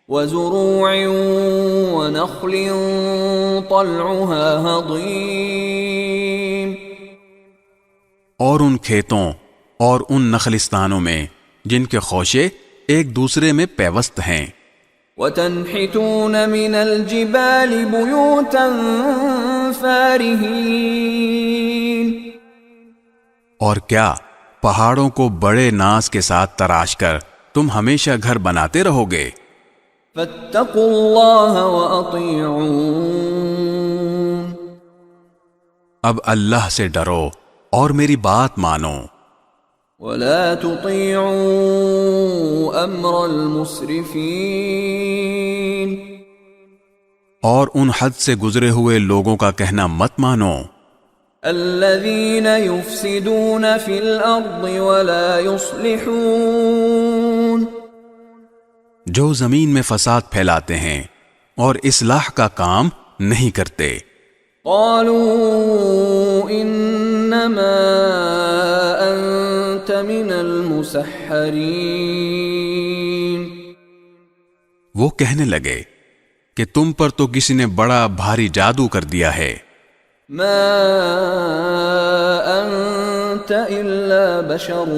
وزروع ونخل طلعها هضیم، اور ان کھیتوں اور ان نخلستانوں میں جن کے خوشے ایک دوسرے میں پیوست ہیں۔ وتنحتون من الجبال بیوتا فارہین، اور کیا پہاڑوں کو بڑے ناز کے ساتھ تراش کر تم ہمیشہ گھر بناتے رہو گے؟ فاتقوا اللہ واطیعون، اب اللہ سے ڈرو اور میری بات مانو۔ ولا تطیعوا امر المسرفین، اور ان حد سے گزرے ہوئے لوگوں کا کہنا مت مانو، الذین یفسدون فی الارض ولا یصلحون، جو زمین میں فساد پھیلاتے ہیں اور اصلاح کا کام نہیں کرتے۔ قالوا انما انت من المسحرین، وہ کہنے لگے کہ تم پر تو کسی نے بڑا بھاری جادو کر دیا ہے۔ ما انت الا بشر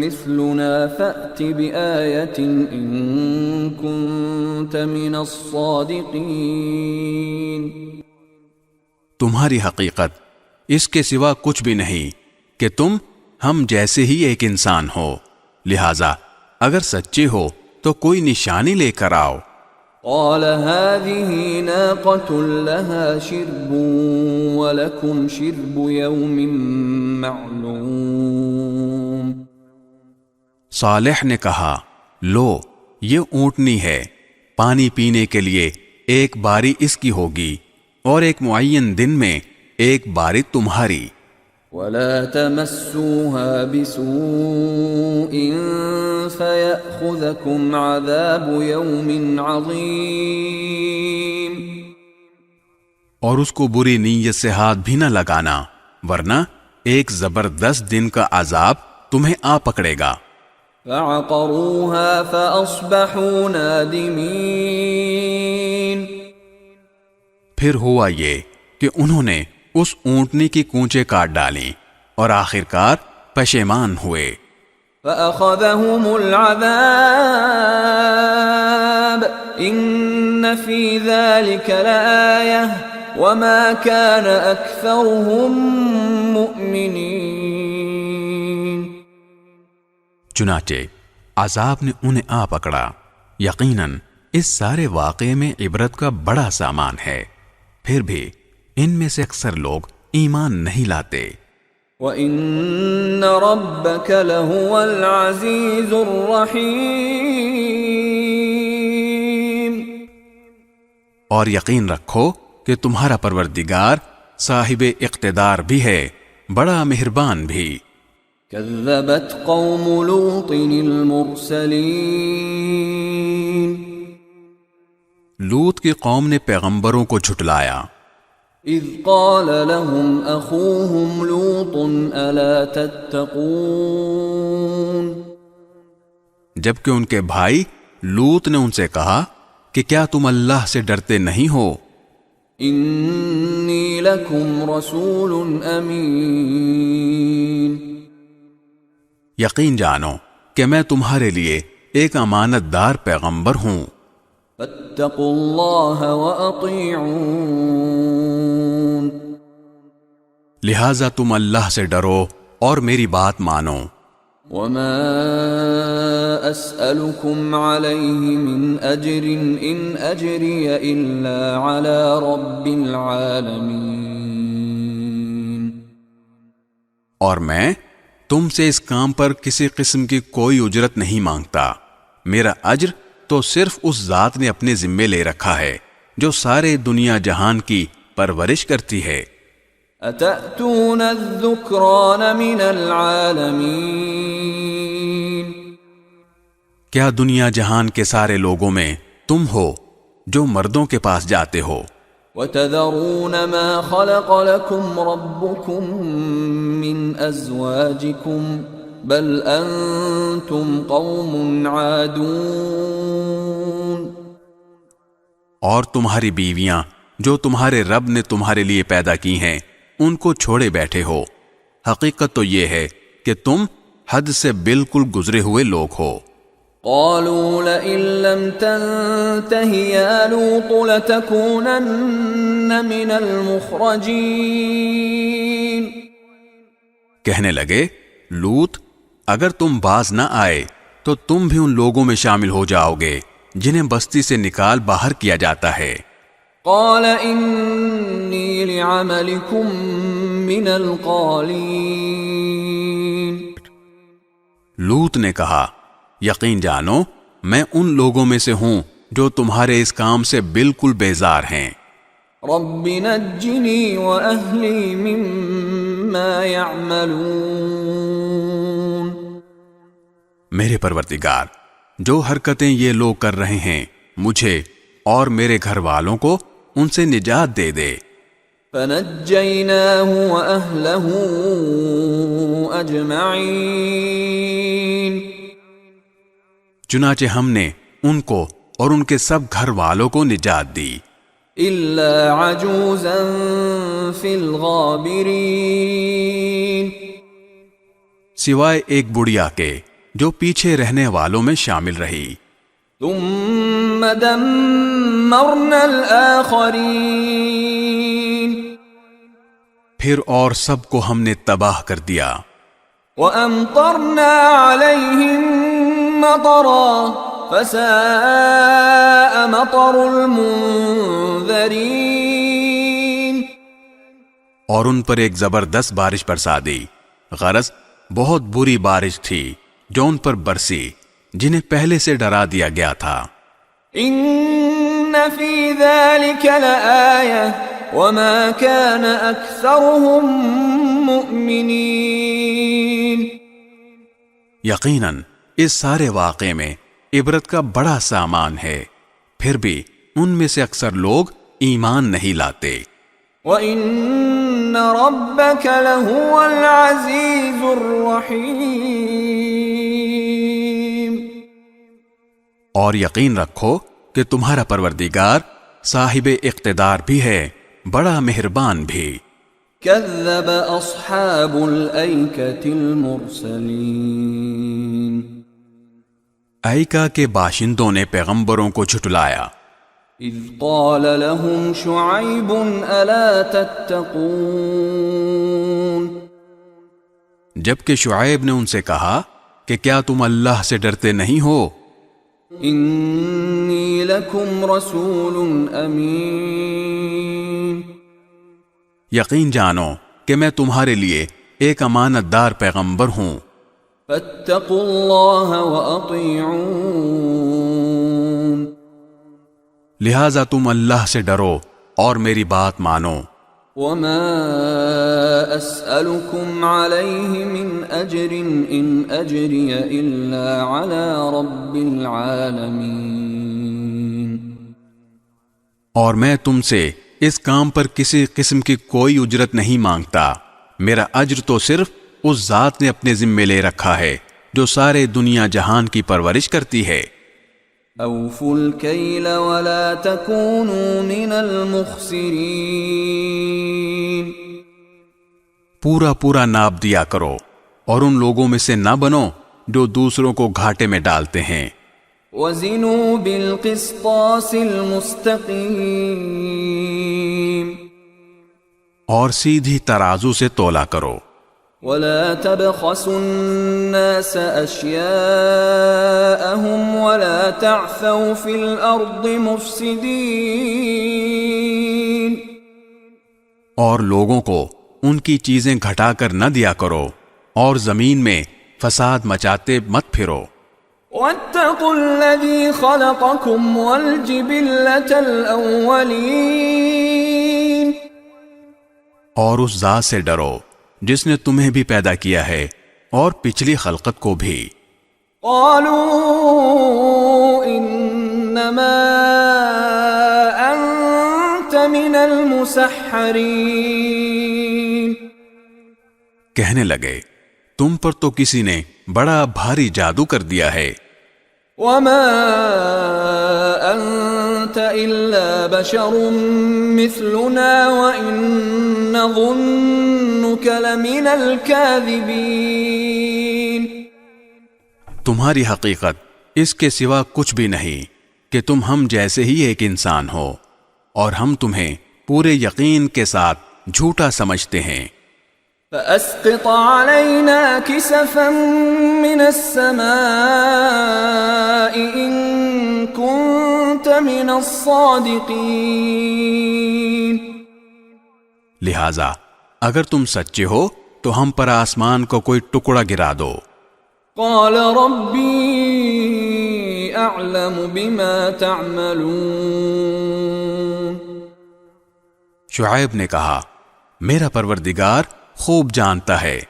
مثلنا فأت بآیت ان کنت من الصادقین، تمہاری حقیقت اس کے سوا کچھ بھی نہیں کہ تم ہم جیسے ہی ایک انسان ہو، لہذا اگر سچے ہو تو کوئی نشانی لے کر آؤ۔ قال هذه ناقة لها شرب ولكم شرب يوم معلوم، صالح نے کہا، لو یہ اونٹنی ہے، پانی پینے کے لیے ایک باری اس کی ہوگی اور ایک معین دن میں ایک باری تمہاری۔ ولا تمسوها بسوء فيأخذكم عذاب يوم عظيم، اور اس کو بری نیت سے ہاتھ بھی نہ لگانا ورنہ ایک زبردست دن کا عذاب تمہیں آ پکڑے گا۔ فعقروها فأصبحوا نادمين، پھر ہوا یہ کہ انہوں نے اس اونٹنی کی کونچیں کاٹ ڈالیں اور آخرکار پشیمان ہوئے۔ فأخذهم العذاب ان في ذلك لآية وما كان أكثرهم مؤمنين، چنانچہ عذاب نے انہیں آ پکڑا، یقیناً اس سارے واقعے میں عبرت کا بڑا سامان ہے، پھر بھی ان میں سے اکثر لوگ ایمان نہیں لاتے۔ وَإِنَّ رَبَّكَ لَهُوَ الْعَزِيزُ الرَّحِيمُ، اور یقین رکھو کہ تمہارا پروردگار صاحب اقتدار بھی ہے، بڑا مہربان بھی۔ كذبت قوم لوط المرسلين، لوط کی قوم نے پیغمبروں کو جھٹلایا۔ اذ قال لهم اخوهم لوط الا تتقون، جبکہ ان کے بھائی لوط نے ان سے کہا کہ کیا تم اللہ سے ڈرتے نہیں ہو؟ انی لکم رسول امین، یقین جانو کہ میں تمہارے لیے ایک امانت دار پیغمبر ہوں۔ فاتقوا اللہ واطیعون، لہذا تم اللہ سے ڈرو اور میری بات مانو۔ وما اسألكم علیہ من اجر ان اجری الا علی رب العالمین، اور میں تم سے اس کام پر کسی قسم کی کوئی اجرت نہیں مانگتا، میرا اجر تو صرف اس ذات نے اپنے ذمے لے رکھا ہے جو سارے دنیا جہان کی پرورش کرتی ہے۔ اتأتون الذکران من العالمین، کیا دنیا جہان کے سارے لوگوں میں تم ہو جو مردوں کے پاس جاتے ہو؟ وتذرون ما خلق لكم ربكم من ازواجكم بل انتم قوم عادون، اور تمہاری بیویاں جو تمہارے رب نے تمہارے لیے پیدا کی ہیں ان کو چھوڑے بیٹھے ہو، حقیقت تو یہ ہے کہ تم حد سے بالکل گزرے ہوئے لوگ ہو۔ قالوا لئن لم تنته يا لوط لتكونن من المخرجين، کہنے لگے لوط اگر تم باز نہ آئے تو تم بھی ان لوگوں میں شامل ہو جاؤ گے جنہیں بستی سے نکال باہر کیا جاتا ہے۔ قال انی لعملکم من القالین، لوط نے کہا یقین جانو میں ان لوگوں میں سے ہوں جو تمہارے اس کام سے بالکل بیزار ہیں۔ رب نجنی واہلی مما یعملون، میرے پروردگار جو حرکتیں یہ لوگ کر رہے ہیں مجھے اور میرے گھر والوں کو ان سے نجات دے دے۔ فنجیناہ واہلہ اجمعین، چنانچہ ہم نے ان کو اور ان کے سب گھر والوں کو نجات دی، الا عجوزا فی الغابرین، سوائے ایک بڑھیا کے جو پیچھے رہنے والوں میں شامل رہی۔ ثم دمرنا الآخرین، پھر اور سب کو ہم نے تباہ کر دیا، وَأَمْطَرْنَا عَلَيْهِمْ مَطَرًا فَسَاءَ مَطَرُ الْمُنذَرِينَ، اور ان پر ایک زبردست بارش برسا دی، غرض بہت بری بارش تھی جو ان پر برسی جنہیں پہلے سے ڈرا دیا گیا تھا۔ إِنَّ فِي ذَلِكَ لَآيَةً وَمَا كَانَ أَكْثَرُهُم مُؤْمِنِينَ، یقیناً اس سارے واقعے میں عبرت کا بڑا سامان ہے، پھر بھی ان میں سے اکثر لوگ ایمان نہیں لاتے۔ وَإِنَّ رَبَّكَ لَهُوَ الْعَزِيزُ الرَّحِيمُ، اور یقین رکھو کہ تمہارا پروردگار صاحب اقتدار بھی ہے، بڑا مہربان بھی۔ كذب أصحاب الأيكة المرسلين، ایکا کے باشندوں نے پیغمبروں کو جھٹلایا۔ إذ قال لهم شعيب ألا تتقون، جبکہ شعیب نے ان سے کہا کہ کیا تم اللہ سے ڈرتے نہیں ہو؟ إني لكم رسول أمين، یقین جانو کہ میں تمہارے لیے ایک امانت دار پیغمبر ہوں، فاتقوا الله وأطيعون، لہذا تم اللہ سے ڈرو اور میری بات مانو۔ وما أسألكم عليه من أجر إن أجري إلا على رب العالمين، اور میں تم سے اس کام پر کسی قسم کی کوئی اجرت نہیں مانگتا، میرا اجر تو صرف اس ذات نے اپنے ذمے لے رکھا ہے جو سارے دنیا جہان کی پرورش کرتی ہے۔ اوفوا الکیل ولا تکونوا من المخسرین، پورا پورا ناپ دیا کرو اور ان لوگوں میں سے نہ بنو جو دوسروں کو گھاٹے میں ڈالتے ہیں۔ وزنوا بالقسطاس المستقیم، اور سیدھی ترازو سے تولا کرو۔ ولا تبخسوا الناس اشیاءهم ولا تعثوا في الارض مفسدین، اور لوگوں کو ان کی چیزیں گھٹا کر نہ دیا کرو اور زمین میں فساد مچاتے مت پھرو۔ واتقوا الذی خلقکم والجبلة الاولین، اور اس ذات سے ڈرو جس نے تمہیں بھی پیدا کیا ہے اور پچھلی خلقت کو بھی۔ قالوا انما انت من المسحرین، کہنے لگے تم پر تو کسی نے بڑا بھاری جادو کر دیا ہے۔ وما انت الا بشر مثلنا وان نظنك لمن الكاذبین، تمہاری حقیقت اس کے سوا کچھ بھی نہیں کہ تم ہم جیسے ہی ایک انسان ہو، اور ہم تمہیں پورے یقین کے ساتھ جھوٹا سمجھتے ہیں۔ فأسقط علينا كسفا من السماء إن كنت من الصادقين، لہذا اگر تم سچے ہو تو ہم پر آسمان کو کوئی ٹکڑا گرا دو۔ قال ربي أعلم بما تعملون، شعیب نے کہا میرا پروردگار خوب جانتا ہے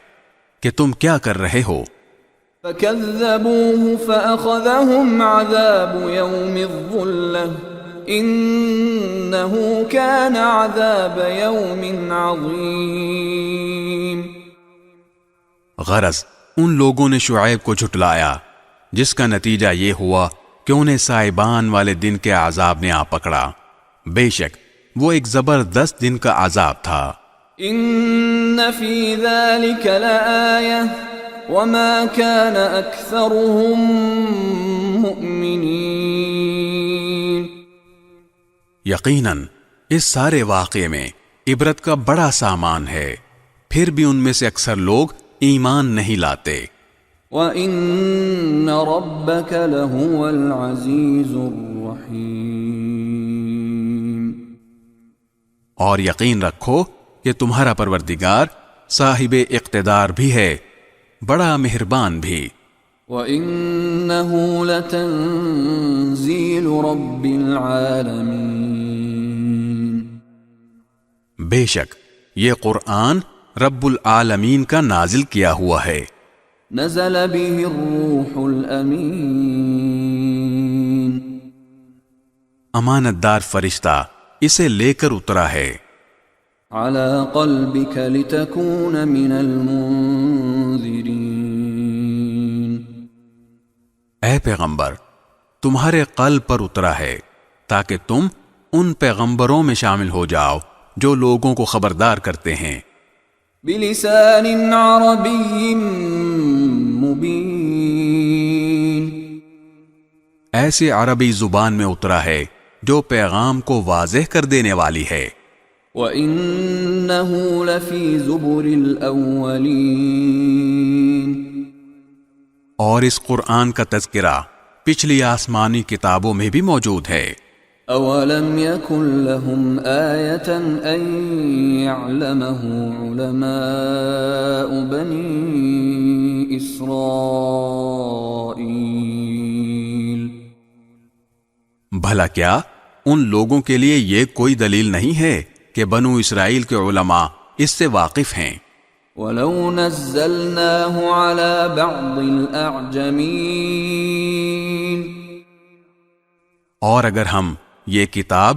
کہ تم کیا کر رہے ہو۔ فكذبوه فأخذهم عذاب يوم الظلة إنه كان عذاب يوم عظيم، غرض ان لوگوں نے شعیب کو جھٹلایا جس کا نتیجہ یہ ہوا کہ انہیں سائبان والے دن کے عذاب نے آ پکڑا، بے شک وہ ایک زبردست دن کا عذاب تھا۔ ان فی ذلک لآیہ وما كان اکثرهم مؤمنین، یقیناً اس سارے واقعے میں عبرت کا بڑا سامان ہے، پھر بھی ان میں سے اکثر لوگ ایمان نہیں لاتے۔ وَإِنَّ رَبَّكَ لَهُوَ الْعَزِيزُ الرَّحِيمُ، اور یقین رکھو کہ تمہارا پروردگار صاحب اقتدار بھی ہے، بڑا مہربان بھی۔ وَإِنَّهُ لَتَنزِيلُ رَبِّ الْعَالَمِينَ، بے شک یہ قرآن رب العالمین کا نازل کیا ہوا ہے۔ نزل به الروح الامین، امانت دار فرشتہ اسے لے کر اترا ہے۔ على قلبك لتكون من المنذرین، اے پیغمبر تمہارے قلب پر اترا ہے تاکہ تم ان پیغمبروں میں شامل ہو جاؤ جو لوگوں کو خبردار کرتے ہیں۔ بلسان عربی مبین، ایسے عربی زبان میں اترا ہے جو پیغام کو واضح کر دینے والی ہے۔ وَإِنَّهُ لَفِي زُبُرِ الْأَوَّلِينَ، اور اس قرآن کا تذکرہ پچھلی آسمانی کتابوں میں بھی موجود ہے۔ أَوَلَمْ يَكُنْ لَهُمْ آيَةً أَنْ يَعْلَمَهُ عُلَمَاءُ بَنِي إِسْرَائِيلَ، بھلا کیا ان لوگوں کے لیے یہ کوئی دلیل نہیں ہے کہ بنو اسرائیل کے علماء اس سے واقف ہیں۔ وَلَوْ نَزَّلْنَاهُ عَلَى بَعْضِ الْأَعْجَمِينَ، اور اگر ہم یہ کتاب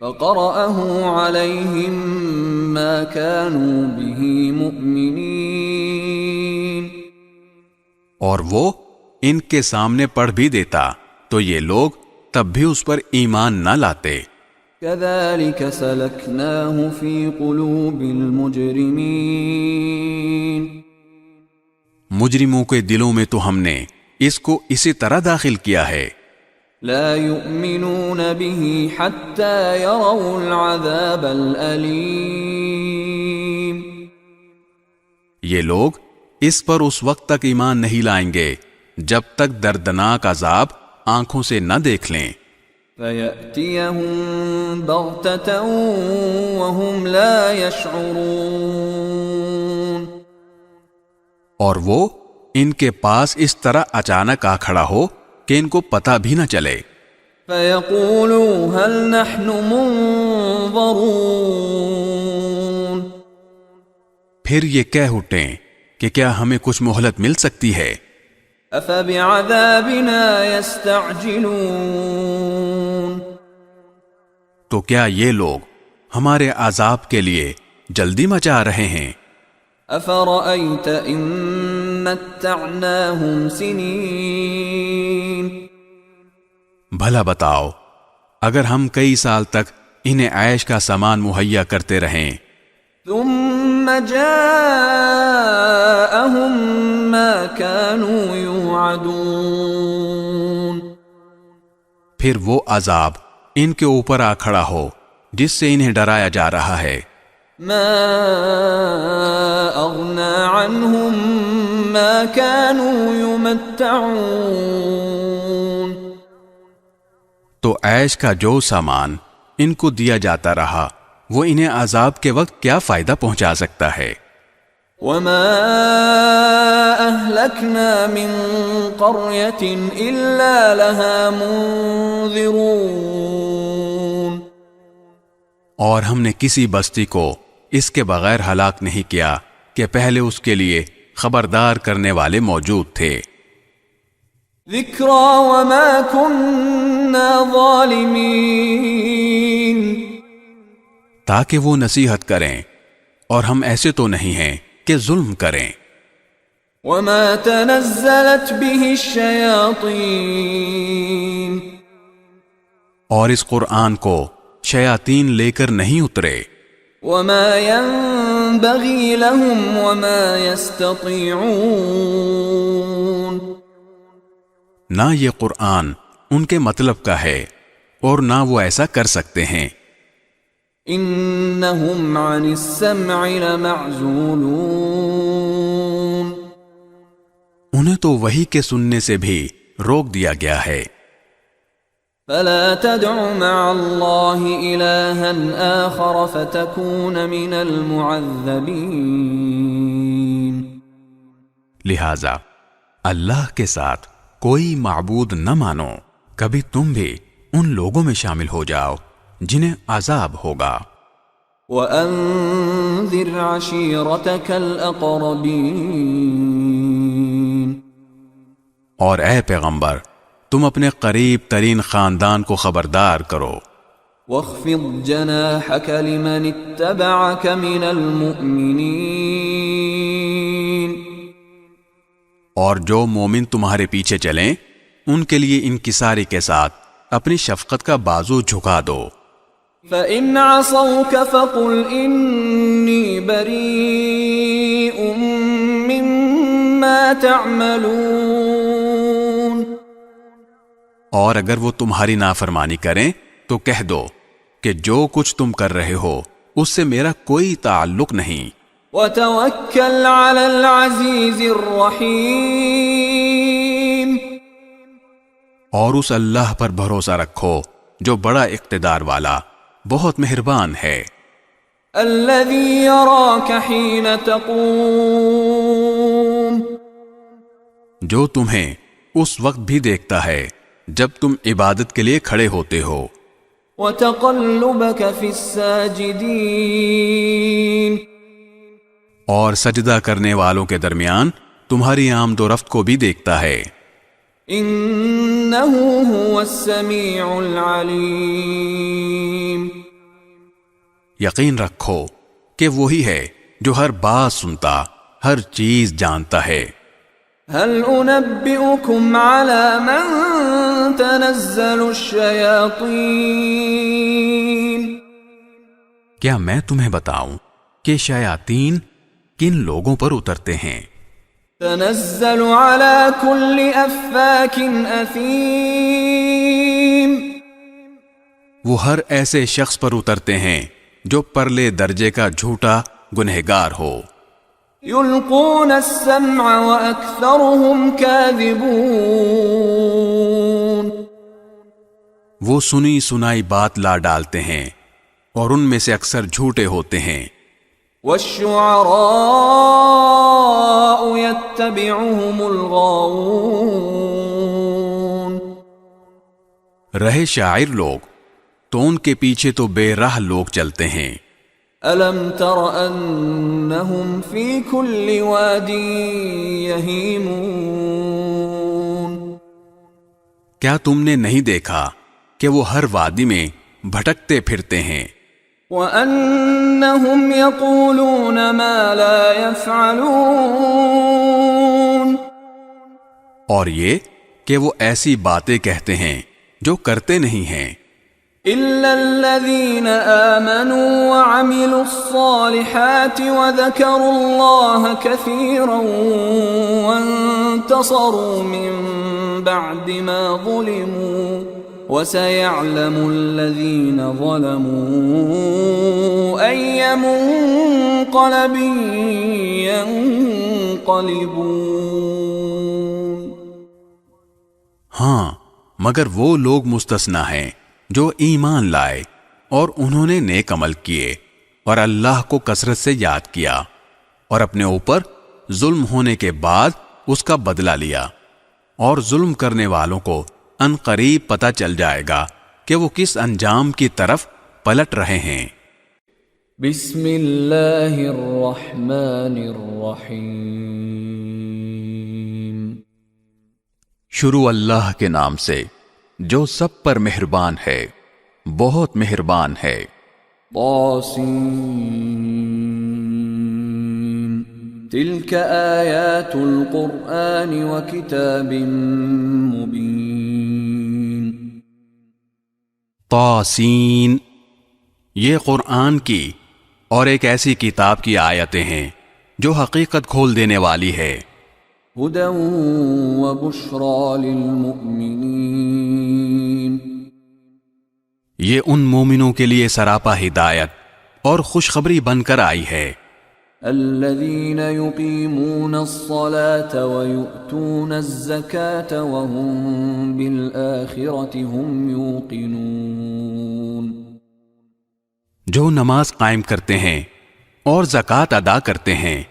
فقرأه عليهم ما كانوا به مؤمنين اور وہ ان کے سامنے پڑھ بھی دیتا تو یہ لوگ تب بھی اس پر ایمان نہ لاتے. كذلك سلكناه في قلوب المجرمين مجرموں کے دلوں میں تو ہم نے اس کو اسی طرح داخل کیا ہے. لا يؤمنون به حتى يروا العذاب الأليم یہ لوگ اس پر اس وقت تک ایمان نہیں لائیں گے جب تک دردناک عذاب آنکھوں سے نہ دیکھ لیں. فَيَأْتِيَهُمْ بَغْتَةً وَهُمْ لَا يَشْعُرُونَ اور وہ ان کے پاس اس طرح اچانک آ کھڑا ہو کہ ان کو پتہ بھی نہ چلے. فَيَقُولُوا هَلْ نَحْنُ مُنظَرُونَ پھر یہ کہہ اٹھیں کہ کیا ہمیں کچھ مہلت مل سکتی ہے. أَفَبِعَذَابِنَا يَسْتَعْجِلُونَ تو کیا یہ لوگ ہمارے عذاب کے لیے جلدی مچا رہے ہیں. أَفَرَأَيْتَ إِن مَّتَّعْنَاهُمْ سِنِينَ بھلا بتاؤ اگر ہم کئی سال تک انہیں عیش کا سامان مہیا کرتے رہیں ثم جاءهم ما كانوا يوعدون پھر وہ عذاب ان کے اوپر آ کھڑا ہو جس سے انہیں ڈرایا جا رہا ہے. ما اغنى عنهم ما كانوا يمتعون تو عیش کا جو سامان ان کو دیا جاتا رہا وہ انہیں عذاب کے وقت کیا فائدہ پہنچا سکتا ہے. وما اهلكنا من قرية الا لها منذرون اور ہم نے کسی بستی کو اس کے بغیر ہلاک نہیں کیا کہ پہلے اس کے لیے خبردار کرنے والے موجود تھے. ذکرى وما كنا ظالمین تاکہ وہ نصیحت کریں اور ہم ایسے تو نہیں ہیں کہ ظلم کریں. وما تنزلت به الشیاطین اور اس قرآن کو شیاطین لے کر نہیں اترے. وما ينبغي لهم وما يستطيعون نہ یہ قرآن ان کے مطلب کا ہے اور نہ وہ ایسا کر سکتے ہیں. انہم عن السمع لمعزولون انہیں تو وحی کے سننے سے بھی روک دیا گیا ہے. فلا تدع مع اللہ الہا آخر فتکون من المعذبین لہذا اللہ کے ساتھ کوئی معبود نہ مانو کبھی تم بھی ان لوگوں میں شامل ہو جاؤ جنہیں عذاب ہوگا. وَأَنذِرْ عَشِيرَتَكَ الْأَقْرَبِينَ اور اے پیغمبر تم اپنے قریب ترین خاندان کو خبردار کرو. وَاخْفِضْ جَنَاحَكَ لِمَنِ اتَّبَعَكَ مِنَ الْمُؤْمِنِينَ اور جو مومن تمہارے پیچھے چلیں ان کے لیے انکساری کے ساتھ اپنی شفقت کا بازو جھکا دو. فَإِنْ عَصَوْكَ فَقُلْ إِنِّي بَرِيءٌ مِّمَّا تَعْمَلُونَ اور اگر وہ تمہاری نافرمانی کریں تو کہہ دو کہ جو کچھ تم کر رہے ہو اس سے میرا کوئی تعلق نہیں. وَتَوَكَّلْ عَلَى الْعَزِيزِ الرَّحِيمِ اور اس اللہ پر بھروسہ رکھو جو بڑا اقتدار والا بہت مہربان ہے. الَّذِي يَرَاكَ حِينَ تَقُومُ جو تمہیں اس وقت بھی دیکھتا ہے جب تم عبادت کے لیے کھڑے ہوتے ہو. وَتَقَلُّبَكَ فِي السَّاجِدِينَ اور سجدہ کرنے والوں کے درمیان تمہاری آمد و رفت کو بھی دیکھتا ہے. إنه هو السميع العليم. یقین رکھو کہ وہی ہے جو ہر بات سنتا، ہر چیز جانتا ہے. هل أنبئكم على من تنزل الشياطين؟ کیا میں تمہیں بتاؤں کہ شیاطین کن لوگوں پر اترتے ہیں؟ تنزل على كل أفاك أثيم. وہ ہر ایسے شخص پر اترتے ہیں جو پرلے درجے کا جھوٹا گنہگار ہو. يلقون السمع وأكثرهم كاذبون. وہ سنی سنائی بات لا ڈالتے ہیں اور ان میں سے اکثر جھوٹے ہوتے ہیں. والشعراء يتبعهم الغاوون. رہے شاعر لوگ تو ان کے پیچھے تو بے راہ لوگ چلتے ہیں. ألم تر أنهم في كل واد يهيمون. کیا تم نے نہیں دیکھا کہ وہ ہر وادی میں بھٹکتے پھرتے ہیں؟ وَأَنَّهُمْ يَقُولُونَ مَا لَا يَفْعَلُونَ. اور یہ کہ وہ ایسی باتیں کہتے ہیں جو کرتے نہیں ہیں. إِلَّا الَّذِينَ آمَنُوا وَعَمِلُوا الصَّالِحَاتِ وَذَكَرُوا اللَّهَ كَثِيرًا وَانتَصَرُوا مِن بَعْدِ مَا ظُلِمُوا وَسَيَعْلَمُ الَّذِينَ ظَلَمُوا أَيَّ مُنقَلَبٍ يَنقَلِبُونَ. ہاں، مگر وہ لوگ مستثنا ہیں جو ایمان لائے اور انہوں نے نیک عمل کیے اور اللہ کو کثرت سے یاد کیا اور اپنے اوپر ظلم ہونے کے بعد اس کا بدلہ لیا. اور ظلم کرنے والوں کو ان قریب پتہ چل جائے گا کہ وہ کس انجام کی طرف پلٹ رہے ہیں. بسم اللہ الرحمن الرحیم. شروع اللہ کے نام سے جو سب پر مہربان ہے، بہت مہربان ہے. طاسین تلک آیات القرآن وکتاب مبین. طاسین، یہ قرآن کی اور ایک ایسی کتاب کی آیتیں ہیں جو حقیقت کھول دینے والی ہے. ہدی وبشری للمؤمنین. یہ ان مومنوں کے لیے سراپا ہدایت اور خوشخبری بن کر آئی ہے. الذین یقیمون الصلاة ویؤتون الزکاة وهم بالآخرة هم یوقنون. جو نماز قائم کرتے ہیں اور زکوٰۃ ادا کرتے ہیں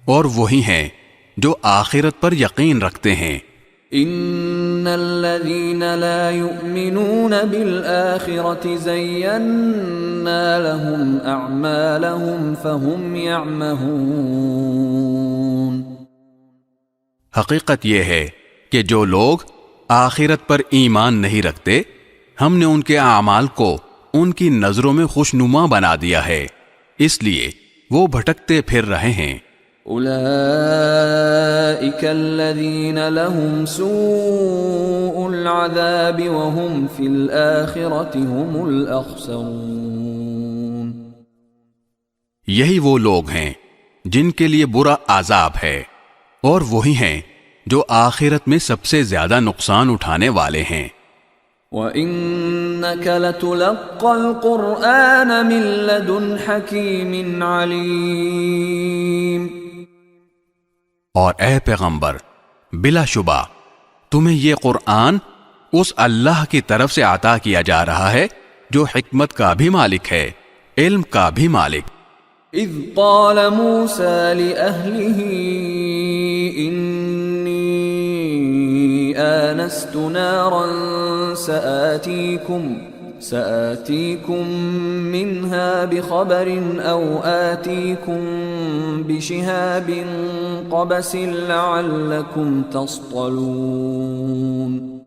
اور وہی ہیں جو آخرت پر یقین رکھتے ہیں. ان الذين لا يؤمنون بالآخرة زينا لهم اعمالهم فهم يعمهون. حقیقت یہ ہے کہ جو لوگ آخرت پر ایمان نہیں رکھتے، ہم نے ان کے اعمال کو ان کی نظروں میں خوشنما بنا دیا ہے، اس لیے وہ بھٹکتے پھر رہے ہیں. اولئک الذین لهم سوء العذاب وهم فی الآخرة هم الاخسرون. یہی وہ لوگ ہیں جن کے لیے برا عذاب ہے اور وہی ہیں جو آخرت میں سب سے زیادہ نقصان اٹھانے والے ہیں. وَإِنَّكَ لَتُلَقَّى الْقُرْآنَ مِن لَّدُنْ حَكِيمٍ عَلِيمٍ. اور اے پیغمبر، بلا شبہ تمہیں یہ قرآن اس اللہ کی طرف سے عطا کیا جا رہا ہے جو حکمت کا بھی مالک ہے، علم کا بھی مالک. اذ قال موسى لأهله إني آنست نارا سآتيكم منها بخبر أو آتيكم بشهاب قبس لعلكم تصطلون۔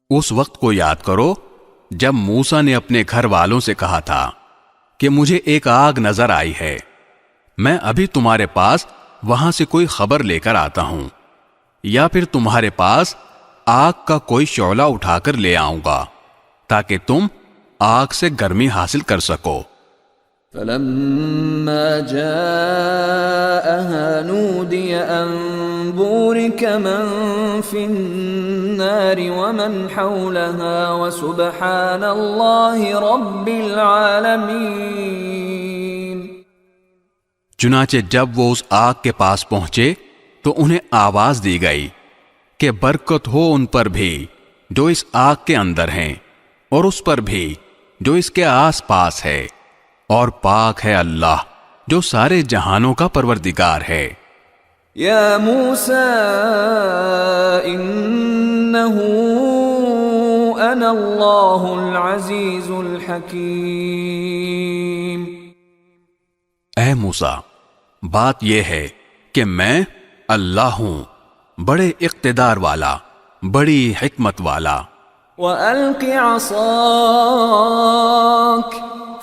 اس وقت کو یاد کرو جب موسیٰ نے اپنے گھر والوں سے کہا تھا کہ مجھے ایک آگ نظر آئی ہے، میں ابھی تمہارے پاس وہاں سے کوئی خبر لے کر آتا ہوں، یا پھر تمہارے پاس آگ کا کوئی شعلہ اٹھا کر لے آؤں گا تاکہ تم آگ سے گرمی حاصل کر سکو۔ فلما جاءها نودي أن بورك من في النار ومن حولها وسبحان الله رب العالمين۔ چنانچہ جب وہ اس آگ کے پاس پہنچے تو انہیں آواز دی گئی کہ برکت ہو ان پر بھی جو اس آگ کے اندر ہیں اور اس پر بھی جو اس کے آس پاس ہے، اور پاک ہے اللہ جو سارے جہانوں کا پروردگار ہے۔ یا موسیٰ انہ انا اللہ العزیز الحکیم۔ اے موسیٰ، بات یہ ہے کہ میں اللہ ہوں، بڑے اقتدار والا، بڑی حکمت والا۔ وَأَلْقِ عَصَاكَ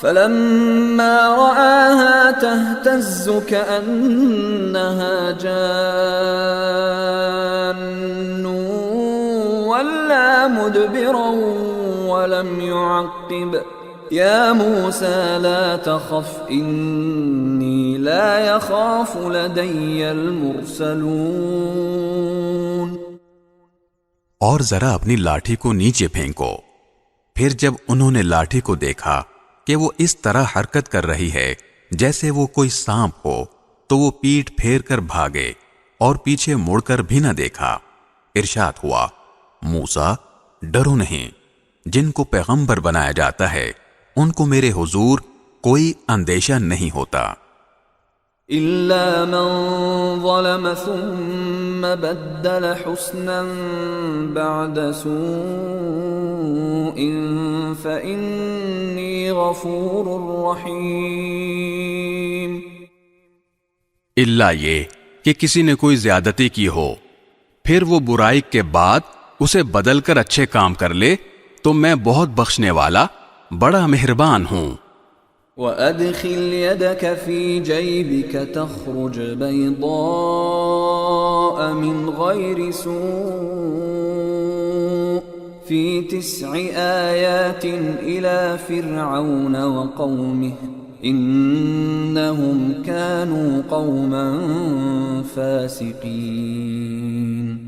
فَلَمَّا رَآهَا تَهْتَزُّ كَأَنَّهَا جَانٌّ وَلَّا مُدْبِرًا وَلَمْ يُعَقِّبْ يَا مُوسَى لَا تَخَفْ إِنِّي لَا يَخَافُ لَدَيَّ الْمُرْسَلُونَ۔ اور ذرا اپنی لاٹھی کو نیچے پھینکو۔ پھر جب انہوں نے لاٹھی کو دیکھا کہ وہ اس طرح حرکت کر رہی ہے جیسے وہ کوئی سانپ ہو، تو وہ پیٹھ پھیر کر بھاگے اور پیچھے مڑ کر بھی نہ دیکھا۔ ارشاد ہوا، موسیٰ ڈرو نہیں، جن کو پیغمبر بنایا جاتا ہے ان کو میرے حضور کوئی اندیشہ نہیں ہوتا۔ إِلَّا مَن ظَلَمَ ثُمَّ بَدَّلَ حُسْنًا بَعْدَ سُوءٍ فَإِنِّي غَفُورٌ رَحِيمٌ۔ الا یہ کہ کسی نے کوئی زیادتی کی ہو، پھر وہ برائی کے بعد اسے بدل کر اچھے کام کر لے تو میں بہت بخشنے والا، بڑا مہربان ہوں۔ وَأَدْخِلْ يَدَكَ فِي جَيْبِكَ تَخْرُجْ بَيْضَاءَ مِنْ غَيْرِ سُوءٍ فِي 9 آيَاتٍ إِلَى فِرْعَوْنَ وَقَوْمِهِ إِنَّهُمْ كَانُوا قَوْمًا فَاسِقِينَ۔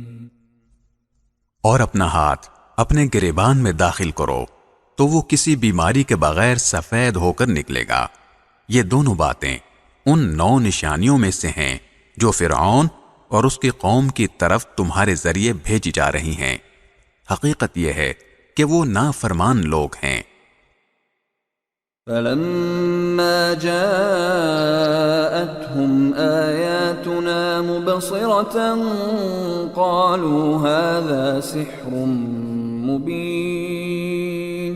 اور اپنا ہاتھ اپنے گریبان میں داخل کرو تو وہ کسی بیماری کے بغیر سفید ہو کر نکلے گا۔ یہ دونوں باتیں ان 9 نشانیوں میں سے ہیں جو فرعون اور اس کی قوم کی طرف تمہارے ذریعے بھیجی جا رہی ہیں۔ حقیقت یہ ہے کہ وہ نافرمان لوگ ہیں۔ فَلَمَّا جَاءَتْهُمْ آيَاتُنَا مُبْصِرَةً قَالُوا هَذَا سِحْرٌ مُبِينٌ۔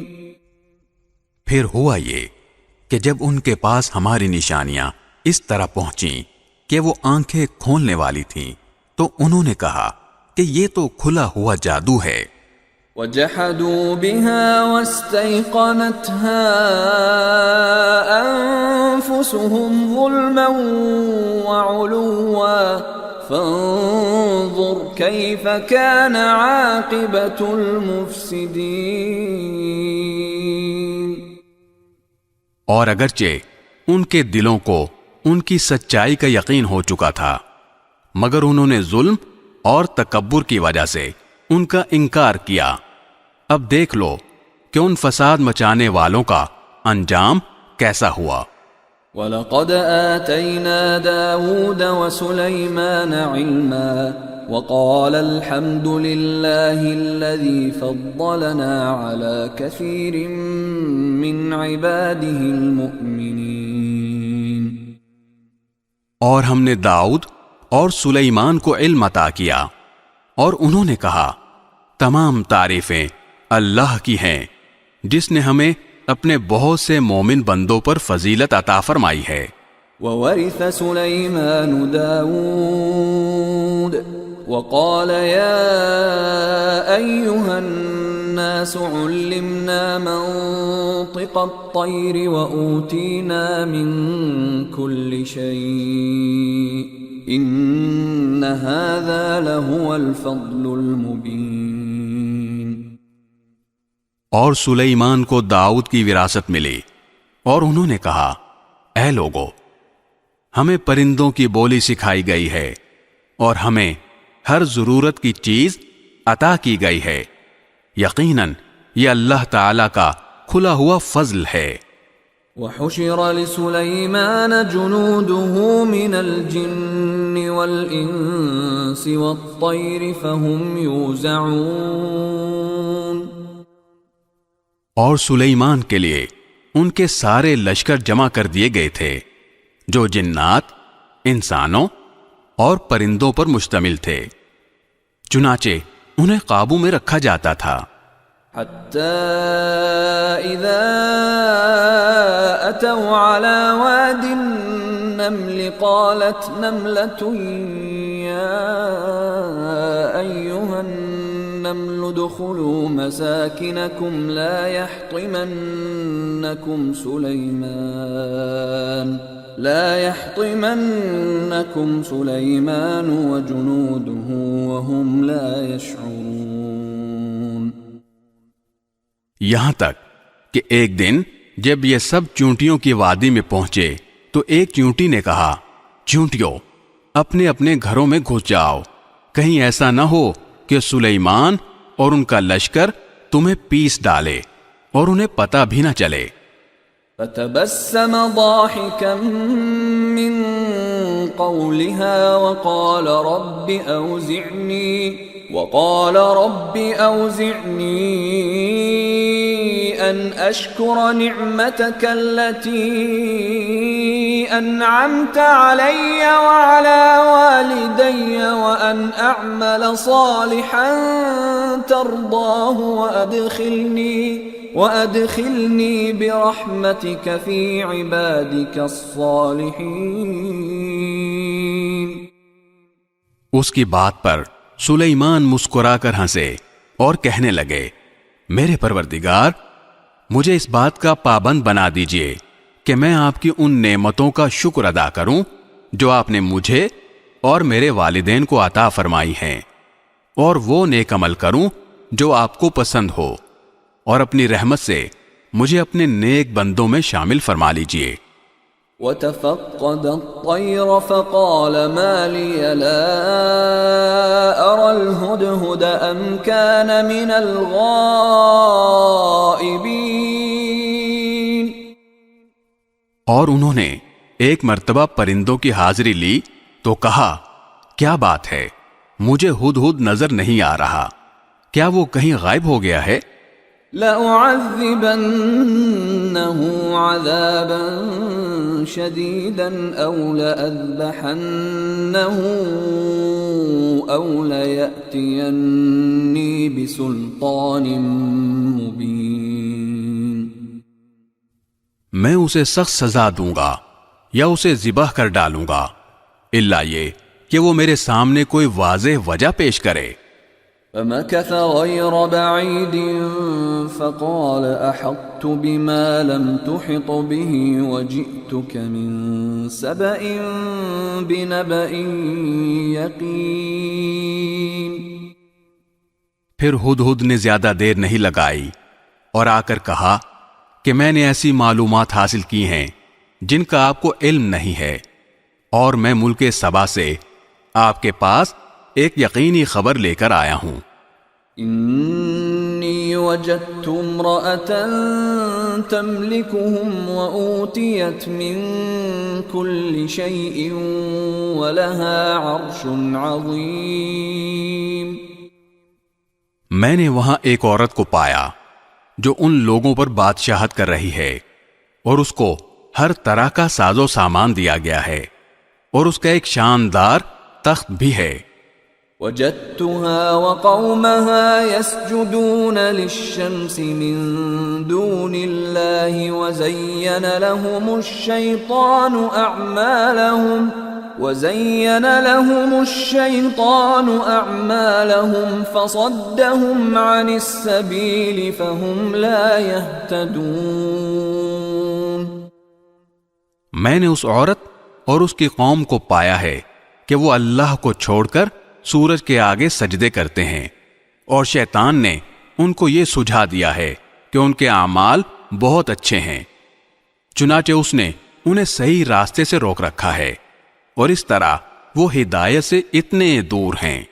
پھر ہوا یہ کہ جب ان کے پاس ہماری نشانیاں اس طرح پہنچیں کہ وہ آنکھیں کھولنے والی تھیں تو انہوں نے کہا کہ یہ تو کھلا ہوا جادو ہے۔ وَجَحَدُوا بِهَا وَاسْتَيْقَنَتْهَا أَنفُسُهُمْ ظُلْمًا وَعُلُوًّا فَانظُرْ كَيْفَ كَانَ عَاقِبَةُ الْمُفْسِدِينَ۔ اور اگرچہ ان کے دلوں کو ان کی سچائی کا یقین ہو چکا تھا، مگر انہوں نے ظلم اور تکبر کی وجہ سے ان کا انکار کیا۔ اب دیکھ لو کہ ان فساد مچانے والوں کا انجام کیسا ہوا۔ وَلَقَدْ آتَيْنَا دَاوُودَ وَسُلَيْمَانَ عِلْمًا وَقَالَ الْحَمْدُ لِلَّهِ الَّذِي فَضَّلَنَا عَلَى كَثِيرٍ مِّنْ عِبَادِهِ الْمُؤْمِنِينَ۔ اور ہم نے داؤد اور سلیمان کو علم عطا کیا، اور انہوں نے کہا تمام تعریفیں اللہ کی ہیں جس نے ہمیں اپنے بہت سے مومن بندوں پر فضیلت عطا فرمائی ہے۔ وورث سليمان داود وقال يا أيها الناس علمنا منطق الطير وأوتينا من كل شيء إن هذا لهو الفضل المبين۔ اور سلیمان کو داؤد کی وراثت ملی، اور انہوں نے کہا اے لوگو، ہمیں پرندوں کی بولی سکھائی گئی ہے اور ہمیں ہر ضرورت کی چیز عطا کی گئی ہے، یقیناً یہ اللہ تعالی کا کھلا ہوا فضل ہے۔ وحشر لسليمان جنوده من الجن والإنس والطير فهم يوزعون۔ اور سلیمان کے لیے ان کے سارے لشکر جمع کر دیے گئے تھے جو جنات، انسانوں اور پرندوں پر مشتمل تھے، چنانچہ انہیں قابو میں رکھا جاتا تھا۔ حتى إذا أتوا على واد النمل قالت نملة يا أيها النمل ادخلوا مساكنكم لا يحطمنكم سليمان وجنوده وهم لا يشعرون۔ یہاں تک کہ ایک دن جب یہ سب چونٹیوں کی وادی میں پہنچے تو ایک چونٹی نے کہا، چونٹیوں اپنے اپنے گھروں میں گھس جاؤ، کہیں ایسا نہ ہو کہ سلیمان اور ان کا لشکر تمہیں پیس ڈالے اور انہیں پتہ بھی نہ چلے۔ فتبسم ضاحكا من قولها وقال رب أوزعني أن أشكر نعمتك التي أنعمت علي وعلى والدي وأن أعمل صالحا ترضاه وأدخلني برحمتك في عبادك الصالحين۔ اس کی بات پر سلیمان مسکرا کر ہنسے اور کہنے لگے، میرے پروردگار، مجھے اس بات کا پابند بنا دیجئے کہ میں آپ کی ان نعمتوں کا شکر ادا کروں جو آپ نے مجھے اور میرے والدین کو عطا فرمائی ہیں، اور وہ نیک عمل کروں جو آپ کو پسند ہو، اور اپنی رحمت سے مجھے اپنے نیک بندوں میں شامل فرما لیجئے۔ وتفقد الطير فقال ما لي لا أرى الهدهد أم كان من الغائبين۔ اور انہوں نے ایک مرتبہ پرندوں کی حاضری لی تو کہا، کیا بات ہے، مجھے ہدہد نظر نہیں آ رہا، کیا وہ کہیں غائب ہو گیا ہے؟ لأعذبنه عذابا شديدا أو لأذبحنه أو ليأتيني بسلطان مبين۔ میں اسے سخت سزا دوں گا یا اسے ذبح کر ڈالوں گا، الا یہ کہ وہ میرے سامنے کوئی واضح وجہ پیش کرے۔ فمكث غير بعيد فقال أحطت بما لم تحط به وجئتك من سبأ بنبأ يقين۔ پھر ہدہد نے زیادہ دیر نہیں لگائی اور آ کر کہا کہ میں نے ایسی معلومات حاصل کی ہیں جن کا آپ کو علم نہیں ہے، اور میں ملک سبا سے آپ کے پاس ایک یقینی خبر لے کر آیا ہوں۔ انی وجدت امرأة تملکهم وأوتیت من كل شيء ولها عرش عظیم۔ میں نے وہاں ایک عورت کو پایا جو ان لوگوں پر بادشاہت کر رہی ہے، اور اس کو ہر طرح کا ساز و سامان دیا گیا ہے، اور اس کا ایک شاندار تخت بھی ہے۔ وجدتها وقومها يسجدون للشمس من دون الله وزين لهم الشيطان أعمالهم فصدهم عن السبيل فهم لا يهتدون۔ میں نے اس عورت اور اس کی قوم کو پایا ہے کہ وہ اللہ کو چھوڑ کر سورج کے آگے سجدے کرتے ہیں، اور شیطان نے ان کو یہ سجھا دیا ہے کہ ان کے اعمال بہت اچھے ہیں، چنانچہ اس نے انہیں صحیح راستے سے روک رکھا ہے، اور اس طرح وہ ہدایت سے اتنے دور ہیں۔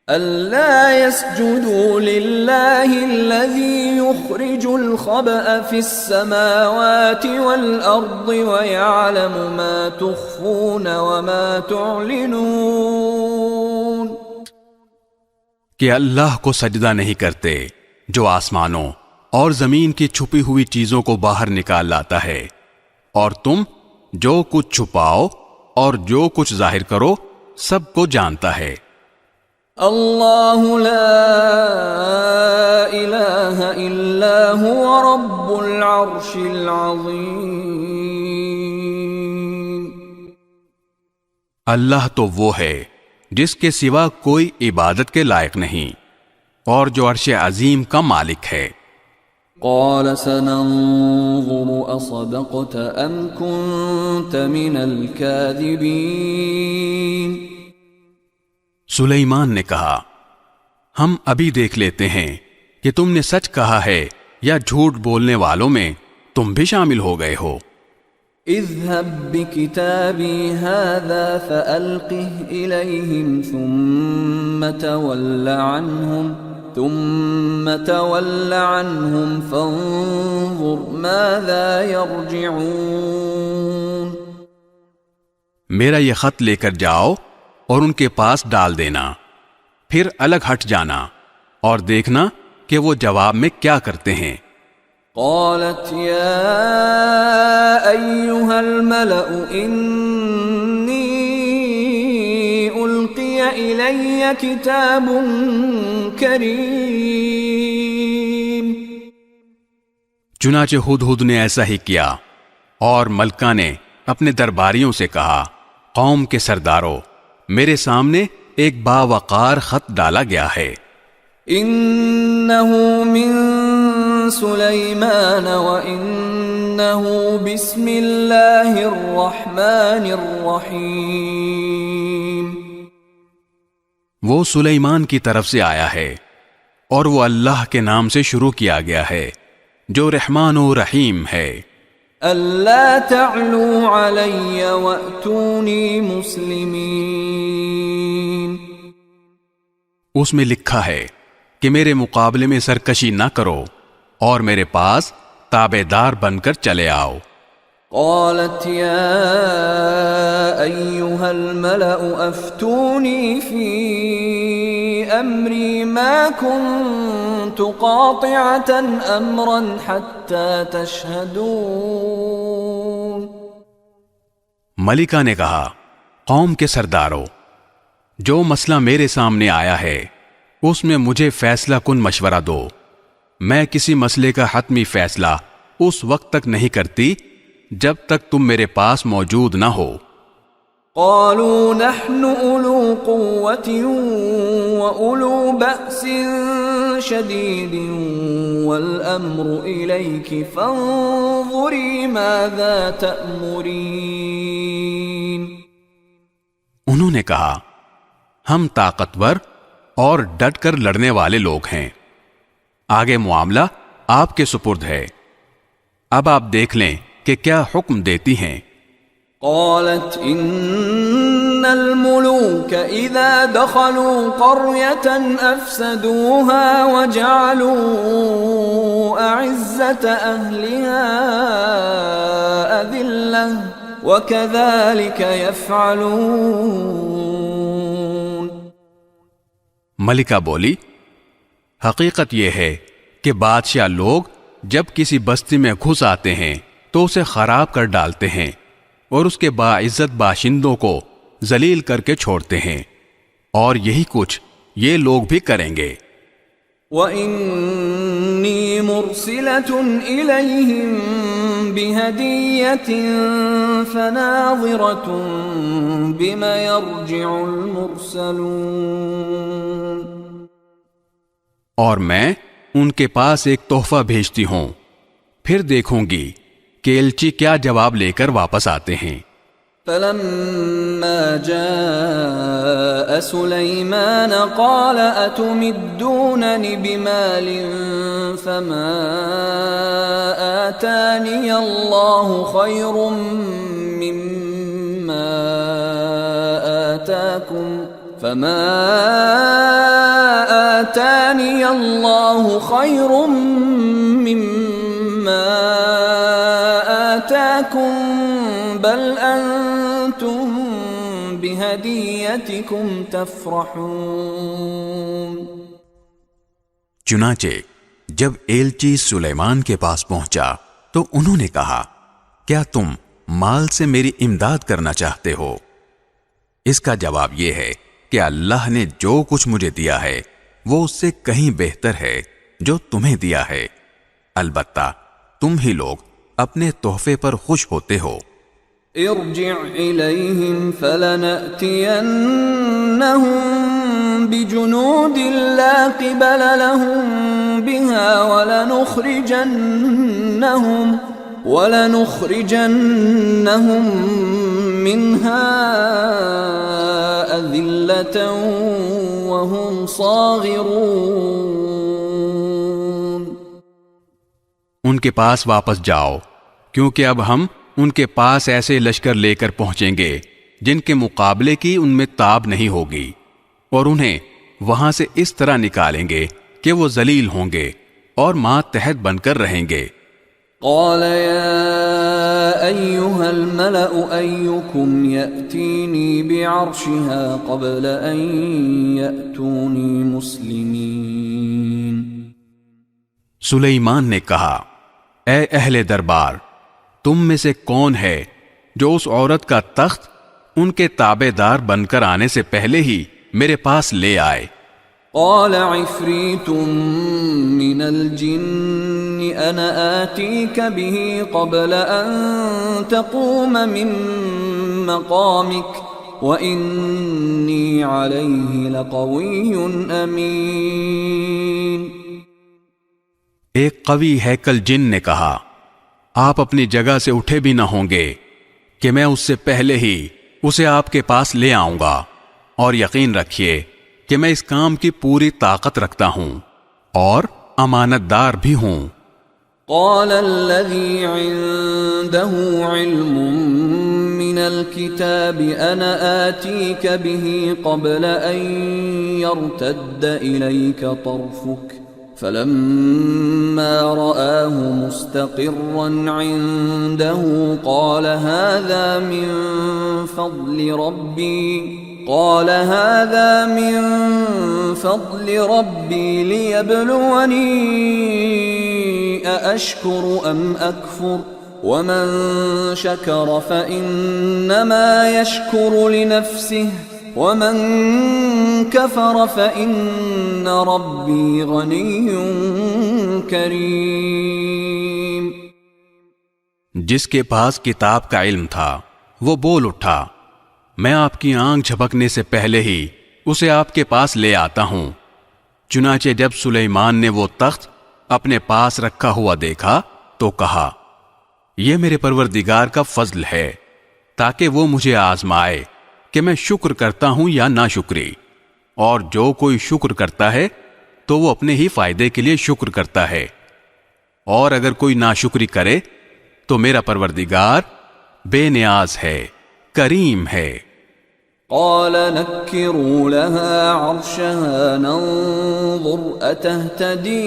أَلَّا يَسْجُدُوا لِلَّهِ الَّذِي يُخْرِجُ الْخَبْءَ فِي السَّمَاوَاتِ وَالْأَرْضِ وَيَعْلَمُ مَا تُخْفُونَ وَمَا تُعْلِنُونَ، کہ اللہ کو سجدہ نہیں کرتے جو آسمانوں اور زمین کی چھپی ہوئی چیزوں کو باہر نکال لاتا ہے، اور تم جو کچھ چھپاؤ اور جو کچھ ظاہر کرو سب کو جانتا ہے۔ اللہ لا الہ الا هو رب العرش العظیم، اللہ تو وہ ہے جس کے سوا کوئی عبادت کے لائق نہیں، اور جو عرش عظیم کا مالک ہے۔ قال سننظر اصدقت ام كنت من الكاذبین، سلیمان نے کہا ہم ابھی دیکھ لیتے ہیں کہ تم نے سچ کہا ہے یا جھوٹ بولنے والوں میں تم بھی شامل ہو گئے ہو۔ اذهب بكتابي هذا فألقه إليهم ثم تول عنهم فانظر ماذا يرجعون، میرا یہ خط لے کر جاؤ اور ان کے پاس ڈال دینا، پھر الگ ہٹ جانا اور دیکھنا کہ وہ جواب میں کیا کرتے ہیں۔ قالت يا أيها الملأ إني ألقي إلي كتاب كريم، چنانچہ ہدہد نے ایسا ہی کیا، اور ملکہ نے اپنے درباریوں سے کہا قوم کے سرداروں، میرے سامنے ایک باوقار خط ڈالا گیا ہے۔ انه من سلیمان وانه بسم اللہ الرحمن الرحیم، وہ سلیمان کی طرف سے آیا ہے اور وہ اللہ کے نام سے شروع کیا گیا ہے جو رحمان و رحیم ہے۔ اللہ تعلوا علی واتونی مسلمین، اس میں لکھا ہے کہ میرے مقابلے میں سرکشی نہ کرو اور میرے پاس تابع دار بن کر چلے آؤ۔ قالت یا ایها الملأ افتونی فی امری ما كنت قاطعة امرا حتى تشهدون، ملکہ نے کہا قوم کے سرداروں، جو مسئلہ میرے سامنے آیا ہے اس میں مجھے فیصلہ کن مشورہ دو، میں کسی مسئلے کا حتمی فیصلہ اس وقت تک نہیں کرتی جب تک تم میرے پاس موجود نہ ہو۔ قالوا نحن اولو قوة واولو بأس شدید والامر الیک فانظری ماذا تأمرین، انہوں نے کہا ہم طاقتور اور ڈٹ کر لڑنے والے لوگ ہیں، آگے معاملہ آپ کے سپرد ہے، اب آپ دیکھ لیں کہ کیا حکم دیتی ہیں۔ قالت ان الملوك اذا دخلوا قرية افسدوها وجعلوا اعزة اهلها اذلة وكذلك يفعلون، ملکہ بولی حقیقت یہ ہے کہ بادشاہ لوگ جب کسی بستی میں گھس آتے ہیں تو اسے خراب کر ڈالتے ہیں اور اس کے باعزت باشندوں کو ذلیل کر کے چھوڑتے ہیں، اور یہی کچھ یہ لوگ بھی کریں گے۔ وَإِنِّي مُرْسِلَةٌ إِلَيْهِمْ بِهَدِيَّةٍ فَنَاظِرَةٌ بِمَ يَرْجِعُ الْمُرْسَلُونَ۔ اور میں ان کے پاس ایک تحفہ بھیجتی ہوں، پھر دیکھوں گی کہ ایلچی کیا جواب لے کر واپس آتے ہیں۔ فَلَمَّا جَاءَ سُلَيْمَانَ قَالَ أَتُمِدُّونَنِ بِمَالٍ فَمَا آتَانِيَ اللَّهُ خَيْرٌ مِّمَّا آتَاكُمْ فَمَا آتَانِيَ اللَّهُ خَيْرٌ مِّمَّا آتَاكُمْ بل انتم بہدیتکم تفرحون۔ چنانچہ جب ایلچی سلیمان کے پاس پہنچا تو انہوں نے کہا، کیا تم مال سے میری امداد کرنا چاہتے ہو؟ اس کا جواب یہ ہے کہ اللہ نے جو کچھ مجھے دیا ہے وہ اس سے کہیں بہتر ہے جو تمہیں دیا ہے، البتہ تم ہی لوگ اپنے تحفے پر خوش ہوتے ہو۔ ارجع الیہم فلنأتینہم بجنود لا قبل لهم بها ولنخرجنہم منها اذلة وهم صاغرون۔ ان کے پاس واپس جاؤ، کیونکہ اب ہم ان کے پاس ایسے لشکر لے کر پہنچیں گے جن کے مقابلے کی ان میں تاب نہیں ہوگی، اور انہیں وہاں سے اس طرح نکالیں گے کہ وہ ذلیل ہوں گے اور ماتحت بن کر رہیں گے۔ قال يا أيها الملأ أيكم يأتيني بعرشها قبل أن يأتوني مسلمين۔ سلیمان نے کہا، اے اہل دربار، تم میں سے کون ہے جو اس عورت کا تخت ان کے تابع دار بن کر آنے سے پہلے ہی میرے پاس لے آئے؟ قال عفریت من الجن انا آتیک به قبل ان تقوم من مقامک وانی علیہ لقوی امین۔ ایک قوی ہیکل جن نے کہا، آپ اپنی جگہ سے اٹھے بھی نہ ہوں گے کہ میں اس سے پہلے ہی اسے آپ کے پاس لے آؤں گا، اور یقین رکھیے کہ میں اس کام کی پوری طاقت رکھتا ہوں اور امانت دار بھی ہوں۔ قال الذي عنده علم من الكتاب انا آتيك به قبل ان يرتد اليك طرفك فلما رآه مستقرا عنده قال هذا من فضل ربي ليبلوني أأشكر أم أكفر ومن شكر فإنما يشكر لنفسه ومن كفر فإن ربي غني كريم۔ جس کے پاس کتاب کا علم تھا وہ بول اٹھا، میں آپ کی آنکھ جھپکنے سے پہلے ہی اسے آپ کے پاس لے آتا ہوں۔ چنانچہ جب سلیمان نے وہ تخت اپنے پاس رکھا ہوا دیکھا تو کہا، یہ میرے پروردگار کا فضل ہے تاکہ وہ مجھے آزمائے کہ میں شکر کرتا ہوں یا ناشکری، اور جو کوئی شکر کرتا ہے تو وہ اپنے ہی فائدے کے لیے شکر کرتا ہے، اور اگر کوئی ناشکری کرے تو میرا پروردگار بے نیاز ہے، کریم ہے۔ قال نكروا لها عرشها ننظر أتهتدي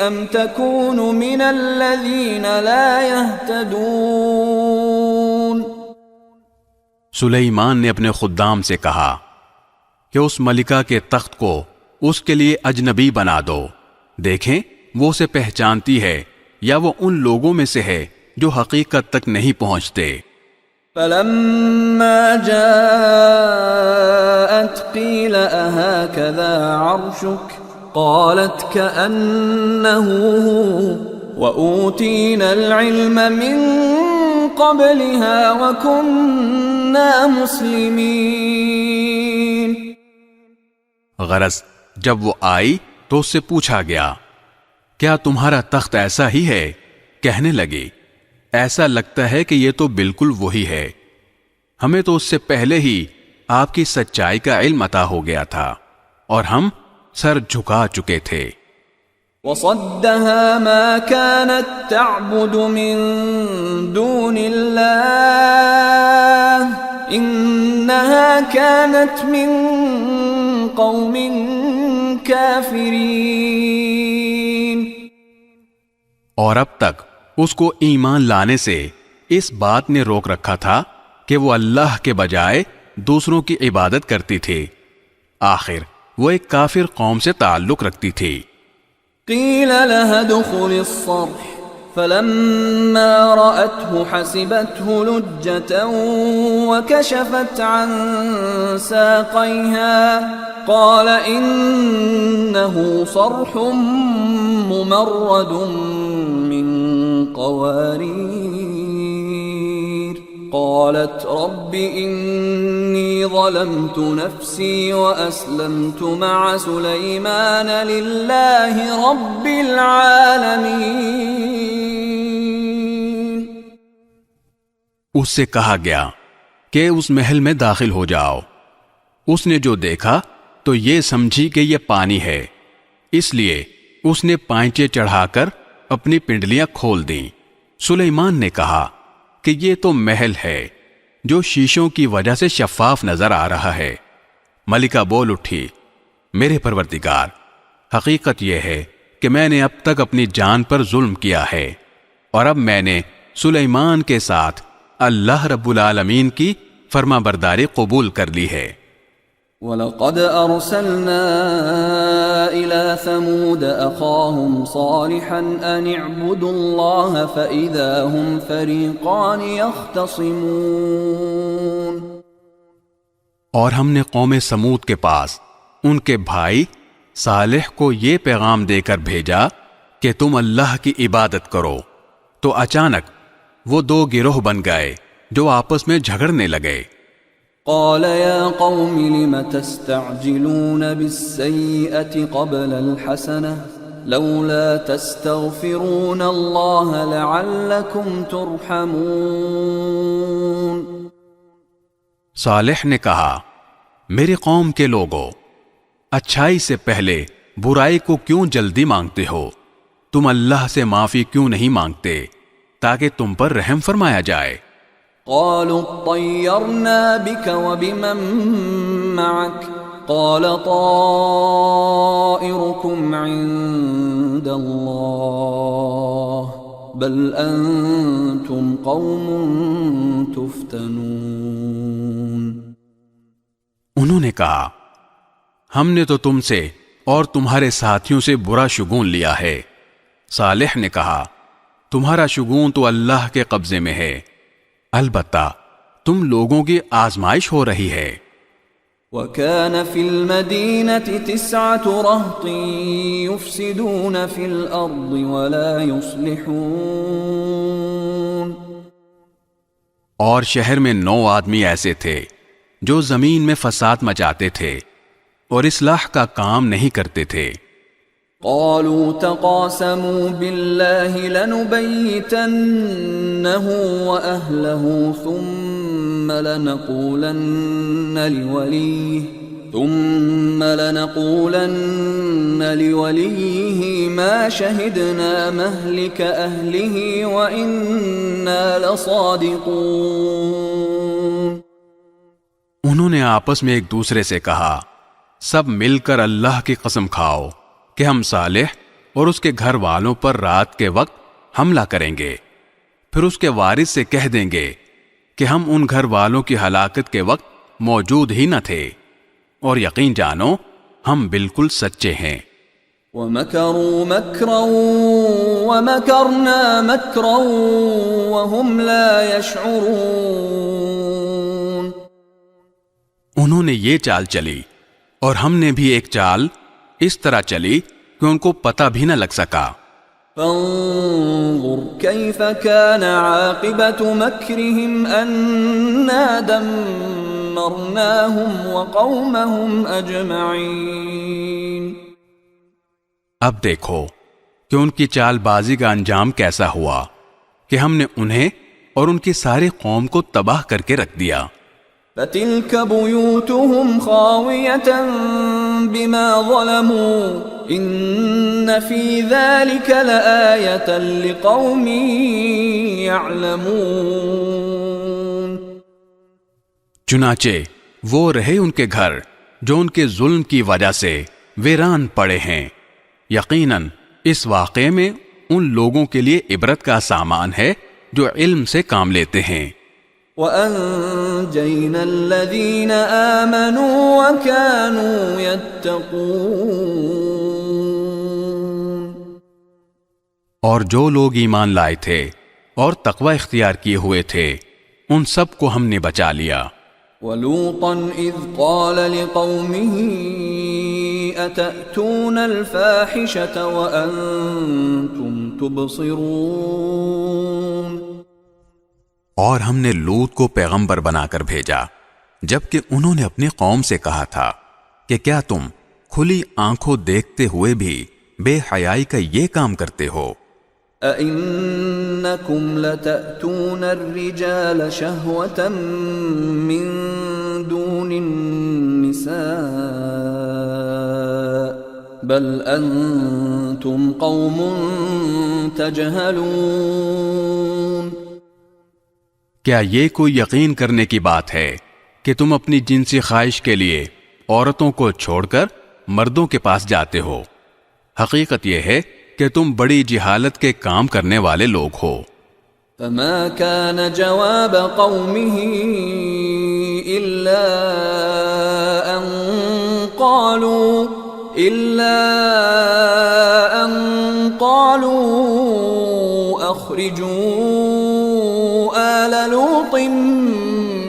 أم تكون من الذين لا يهتدون۔ سلیمان نے اپنے خدام سے کہا کہ اس ملکہ کے تخت کو اس کے لیے اجنبی بنا دو، دیکھیں وہ اسے پہچانتی ہے یا وہ ان لوگوں میں سے ہے جو حقیقت تک نہیں پہنچتے۔ فلما جاءت سألت قيل أهكذا عرشك قالت كأنه هو وأوتينا العلم من قبلها وكنا مسلمين. غرض جب وہ آئی تو اس سے پوچھا گیا کیا تمہارا تخت ایسا ہی ہے؟ کہنے لگی ایسا لگتا ہے کہ یہ تو بالکل وہی ہے، ہمیں تو اس سے پہلے ہی آپ کی سچائی کا علم عطا ہو گیا تھا اور ہم سر جھکا چکے تھے. وصدها ما كانت تعبد من دون الله إنها كانت من قوم كافرين. اور اب تک اس کو ایمان لانے سے اس بات نے روک رکھا تھا کہ وہ اللہ کے بجائے دوسروں کی عبادت کرتی تھی. آخر وہ ایک کافر قوم سے تعلق رکھتی تھی. قیل لها ادخل الصرح فلما رأته حسبته لجة وكشفت عن ساقيها قال إنه صرح ممرد من قوارير قالت رب إني ظلمت نفسي وأسلمت مع سليمان لله رب العالمين. اس سے کہا گیا کہ اس محل میں داخل ہو جاؤ. اس نے جو دیکھا تو یہ سمجھی کہ یہ پانی ہے، اس لیے اس نے پائنچے چڑھا کر اپنی پنڈلیاں کھول دیں. سلیمان نے کہا کہ یہ تو محل ہے جو شیشوں کی وجہ سے شفاف نظر آ رہا ہے. ملکہ بول اٹھی میرے پروردگار، حقیقت یہ ہے کہ میں نے اب تک اپنی جان پر ظلم کیا ہے اور اب میں نے سلیمان کے ساتھ اللہ رب العالمین کی فرما برداری قبول کر لی ہے. وَلَقَدْ أَرْسَلْنَا إِلَى ثَمُودَ أَخَاهُمْ صَالِحًا أَنِ اعْبُدُوا اللَّهَ فَإِذَا هُمْ فَرِيقَانِ يَخْتَصِمُونَ. اور ہم نے قوم سمود کے پاس ان کے بھائی صالح کو یہ پیغام دے کر بھیجا کہ تم اللہ کی عبادت کرو، تو اچانک وہ دو گروہ بن گئے جو آپس میں جھگڑنے لگے. قال يا قوم لم تستعجلون بالسيئة قبل الحسنة لولا تستغفرون الله لعلكم ترحمون. صالح نے کہا میری قوم کے لوگوں، اچھائی سے پہلے برائی کو کیوں جلدی مانگتے ہو؟ تم اللہ سے معافی کیوں نہیں مانگتے تاکہ تم پر رحم فرمایا جائے؟ قالوا اطيرنا بك وبمن معك قال طائركم عند الله بل انتم قوم تفتنون. انہوں نے کہا ہم نے تو تم سے اور تمہارے ساتھیوں سے برا شگون لیا ہے. صالح نے کہا تمہارا شگون تو اللہ کے قبضے میں ہے، البتہ تم لوگوں کی آزمائش ہو رہی ہے. وَكَانَ فِي الْمَدِينَةِ 9 رَهْطٍ يُفْسِدُونَ فِي الْأَرْضِ وَلَا يُصْلِحُونَ. اور شہر میں 9 آدمی ایسے تھے جو زمین میں فساد مچاتے تھے اور اصلاح کا کام نہیں کرتے تھے. قالوا تقاسموا بالله لنبيتنه وأهله ثم لنقولن لوليه ما شهدنا مهلك أهله وإنا لصادقون. انہوں نے آپس میں ایک دوسرے سے کہا سب مل کر اللہ کی قسم کھاؤ کہ ہم صالح اور اس کے گھر والوں پر رات کے وقت حملہ کریں گے، پھر اس کے وارث سے کہہ دیں گے کہ ہم ان گھر والوں کی ہلاکت کے وقت موجود ہی نہ تھے، اور یقین جانو ہم بالکل سچے ہیں. وَمَكَرُوا مَكْرًا وَمَكَرْنَا مَكْرًا وَهُمْ لَا يَشْعُرُونَ. انہوں نے یہ چال چلی اور ہم نے بھی ایک چال اس طرح چلی کہ ان کو پتہ بھی نہ لگ سکا۔ فانظر كيف كان عاقبة مكرهم أنا دمرناهم وقومهم أجمعين۔ اب دیکھو کہ ان کی چال بازی کا انجام کیسا ہوا کہ ہم نے انہیں اور ان کی ساری قوم کو تباہ کر کے رکھ دیا۔ فَتِلْكَ بُيُوتُهُمْ خَاوِيَةً بِمَا ظَلَمُوا إِنَّ فِي ذَلِكَ لَآيَةً لِقَوْمٍ يَعْلَمُونَ۔ چنانچہ وہ رہے ان کے گھر جو ان کے ظلم کی وجہ سے ویران پڑے ہیں، یقیناً اس واقعے میں ان لوگوں کے لیے عبرت کا سامان ہے جو علم سے کام لیتے ہیں۔ وَأَنجَيْنَا الَّذِينَ آمَنُوا وَكَانُوا يَتَّقُونَ۔ اور جو لوگ ایمان لائے تھے اور تقوی اختیار کیے ہوئے تھے ان سب کو ہم نے بچا لیا۔ وَلُوطًا إِذْ قَالَ لِقَوْمِهِ أَتَأْتُونَ الْفَاحِشَةَ وَأَنْتُمْ تُبْصِرُونَ۔ اور ہم نے لوط کو پیغمبر بنا کر بھیجا جبکہ انہوں نے اپنی قوم سے کہا تھا کہ کیا تم کھلی آنکھوں دیکھتے ہوئے بھی بے حیائی کا یہ کام کرتے ہو؟ أَإِنَّكُمْ لَتَأْتُونَ الرِّجَالَ شَهْوَةً مِّن دُونِ النِّسَاءِ بَلْ أَنْتُمْ قَوْمٌ تَجْهَلُونَ۔ کیا یہ کوئی یقین کرنے کی بات ہے کہ تم اپنی جنسی خواہش کے لیے عورتوں کو چھوڑ کر مردوں کے پاس جاتے ہو؟ حقیقت یہ ہے کہ تم بڑی جہالت کے کام کرنے والے لوگ ہو۔ فما كان جواب قومه إلا أن قالوا أخرجوا آل لوط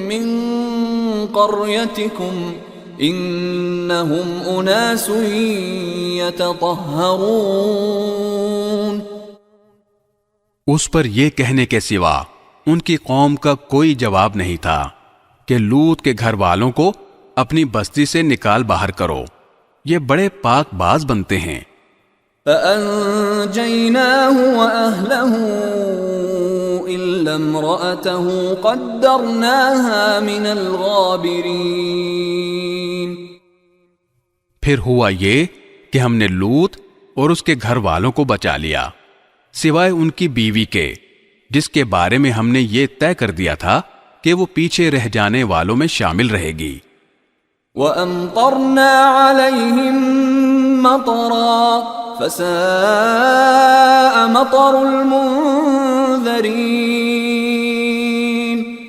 من قريتكم إنهم أناس يتطهرون۔ اس پر یہ کہنے کے سوا ان کی قوم کا کوئی جواب نہیں تھا کہ لوط کے گھر والوں کو اپنی بستی سے نکال باہر کرو، یہ بڑے پاک باز بنتے ہیں۔ فَأَنجَيْنَاهُ وَأَهْلَهُ إِلَّا امْرَأَتَهُ قَدَّرْنَاهَا مِنَ الْغَابِرِينَ۔ پھر ہوا یہ کہ ہم نے لوط اور اس کے گھر والوں کو بچا لیا سوائے ان کی بیوی کے، جس کے بارے میں ہم نے یہ طے کر دیا تھا کہ وہ پیچھے رہ جانے والوں میں شامل رہے گی۔ وَأَمْطَرْنَا عَلَيْهِمْ مَطَرًا فَسَاءَ مَطَرُ الْمُنذَرِينَ۔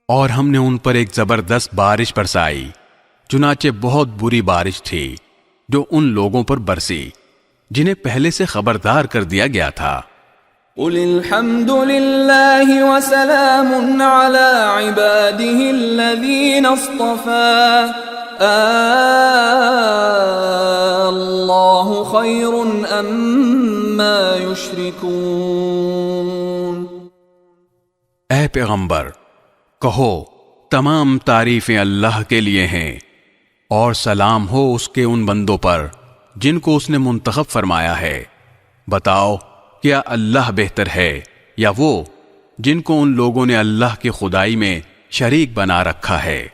اور ہم نے ان پر ایک زبردست بارش برسائی، چنانچہ بہت بری بارش تھی جو ان لوگوں پر برسی جنہیں پہلے سے خبردار کر دیا گیا تھا۔ قُلِ الْحَمْدُ لِلَّهِ وَسَلَامٌ عَلَى عِبَادِهِ الَّذِينَ اصْطَفَى اللَّهُ خَيْرٌ أَمَّا يُشْرِكُونَ۔ اے پیغمبر کہو تمام تعریفیں اللہ کے لیے ہیں اور سلام ہو اس کے ان بندوں پر جن کو اس نے منتخب فرمایا ہے۔ بتاؤ کیا اللہ بہتر ہے یا وہ جن کو ان لوگوں نے اللہ کی خدائی میں شریک بنا رکھا ہے؟